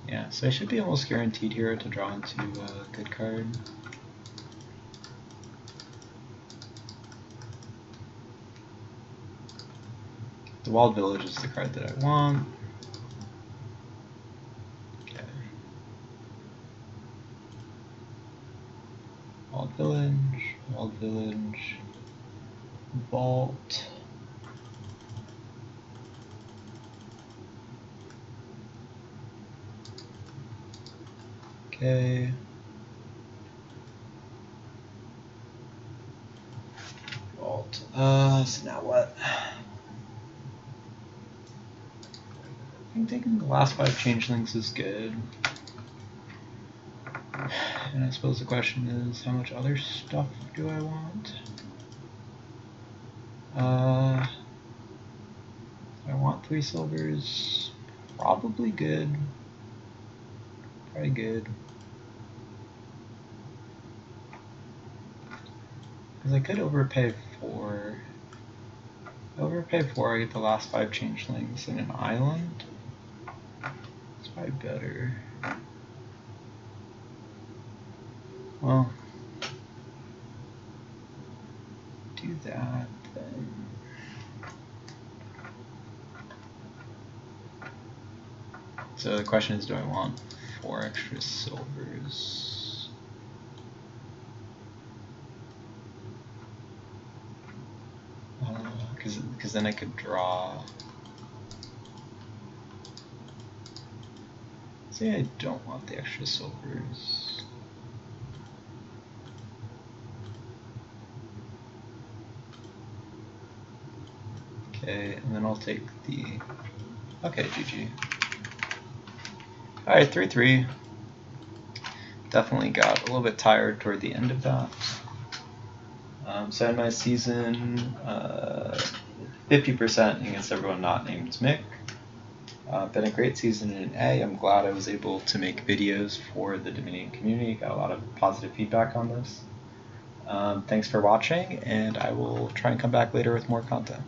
Yeah, so I should be almost guaranteed here to draw into a good card. The Walled Village is the card that I want. Okay. Walled Village, Vault. Okay. So now what? I think taking the last 5 changelings is good. And I suppose the question is, how much other stuff do I want? I want 3 silvers. Probably good. Probably good. Because I could overpay 4. Overpay 4, I get the last 5 changelings in an island. It's probably better. Well, do that then. So the question is, do I want 4 extra silvers? Because then I could draw. Say I don't want the extra silvers. Okay, and then I'll take the. Okay, GG. Alright, 3-3. Definitely got a little bit tired toward the end of that. So I had my season 50% against everyone not named Mick. Been a great season in A. I'm glad I was able to make videos for the Dominion community. Got a lot of positive feedback on this. Thanks for watching, and I will try and come back later with more content.